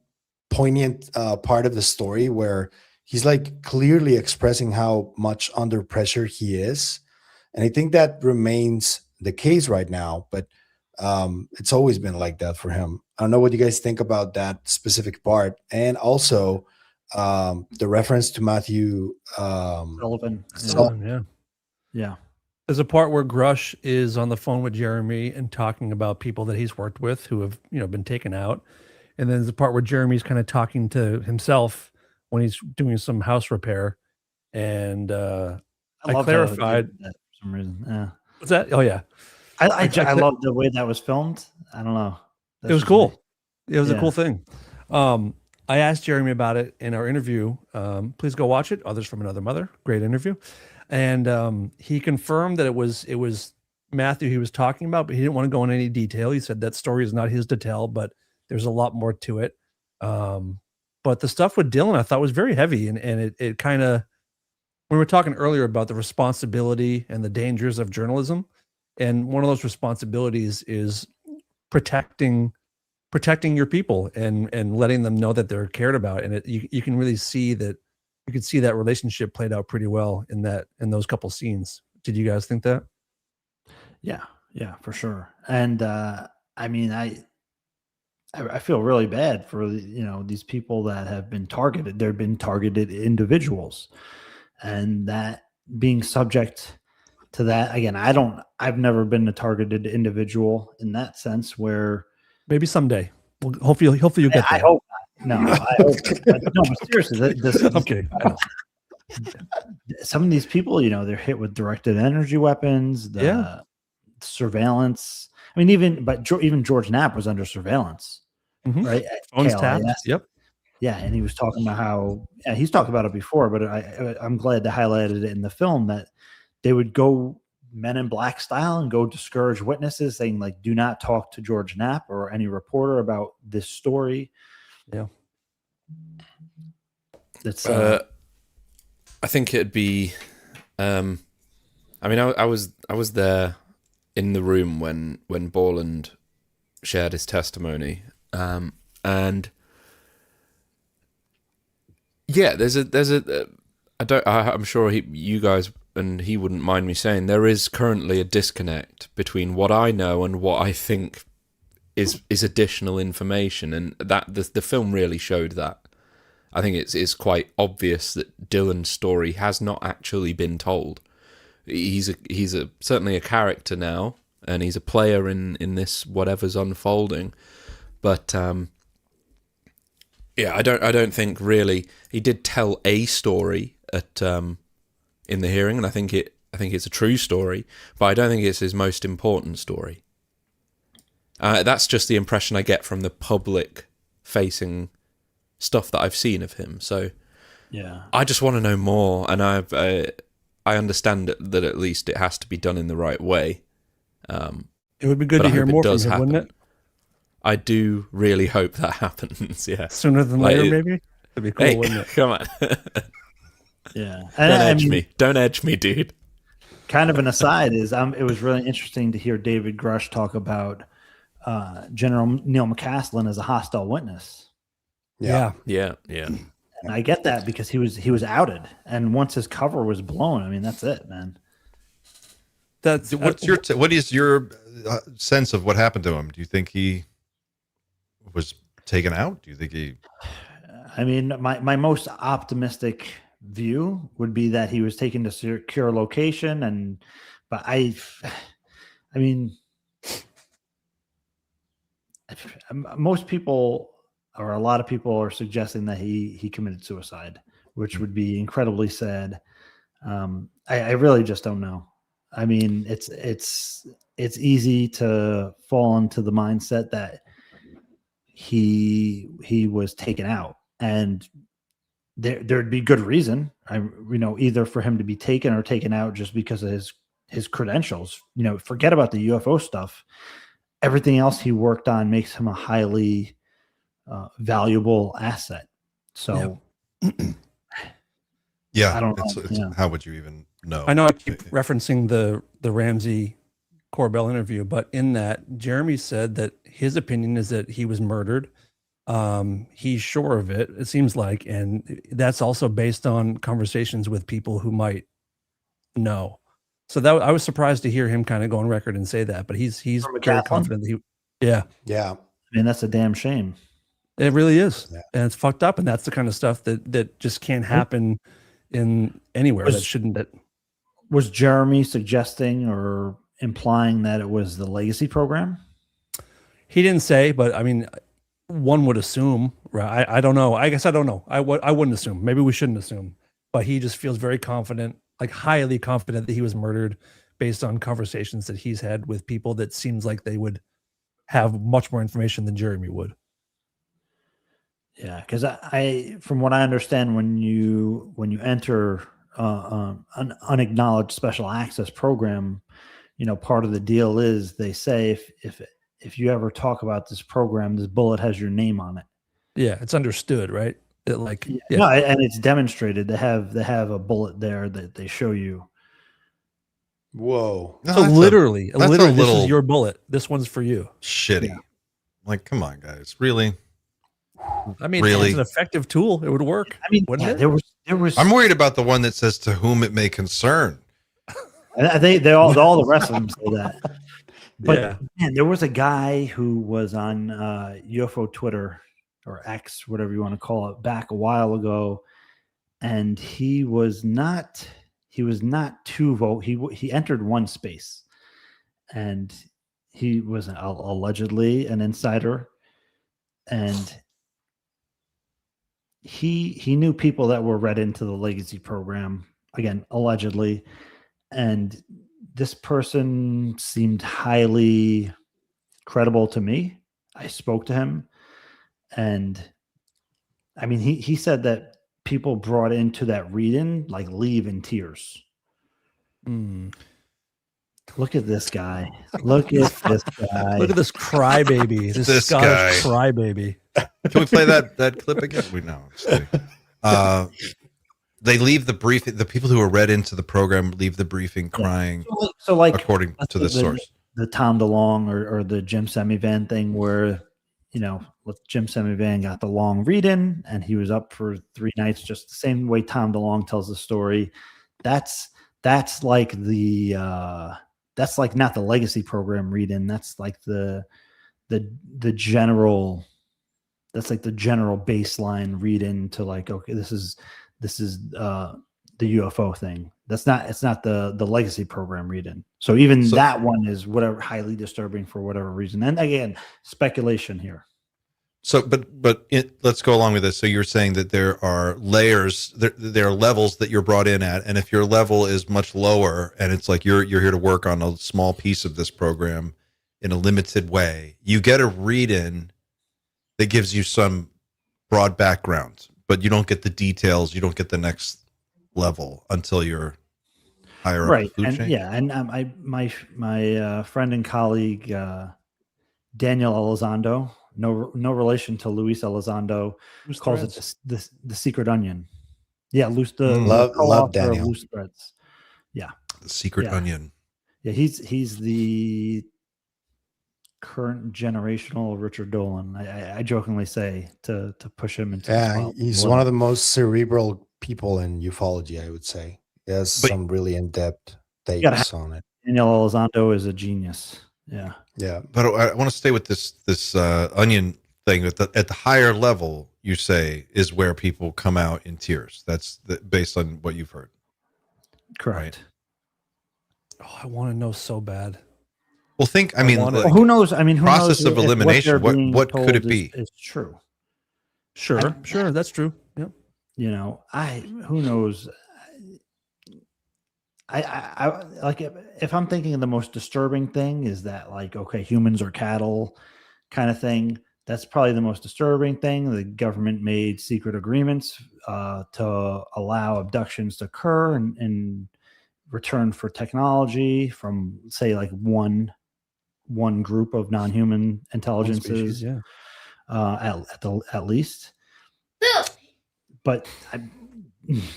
part of the story where he's like clearly expressing how much under pressure he is, and I think that remains the case right now, but it's always been like that for him. I don't know what you guys think about that specific part, and also the reference to Matthew Sullivan. Yeah. There's a part where Grush is on the phone with Jeremy and talking about people that he's worked with who have, been taken out. And then there's a part where Jeremy's kind of talking to himself when he's doing some house repair. And I love clarified that for some reason. Yeah. What's that? Oh yeah. I love the way that was filmed. I don't know. It was cool. It was a Yeah. cool thing. I asked Jeremy about it in our interview. Please go watch it. Others from Another Mother. Great interview. And he confirmed that it was Matthew he was talking about, but he didn't want to go into any detail. He said that story is not his to tell, but there's a lot more to it. But the stuff with Dylan I thought was very heavy, and it kind of, we were talking earlier about the responsibility and the dangers of journalism. And one of those responsibilities is protecting your people and letting them know that they're cared about. And you can really see that, you could see that relationship played out pretty well in those couple scenes. Did you guys think that? Yeah, for sure. And I mean, I feel really bad for these people that have been targeted. They've been targeted individuals, and that being subject to that again. I've never been a targeted individual in that sense. Where maybe someday. Well, hopefully you'll get there. I hope. No, I hope. No, but seriously, okay. Some of these people, they're hit with directed energy weapons, surveillance. I mean, even George Knapp was under surveillance, right? Phones tapped. Yep. Yeah, and he was talking about how he's talked about it before, but I'm glad to highlight it in the film that they would go Men in Black style and go discourage witnesses, saying like, "Do not talk to George Knapp or any reporter about this story." Yeah, that's. I think it'd be. I mean, I was there in the room when Boland shared his testimony, and yeah, I'm sure you guys and he wouldn't mind me saying there is currently a disconnect between what I know and what I think is additional information, and that the film really showed that. I think it's quite obvious that Dylan's story has not actually been told. He's certainly a character now, and he's a player in this whatever's unfolding. But I don't think really he did tell a story at in the hearing, and I think it's a true story, but I don't think it's his most important story. That's just the impression I get from the public facing stuff that I've seen of him. So yeah, I just want to know more, and I understand that at least it has to be done in the right way. It would be good to hear more from him, wouldn't it? I do really hope that happens. Yeah, sooner than later, maybe. That'd be cool, wouldn't it? Come on. Yeah, Don't edge me, dude. kind of an aside is it was really interesting to hear David Grush talk about General Neil McCaslin as a hostile witness. Yeah. And I get that because he was outed, and once his cover was blown, I mean, that's it, man. What is your sense of what happened to him? Do you think he was taken out? Do you think he? I mean, my most optimistic view would be that he was taken to secure location, but I mean, most people or a lot of people are suggesting that he committed suicide, which would be incredibly sad. I really just don't know. I mean, it's easy to fall into the mindset that he was taken out, and there'd be good reason, either for him to be taken or taken out just because of his credentials. Forget about the UFO stuff. Everything else he worked on makes him a highly valuable asset. So, yeah, I don't know. How would you even know? I know I keep referencing the Ramsey Corbell interview, but in that, Jeremy said that his opinion is that he was murdered. He's sure of it, it seems like, and that's also based on conversations with people who might know. So that I was surprised to hear him kind of go on record and say that, but he's very confident that yeah. I mean, that's a damn shame. It really is, and it's fucked up, and that's the kind of stuff that just can't happen in anywhere. Was Jeremy suggesting or implying that it was the legacy program? He didn't say, but I mean, one would assume, right? I don't know. I guess I don't know. I wouldn't assume. Maybe we shouldn't assume, but he just feels very confident, like highly confident, that he was murdered based on conversations that he's had with people that seems like they would have much more information than Jeremy would. Yeah, because I from what I understand, when you enter an unacknowledged special access program, part of the deal is they say if you ever talk about this program, this bullet has your name on it. Yeah, it's understood, right? No, and it's demonstrated. They have a bullet there that they show you. Whoa! So literally, this is your bullet. This one's for you. Shitty. Yeah. Like, come on, guys, really? I mean, it's an effective tool. It would work. I mean, there was. I'm worried about the one that says "to whom it may concern." I think all the rest of them say that. But man, there was a guy who was on UFO Twitter or X, whatever you want to call it, back a while ago, and he was not too vote. He entered one space, and he was allegedly an insider, and he knew people that were read into the legacy program, again, allegedly, and this person seemed highly credible to me. I spoke to him, and I mean, he said that people brought into that read-in like leave in tears. Look at this guy. Look at this guy. Look at this crybaby. This Scottish crybaby. Can we play that clip again? We know. They leave the briefing. The people who are read into the program leave the briefing crying. So like, according to the source, the Tom DeLonge or the Jim Semivan thing, where Jim Semivan got the long read-in and he was up for 3 nights, just the same way Tom DeLonge tells the story. That's like that's like not the legacy program read-in. That's like the general. That's like the general baseline read-in to like, okay, this is the UFO thing. It's not the legacy program read-in. So even that one is whatever, highly disturbing for whatever reason. And again, speculation here. So, but let's go along with this. So you're saying that there are layers, there are levels that you're brought in at, and if your level is much lower, and it's like you're here to work on a small piece of this program in a limited way, you get a read-in that gives you some broad background, but you don't get the details. You don't get the next level until you're higher up the food chain. Yeah, and my friend and colleague Daniel Elizondo, no relation to Luis Elizondo, calls it the secret onion. Yeah, love Daniel. Loose threads. Yeah, The secret onion. Yeah, he's the current generational Richard Dolan. I jokingly say to push him into the spot. He's one of the most cerebral people in ufology, I would say. He has some really in-depth takes on it. Daniel Elizondo is a genius. Yeah. But I want to stay with this onion thing. At the higher level, you say, is where people come out in tears. That's based on what you've heard. Correct. Right? Oh, I want to know so bad. Well, who knows? I mean, who process knows of elimination. What could it be? Is true. Sure, that's true. Yep. You know, who knows? I like if I'm thinking of the most disturbing thing is that, like, okay, humans are cattle kind of thing. That's probably the most disturbing thing. The government made secret agreements to allow abductions to occur in return for technology from, say, like one group of non-human intelligences, species, at least. But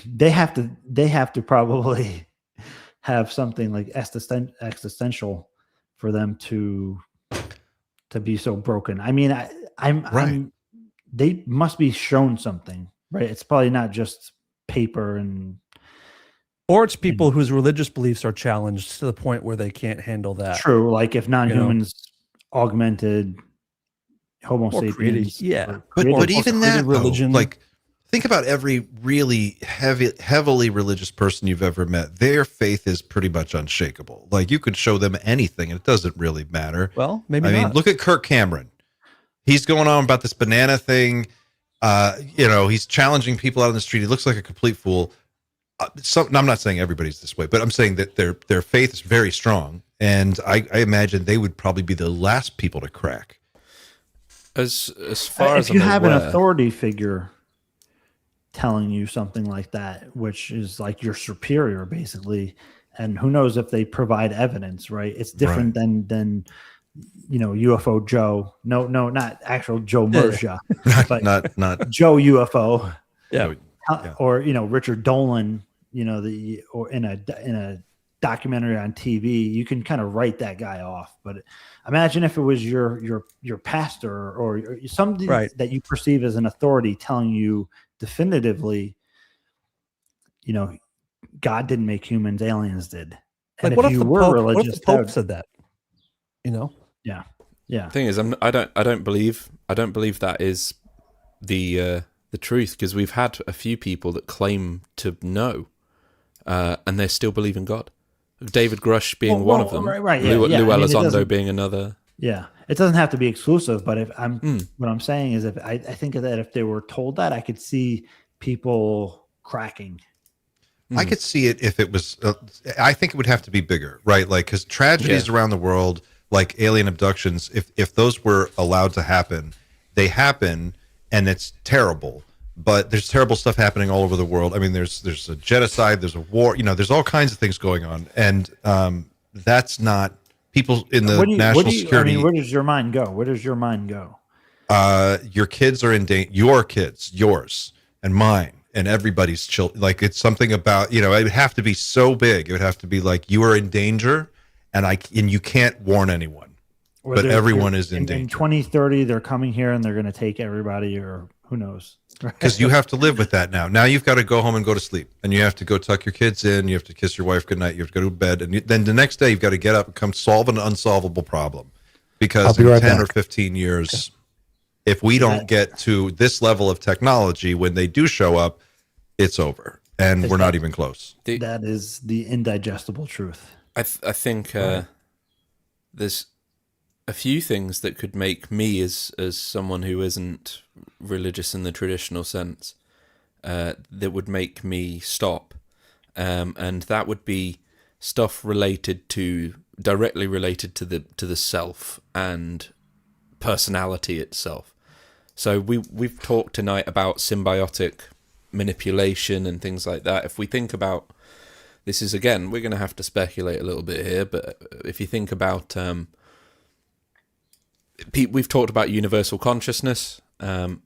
they have to probably have something like existential for them to be so broken. I mean, they must be shown something, right? It's probably not just paper or it's people whose religious beliefs are challenged to the point where they can't handle that. True, like if non-humans augmented Homo sapiens, but even that religion, like, think about every really heavily religious person you've ever met. Their faith is pretty much unshakable. Like, you could show them anything, and it doesn't really matter. Well, maybe I not. mean, look at Kirk Cameron. He's going on about this banana thing. He's challenging people out on the street. He looks like a complete fool. I'm not saying everybody's this way, but I'm saying that their faith is very strong, and I imagine they would probably be the last people to crack. As far as if you I'm have aware, an authority figure telling you something like that, which is like your superior, basically, and who knows if they provide evidence, right? It's different than UFO Joe. No, not actual Joe Merja, but not Joe UFO. Yeah. Or Richard Dolan. Or in a documentary on TV, you can kind of write that guy off. But imagine if it was your pastor or somebody that you perceive as an authority telling you definitively, God didn't make humans, aliens did. And like, if you were religious, what if the Pope said that? Yeah. The thing is, I don't believe that is the truth, because we've had a few people that claim to know, and they still believe in God. David Grush being one of them, right? Lou Elizondo being another. Yeah, it doesn't have to be exclusive, but what I'm saying is, if I think that if they were told that, I could see people cracking. I could see it if it was. I think it would have to be bigger, right? Like, because tragedies around the world, like alien abductions, if those were allowed to happen, they happen, and it's terrible. But there's terrible stuff happening all over the world. I mean, there's a genocide, there's a war, there's all kinds of things going on, and that's not people in the national security. Where does your mind go? Your kids are in danger. Your kids, yours and mine, and everybody's children. Like, it's something about it would have to be so big. It would have to be like, you are in danger, and you can't warn anyone, but everyone is in danger. In 2030, they're coming here and they're going to take everybody, or who knows. Because you have to live with that now. Now you've got to go home and go to sleep, and you have to go tuck your kids in. You have to kiss your wife goodnight. You have to go to bed, and then the next day you've got to get up and come solve an unsolvable problem. Because in 10 or 15 years, if we don't get to this level of technology, when they do show up, it's over, and we're not even close. That is the indigestible truth. I think there's a few things that could make me, as someone who isn't religious in the traditional sense, that would make me stop, and that would be stuff directly related to the self and personality itself. So we've talked tonight about symbiotic manipulation and things like that. If we think about this, is again, we're going to have to speculate a little bit here, but if you think about we've talked about universal consciousness. And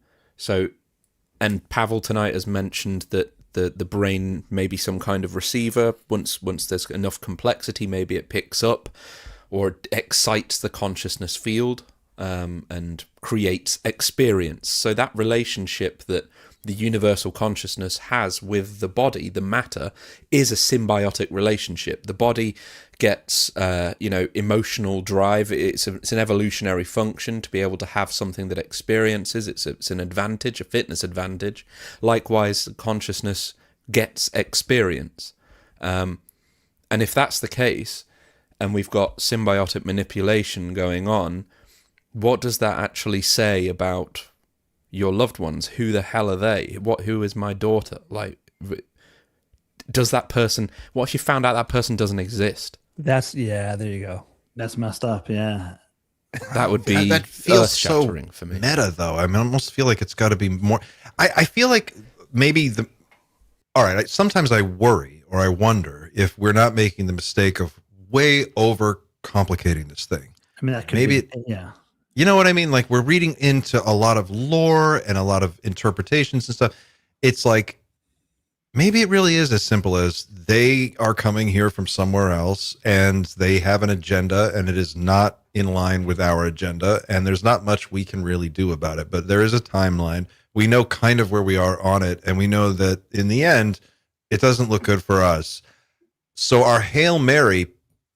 Pavel tonight has mentioned that the brain may be some kind of receiver. Once there's enough complexity, maybe it picks up or excites the consciousness field and creates experience. So that relationship that the universal consciousness has with the body, the matter, is a symbiotic relationship. The body gets, emotional drive. It's an evolutionary function to be able to have something that experiences. It's an advantage, a fitness advantage. Likewise, consciousness gets experience. And if that's the case, and we've got symbiotic manipulation going on, what does that actually say about your loved ones? Who the hell are they? Who is my daughter? Like, does that person, what if you found out that person doesn't exist? There you go. That's messed up. Yeah. That would be that feels so earth-shattering for me. meta, though. I mean, I almost feel like it's got to be more. I feel like maybe all right, sometimes I worry or I wonder if we're not making the mistake of way over complicating this thing. I mean, that could Maybe be, yeah. You know what I mean? Like, we're reading into a lot of lore and a lot of interpretations and stuff. It's like, maybe it really is as simple as they are coming here from somewhere else and they have an agenda and it is not in line with our agenda. And there's not much we can really do about it, but there is a timeline. We know kind of where we are on it. And we know that in the end, it doesn't look good for us. So our Hail Mary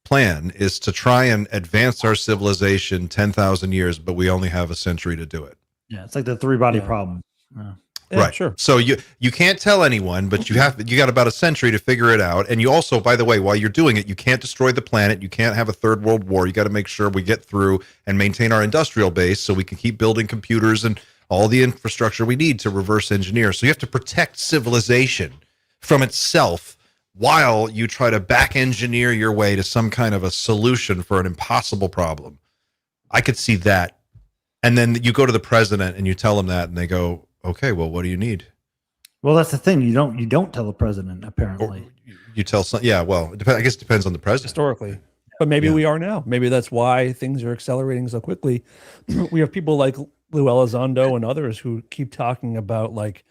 plan is to try and advance our civilization 10,000 years, but we only have a century to do it. Yeah, it's like the three-body problem. Yeah, right. Sure. So you can't tell anyone, but you got about a century to figure it out. And you also, by the way, while you're doing it, you can't destroy the planet. You can't have a third world war. You got to make sure we get through and maintain our industrial base so we can keep building computers and all the infrastructure we need to reverse engineer. So you have to protect civilization from itself while you try to back engineer your way to some kind of a solution for an impossible problem. I could see that. And then you go to the president and you tell him that and they go, okay, well, what do you need? Well, that's the thing. You don't tell the president, apparently. Or you tell some, yeah, well, I guess it depends on the president. Historically. But maybe we are now. Maybe that's why things are accelerating so quickly. We have people like Lou Elizondo and others who keep talking about, like,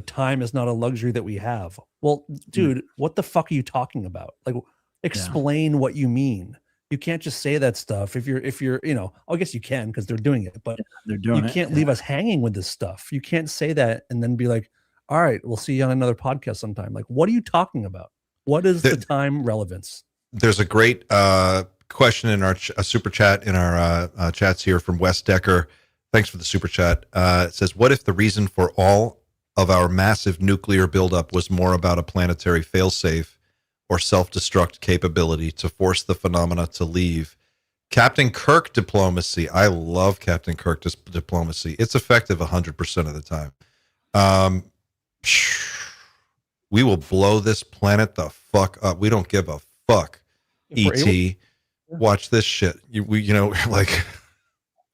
time is not a luxury that we have. Well, dude, what the fuck are you talking about? Like, explain what you mean. You can't just say that stuff. If you're, I guess you can because they're doing it, but they're doing you can't leave us hanging with this stuff. You can't say that and then be like, all right, we'll see you on another podcast sometime. Like, what are you talking about? What is the time relevance? There's a great question in our super chat in our chats here from Wes Decker. Thanks for the super chat. It says, what if the reason for all of our massive nuclear buildup was more about a planetary failsafe or self-destruct capability to force the phenomena to leave? Captain Kirk diplomacy. I love Captain Kirk diplomacy. It's effective 100% of the time. We will blow this planet the fuck up. We don't give a fuck. E.T. Watch this shit. Like,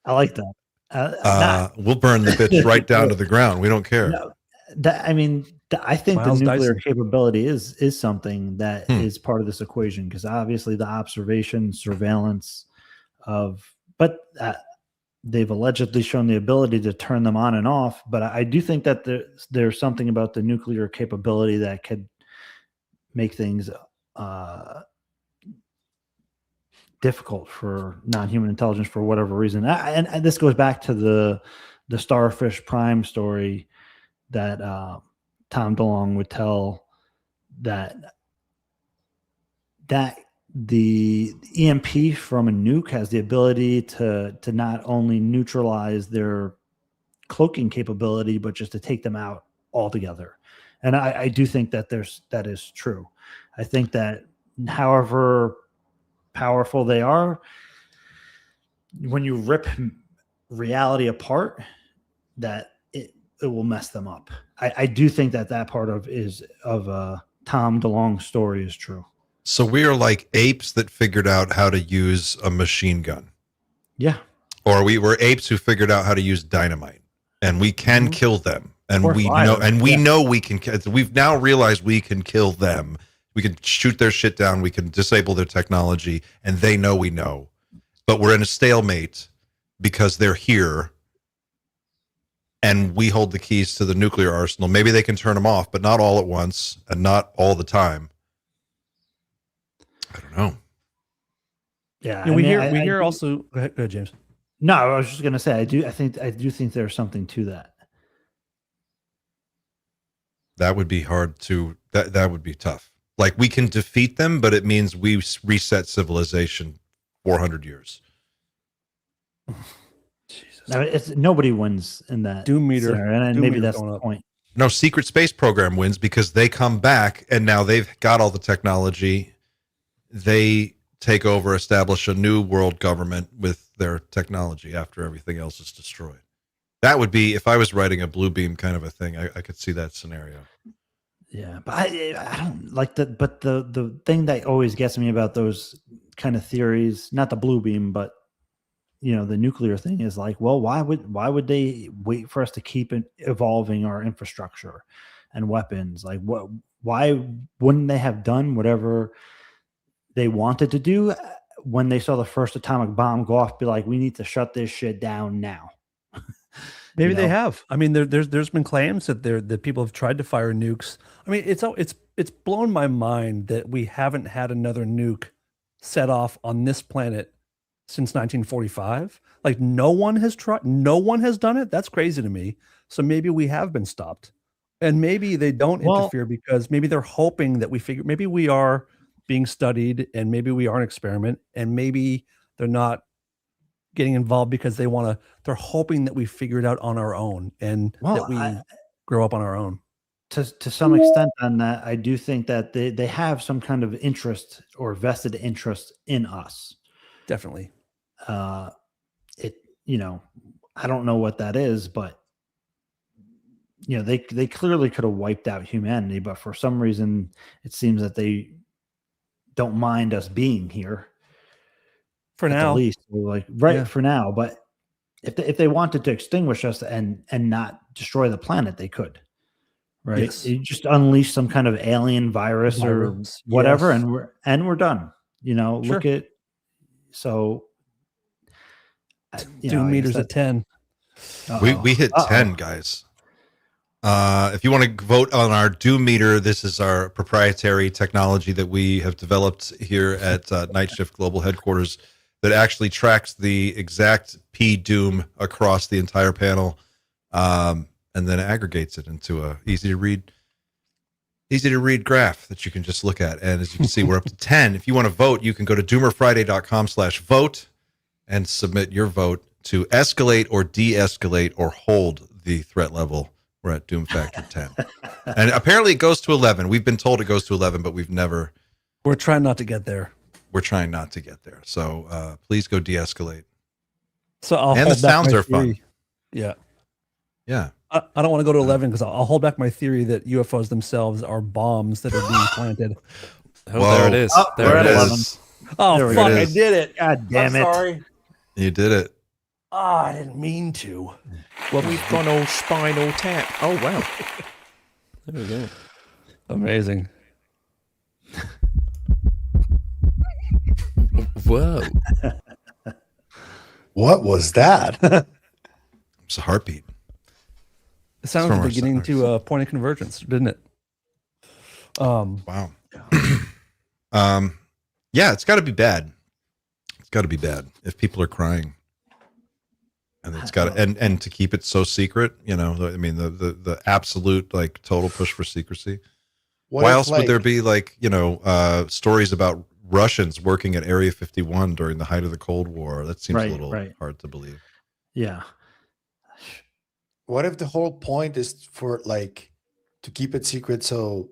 I like that. We'll burn the bitch right down to the ground. We don't care. No, I think Miles the nuclear Dyson. capability is something that is part of this equation, because obviously the observation, surveillance but they've allegedly shown the ability to turn them on and off. But I do think that there's something about the nuclear capability that could make things difficult for non-human intelligence for whatever reason. And this goes back to the Starfish Prime story that Tom DeLonge would tell, that the EMP from a nuke has the ability to not only neutralize their cloaking capability, but just to take them out altogether. And I do think that that is true. I think that however powerful they are, when you rip reality apart, that it will mess them up. I do think that part of Tom DeLonge's story is true. So we are like apes that figured out how to use a machine gun. Yeah. Or we were apes who figured out how to use dynamite, and we can kill them. And Or we fire. know, and we know we can. We've now realized we can kill them. We can shoot their shit down. We can disable their technology, and they know we know. But we're in a stalemate because they're here. and we hold the keys to the nuclear arsenal. Maybe they can turn them off, but not all at once and not all the time. I don't know. Yeah, we hear also. Go ahead, James. No, I was just gonna say I do think there's something to that. That would be hard to. That would be tough. Like, we can defeat them, but it means we reset civilization 400 years. Jesus. I mean, nobody wins in that Doom meter, and maybe that's the point. No, secret space program wins because they come back and now they've got all the technology. They take over, establish a new world government with their technology after everything else is destroyed. That would be, if I was writing a Blue Beam kind of a thing, I could see that scenario. Yeah, but I don't like that. But the thing that always gets me about those kind of theories, not the Blue Beam, but the nuclear thing, is like, well, why would they wait for us to keep evolving our infrastructure and weapons? Like, why wouldn't they have done whatever they wanted to do when they saw the first atomic bomb go off? Be like, we need to shut this shit down now. Maybe they have. I mean, there's been claims that people have tried to fire nukes. I mean, it's blown my mind that we haven't had another nuke set off on this planet since 1945. Like, no one has tried. No one has done it. That's crazy to me. So maybe we have been stopped, and maybe they don't interfere because maybe they're hoping that maybe we are being studied, and maybe we are an experiment, and maybe they're not getting involved because they're hoping that we figure it out on our own, and that we grow up on our own. To some extent on that, I do think that they have some kind of interest or vested interest in us. Definitely. I don't know what that is, but they clearly could have wiped out humanity, but for some reason it seems that they don't mind us being here. For now, at least, for now. But if they wanted to extinguish us and not destroy the planet, they could, right? Yes. You just unleash some kind of alien virus or whatever, yes. and we're done. Sure. Look at Doom meters at 10. We hit 10, guys. If you want to vote on our Doom meter, this is our proprietary technology that we have developed here at Night Shift Global Headquarters that actually tracks the exact P Doom across the entire panel, and then aggregates it into a easy to read graph that you can just look at. And as you can see, we're up to 10. If you want to vote, you can go to doomerfriday.com/vote and submit your vote to escalate or de-escalate or hold the threat level. We're at Doom Factor 10. And apparently it goes to 11. We've been told it goes to 11, but we're trying not to get there. We're trying not to get there. So please go de-escalate. So and the sounds are fun. Yeah. Yeah. I don't want to go to 11 because I'll hold back my theory that UFOs themselves are bombs that are being planted. There it is. There it is. Oh, fuck. I did it. God damn it. Sorry. You did it. I didn't mean to. Well, we've gone all Spinal Tap. Oh, wow. There we go. Amazing. Whoa. What was that? It's a heartbeat. It sounds like beginning to a point of convergence, didn't it? Wow. Yeah, it's got to be bad. It's got to be bad if people are crying. And it's got and to keep it so secret, I mean, the absolute total push for secrecy. Why else would there be stories about Russians working at Area 51 during the height of the Cold War? That seems a little hard to believe. Yeah. What if the whole point is for to keep it secret so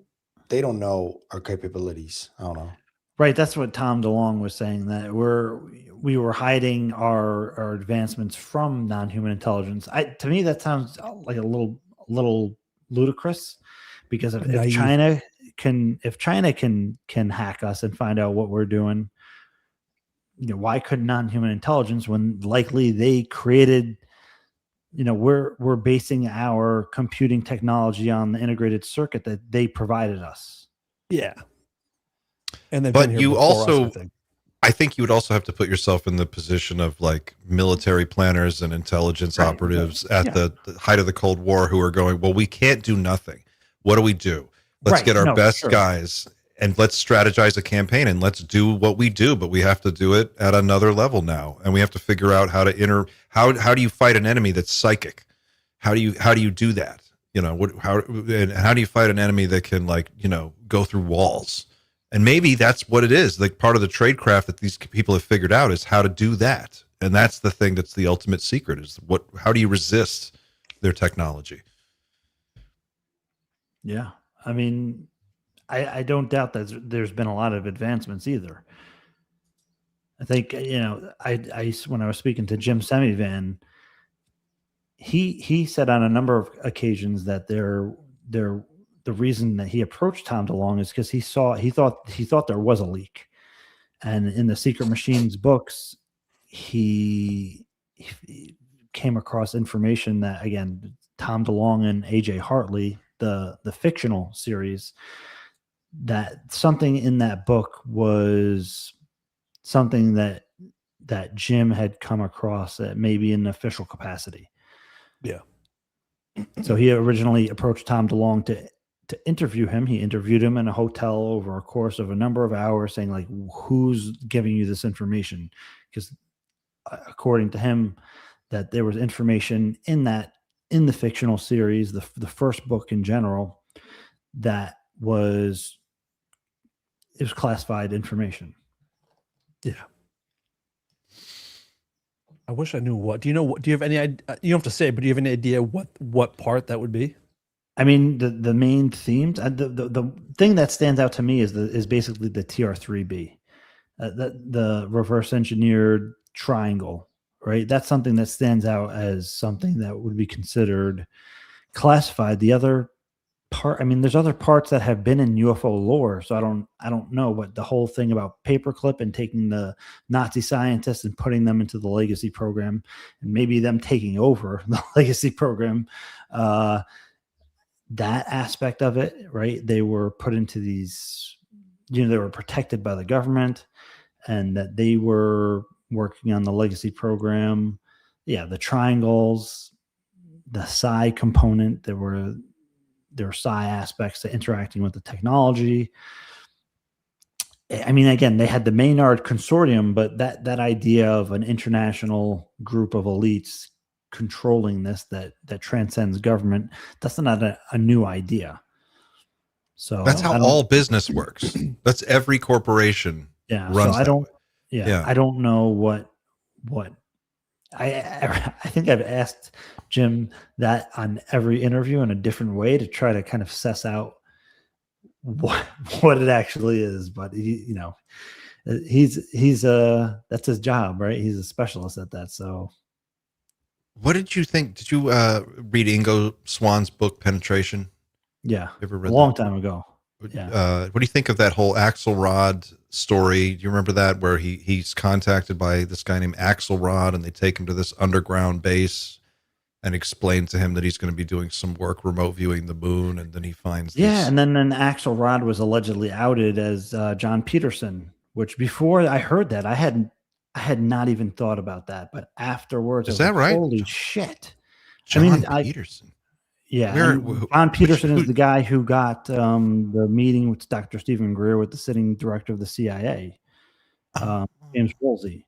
they don't know our capabilities? I don't know. Right. That's what Tom DeLonge was saying, that we were hiding our advancements from non-human intelligence. To me, that sounds like a little ludicrous, because if China can hack us and find out what we're doing, why couldn't non-human intelligence, when likely they created, we're basing our computing technology on the integrated circuit that they provided us. Yeah. And then, but you also, I think you would also have to put yourself in the position of like military planners and intelligence operatives at the height of the Cold War who are going, well, we can't do nothing. What do? Let's get our best guys and let's strategize a campaign and let's do what we do, but we have to do it at another level now. And we have to figure out how to how do you fight an enemy that's psychic? How do you do that? You know, how do you fight an enemy that can, like, you know, go through walls? And maybe that's what it is. Like, part of the tradecraft that these people have figured out is how to do that. And that's the thing that's the ultimate secret, is how do you resist their technology? Yeah. I mean, I don't doubt that there's been a lot of advancements either. I think, you know, I when I was speaking to Jim Semivan, he said on a number of occasions that the reason that he approached Tom DeLonge is because he thought there was a leak, and in the Secret Machines books, he came across information that, again, Tom DeLonge and AJ Hartley, the fictional series, that something in that book was something that Jim had come across, that maybe in an official capacity. Yeah. So he originally approached Tom DeLonge to interview him. He interviewed him in a hotel over a course of a number of hours, saying, like, who's giving you this information? Because according to him, that there was information in the fictional series, the first book in general, that was classified information. Yeah. I wish I knew what. Do you know what? Do you have any idea? You don't have to say, but do you have any idea what part that would be? I mean, the main themes. The thing that stands out to me is basically the TR3B, the reverse engineered triangle, right? That's something that stands out as something that would be considered classified. The other part, I mean, there's other parts that have been in UFO lore, so I don't know what the whole thing about paperclip and taking the Nazi scientists and putting them into the legacy program, and maybe them taking over the legacy program, that aspect of it, right? They were put into these, you know, they were protected by the government, and that they were working on the legacy program. Yeah, the triangles, the psi component, there were psi aspects to interacting with the technology. I mean, again, they had the Maynard Consortium, but that idea of an international group of elites controlling this that transcends government, that's not a new idea. So that's how all business works. That's every corporation. Yeah. Runs so I don't know what I think I've asked Jim that on every interview in a different way to try to kind of suss out what it actually is. But he's that's his job, right? He's a specialist at that. So what did you think? Did you read Ingo Swan's book Penetration? Yeah. You ever read a long time ago. Yeah. What do you think of that whole Axelrod story? Do you remember that, where he's contacted by this guy named Axelrod, and they take him to this underground base and explain to him that he's going to be doing some work remote viewing the moon, and then he finds and then Axelrod was allegedly outed as John Peterson, which before I heard that, I had not even thought about that, but afterwards, is that right? Holy shit! John Peterson. Yeah, John Peterson is the guy who got the meeting with Dr. Stephen Greer with the sitting director of the CIA, James Woolsey,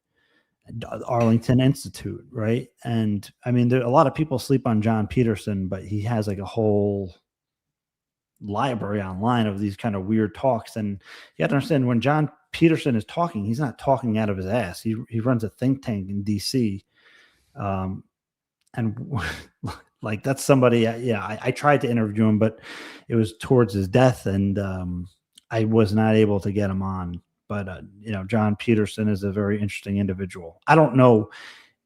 Arlington Institute, right? And I mean, a lot of people sleep on John Peterson, but he has like a whole library online of these kind of weird talks. And you got to understand, when John Peterson is talking, he's not talking out of his ass. He runs a think tank in DC, and like, that's somebody, I tried to interview him, but it was towards his death, and I was not able to get him on. But John Peterson is a very interesting individual. I don't know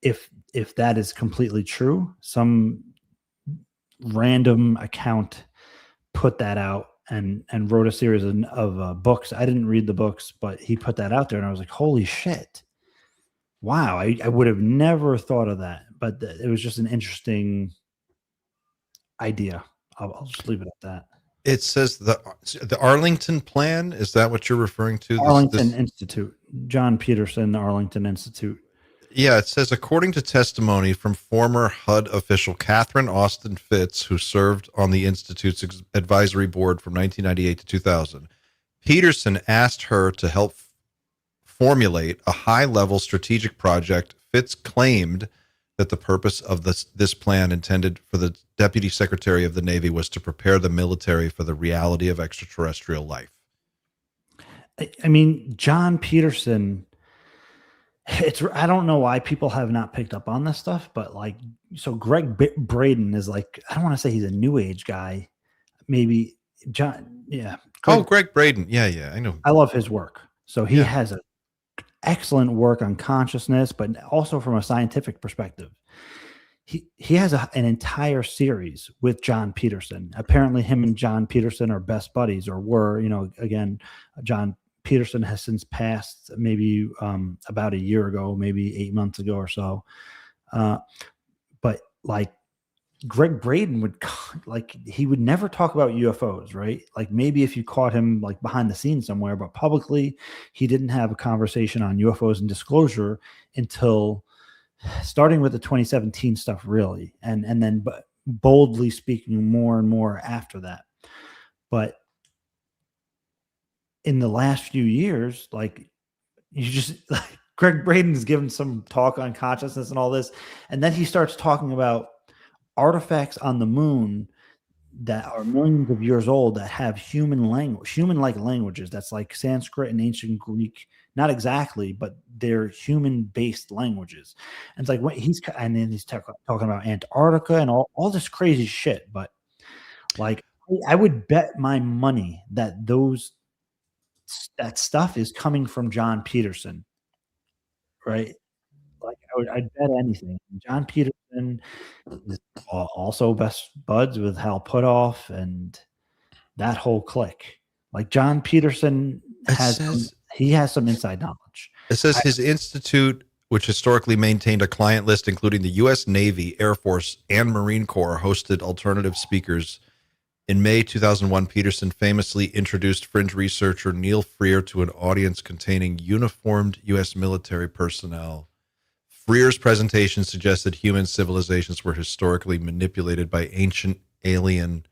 if that is completely true. Some random account put that out and wrote a series of books. I didn't read the books, but he put that out there, and I was like, holy shit. Wow, I would have never thought of that. But it was just an interesting idea. I'll just leave it at that. It says the Arlington Plan. Is that what you're referring to? Arlington Institute. John Peterson, the Arlington Institute. Yeah, it says, according to testimony from former HUD official Catherine Austin Fitz, who served on the Institute's advisory board from 1998 to 2000, Peterson asked her to help formulate a high-level strategic project. Fitz claimed that the purpose of this plan intended for the Deputy Secretary of the Navy was to prepare the military for the reality of extraterrestrial life. I mean, John Peterson, I don't know why people have not picked up on this stuff, but like, so Greg Braden is like, I don't want to say he's a new age guy. Maybe John. Yeah. Greg Braden. Yeah. I know. I love his work. So he has a excellent work on consciousness, but also from a scientific perspective. He has an entire series with John Peterson. Apparently him and John Peterson are best buddies, or were, again, John Peterson has since passed, maybe about a year ago, maybe 8 months ago or so. But like Greg Braden he would never talk about UFOs, right? Like maybe if you caught him like behind the scenes somewhere, but publicly he didn't have a conversation on UFOs and disclosure until starting with the 2017 stuff, really. And then boldly speaking more and more after that. But in the last few years, like Greg Braden's given some talk on consciousness and all this. And then he starts talking about artifacts on the moon that are millions of years old that have human-like languages. That's like Sanskrit and ancient Greek. Not exactly, but they're human-based languages. And it's like he's talking about Antarctica and all this crazy shit. But like, I would bet my money that that stuff is coming from John Peterson, right? Like I'd bet anything. John Peterson is also best buds with Hal Puthoff and that whole clique. Like John Peterson has some inside knowledge. It says his institute, which historically maintained a client list including the U.S. Navy, Air Force, and Marine Corps, hosted alternative speakers. In May 2001, Peterson famously introduced fringe researcher Neil Freer to an audience containing uniformed U.S. military personnel. Freer's presentation suggested human civilizations were historically manipulated by ancient alien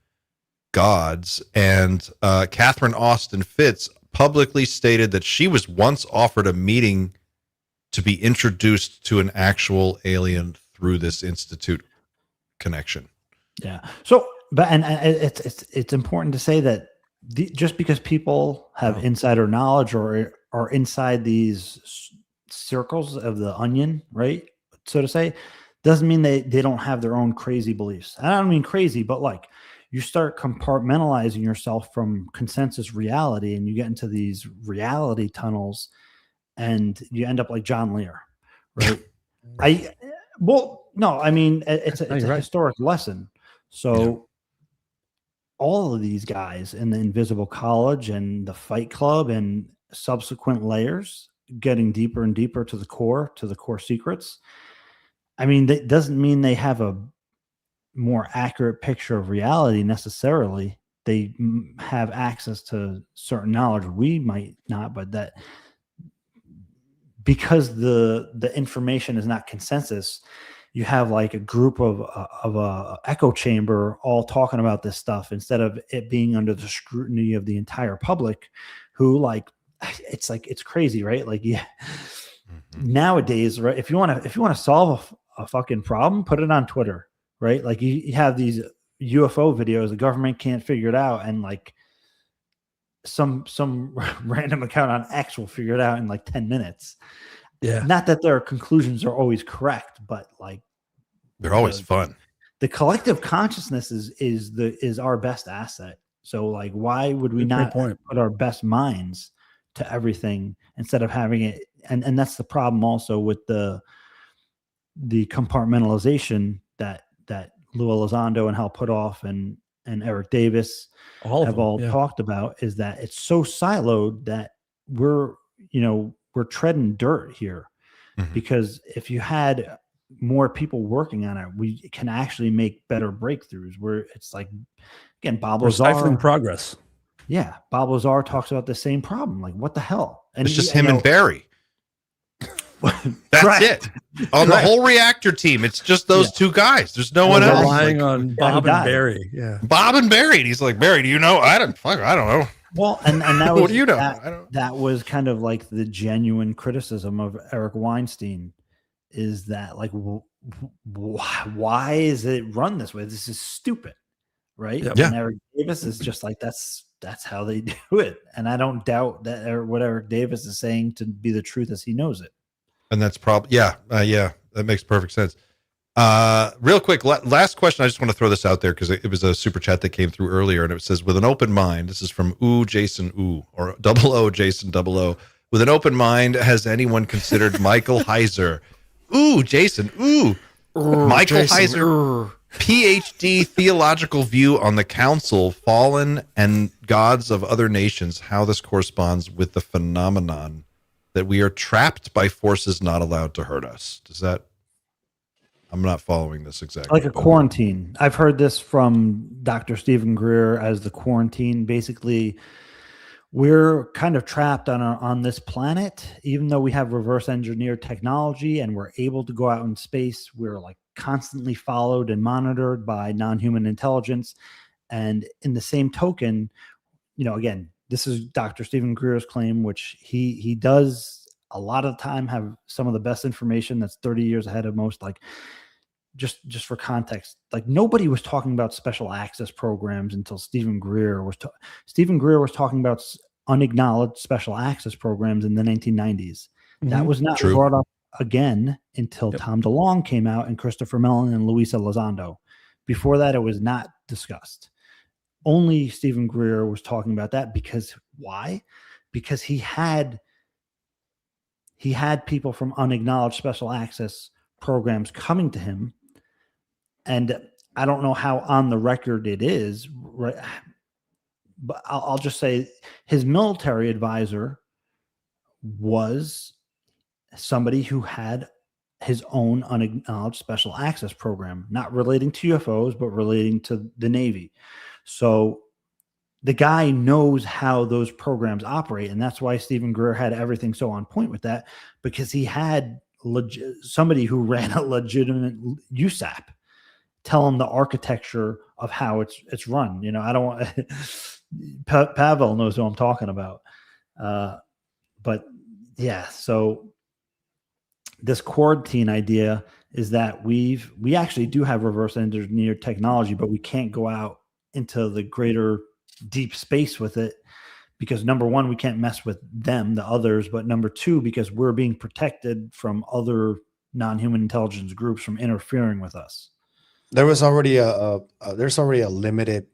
gods, and Catherine Austin Fitz publicly stated that she was once offered a meeting to be introduced to an actual alien through this institute connection. Yeah. So, but it's important to say that just because people have insider knowledge or are inside these circles of the onion, right, so to say, doesn't mean they don't have their own crazy beliefs. I don't mean crazy, but like you start compartmentalizing yourself from consensus reality and you get into these reality tunnels and you end up like John Lear, right? It's a historic lesson. So all of these guys in the Invisible College and the Fight Club and subsequent layers getting deeper and deeper to the core secrets. I mean, that doesn't mean they have a more accurate picture of reality necessarily. They have access to certain knowledge we might not, but that because the information is not consensus, you have like a group of a echo chamber all talking about this stuff instead of it being under the scrutiny of the entire public, who it's crazy, right? Like, nowadays, right? If you want to solve a fucking problem, put it on Twitter, right? Like you have these UFO videos, the government can't figure it out, and like some random account on X will figure it out in like 10 minutes. Yeah. Not that their conclusions are always correct, but like they're always fun. The collective consciousness is our best asset. So like, why would we not put our best minds to everything instead of having it? And that's the problem also with the compartmentalization that Lou Elizondo and Hal Puthoff and Eric Davis have all talked about, is that it's so siloed that we're treading dirt here. Because if you had more people working on it, we can actually make better breakthroughs. Where it's like, again, Bob We're stifling Lazar. progress. Yeah, Bob Lazar talks about the same problem. Like, what the hell? And It's just him and Barry. That's Correct. it. On the whole reactor team, it's just those two guys. There's no one else. Relying Like, on Bob and Barry. Yeah. Bob and Barry. And he's like, Barry, do you know? I don't know. Well, and that was What do you know? that was kind of like the genuine criticism of Eric Weinstein, is that like, why is it run this way? This is stupid, right? Yep. And Eric Davis is just like, that's how they do it. And I don't doubt that what Eric Davis is saying to be the truth as he knows it. And that's probably, that makes perfect sense. Real quick, last question. I just want to throw this out there because it was a super chat that came through earlier, and it says, with an open mind, this is from Jason or double O Jason double O. With an open mind, has anyone considered Michael Heiser? Jason. Michael Jason, Heiser, PhD theological view on the council, fallen, and gods of other nations, how this corresponds with the phenomenon that we are trapped by forces not allowed to hurt us. Does that... I'm not following this exactly. Like a quarantine. I've heard this from Dr. Stephen Greer as the quarantine. Basically, we're kind of trapped on this planet, even though we have reverse engineered technology and we're able to go out in space. We're like constantly followed and monitored by non-human intelligence. And in the same token, again, this is Dr. Stephen Greer's claim, which he does a lot of the time have some of the best information that's 30 years ahead of most. Like, just for context, like nobody was talking about special access programs until Stephen Greer was talking about unacknowledged special access programs in the 1990s. That was not brought up again until Tom DeLonge came out and Christopher Mellon and Luisa Elizondo. Before that, it was not discussed. Only Stephen Greer was talking about that because why? Because he had people from unacknowledged special access programs coming to him. And I don't know how on the record it is, right? But I'll just say his military advisor was somebody who had his own unacknowledged special access program, not relating to UFOs, but relating to the Navy. So the guy knows how those programs operate. And that's why Stephen Greer had everything so on point with that, because he had somebody who ran a legitimate USAP tell him the architecture of how it's run. I don't want Pavel knows who I'm talking about. But yeah, so this quarantine idea is that we actually do have reverse engineered technology, but we can't go out into the greater deep space with it because number one, we can't mess with them, the others, but number two, because we're being protected from other non-human intelligence groups from interfering with us. There's already a limited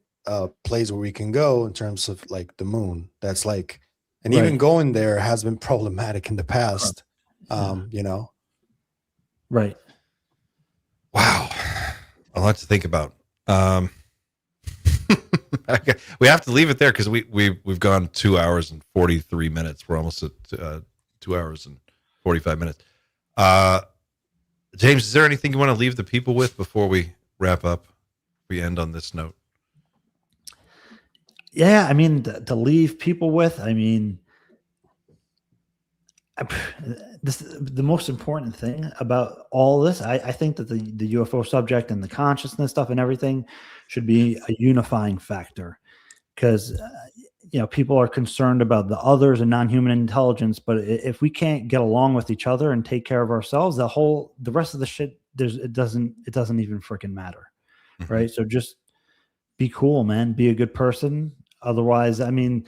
place where we can go in terms of like the moon. That's like, and even going there has been problematic in the past. Right. Wow. A lot to think about. We have to leave it there because we've gone 2 hours and 43 minutes. We're almost at 2 hours and 45 minutes. James, is there anything you want to leave the people with before we wrap up? We end on this note. Yeah, I mean, to leave people with, I mean, the most important thing about all this, I think that the UFO subject and the consciousness stuff and everything should be a unifying factor, because people are concerned about the others and non-human intelligence, but if we can't get along with each other and take care of ourselves, the rest of the shit it doesn't even freaking matter. Right? So just be cool, man. Be a good person. Otherwise, I mean,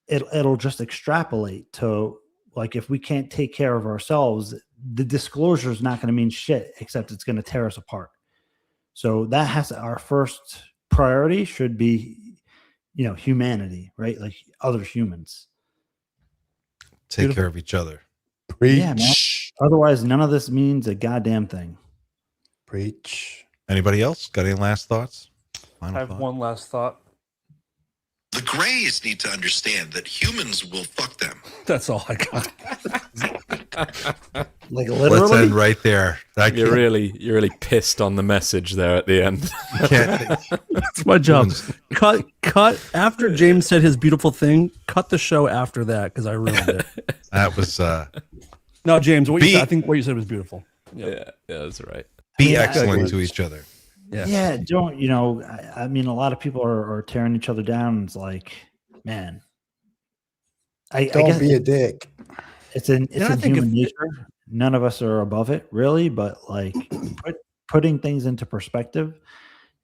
it'll just extrapolate to, like, if we can't take care of ourselves, the disclosure is not going to mean shit, except it's going to tear us apart. So that our first priority should be, humanity, right? Like other humans. Take care of each other. Preach. Yeah, man. Otherwise, none of this means a goddamn thing. Preach. Anybody else got any last thoughts? I have one last thought. The Greys need to understand that humans will fuck them. That's all I got. Like Let's literally. end right there. You're really pissed on the message there at the end. It's my job. Cut after James said his beautiful thing. Cut the show after that because I ruined it. That was No, James, what you said, I think what you said was beautiful. Yeah, that's right. be excellent to each other. Yeah, don't, you know, I mean, a lot of people are tearing each other down. It's like, man, I guess be a dick. It's in human nature. None of us are above it, really, but like putting things into perspective,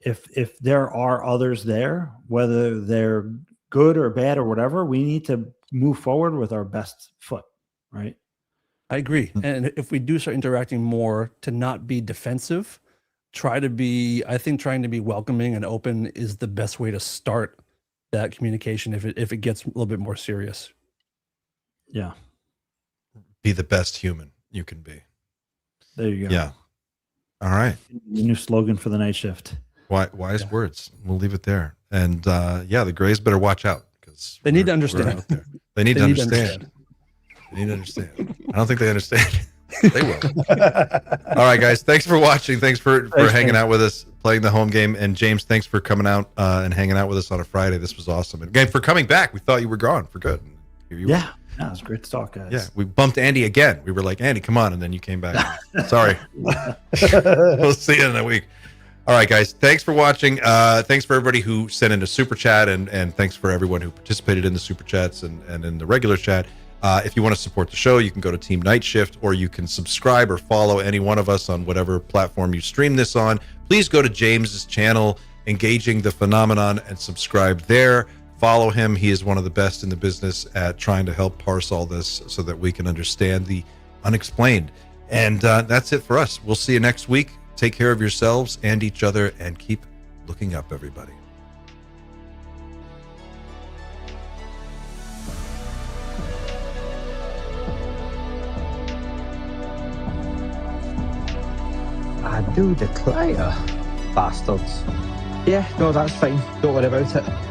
if there are others there, whether they're good or bad or whatever, we need to move forward with our best foot, right? I agree. And if we do start interacting more, to not be defensive, trying to be welcoming and open is the best way to start that communication if it gets a little bit more serious. Yeah. Be the best human you can be. There you go. Yeah. All right. The new slogan for the night shift. Wise words. We'll leave it there. And the Greys better watch out because they need to understand. They need to understand. They need to understand. I don't think they understand. They will. All right, guys. Thanks for watching. Thanks for hanging out with us, playing the home game. And James, thanks for coming out and hanging out with us on a Friday. This was awesome. And again, for coming back. We thought you were gone for good. Here you were. No, it was great to talk, guys. Yeah, we bumped Andy again. We were like, Andy, come on. And then you came back. Sorry. We'll see you in a week. All right, guys. Thanks for watching. Thanks for everybody who sent in a super chat. And thanks for everyone who participated in the super chats and in the regular chat. If you want to support the show, you can go to Team Night Shift, or you can subscribe or follow any one of us on whatever platform you stream this on. Please go to James's channel, Engaging the Phenomenon, and subscribe there. Follow him. He is one of the best in the business at trying to help parse all this so that we can understand the unexplained. And that's it for us. We'll see you next week. Take care of yourselves and each other, and keep looking up, everybody. I do declare, bastards. Yeah, no, that's fine. Don't worry about it.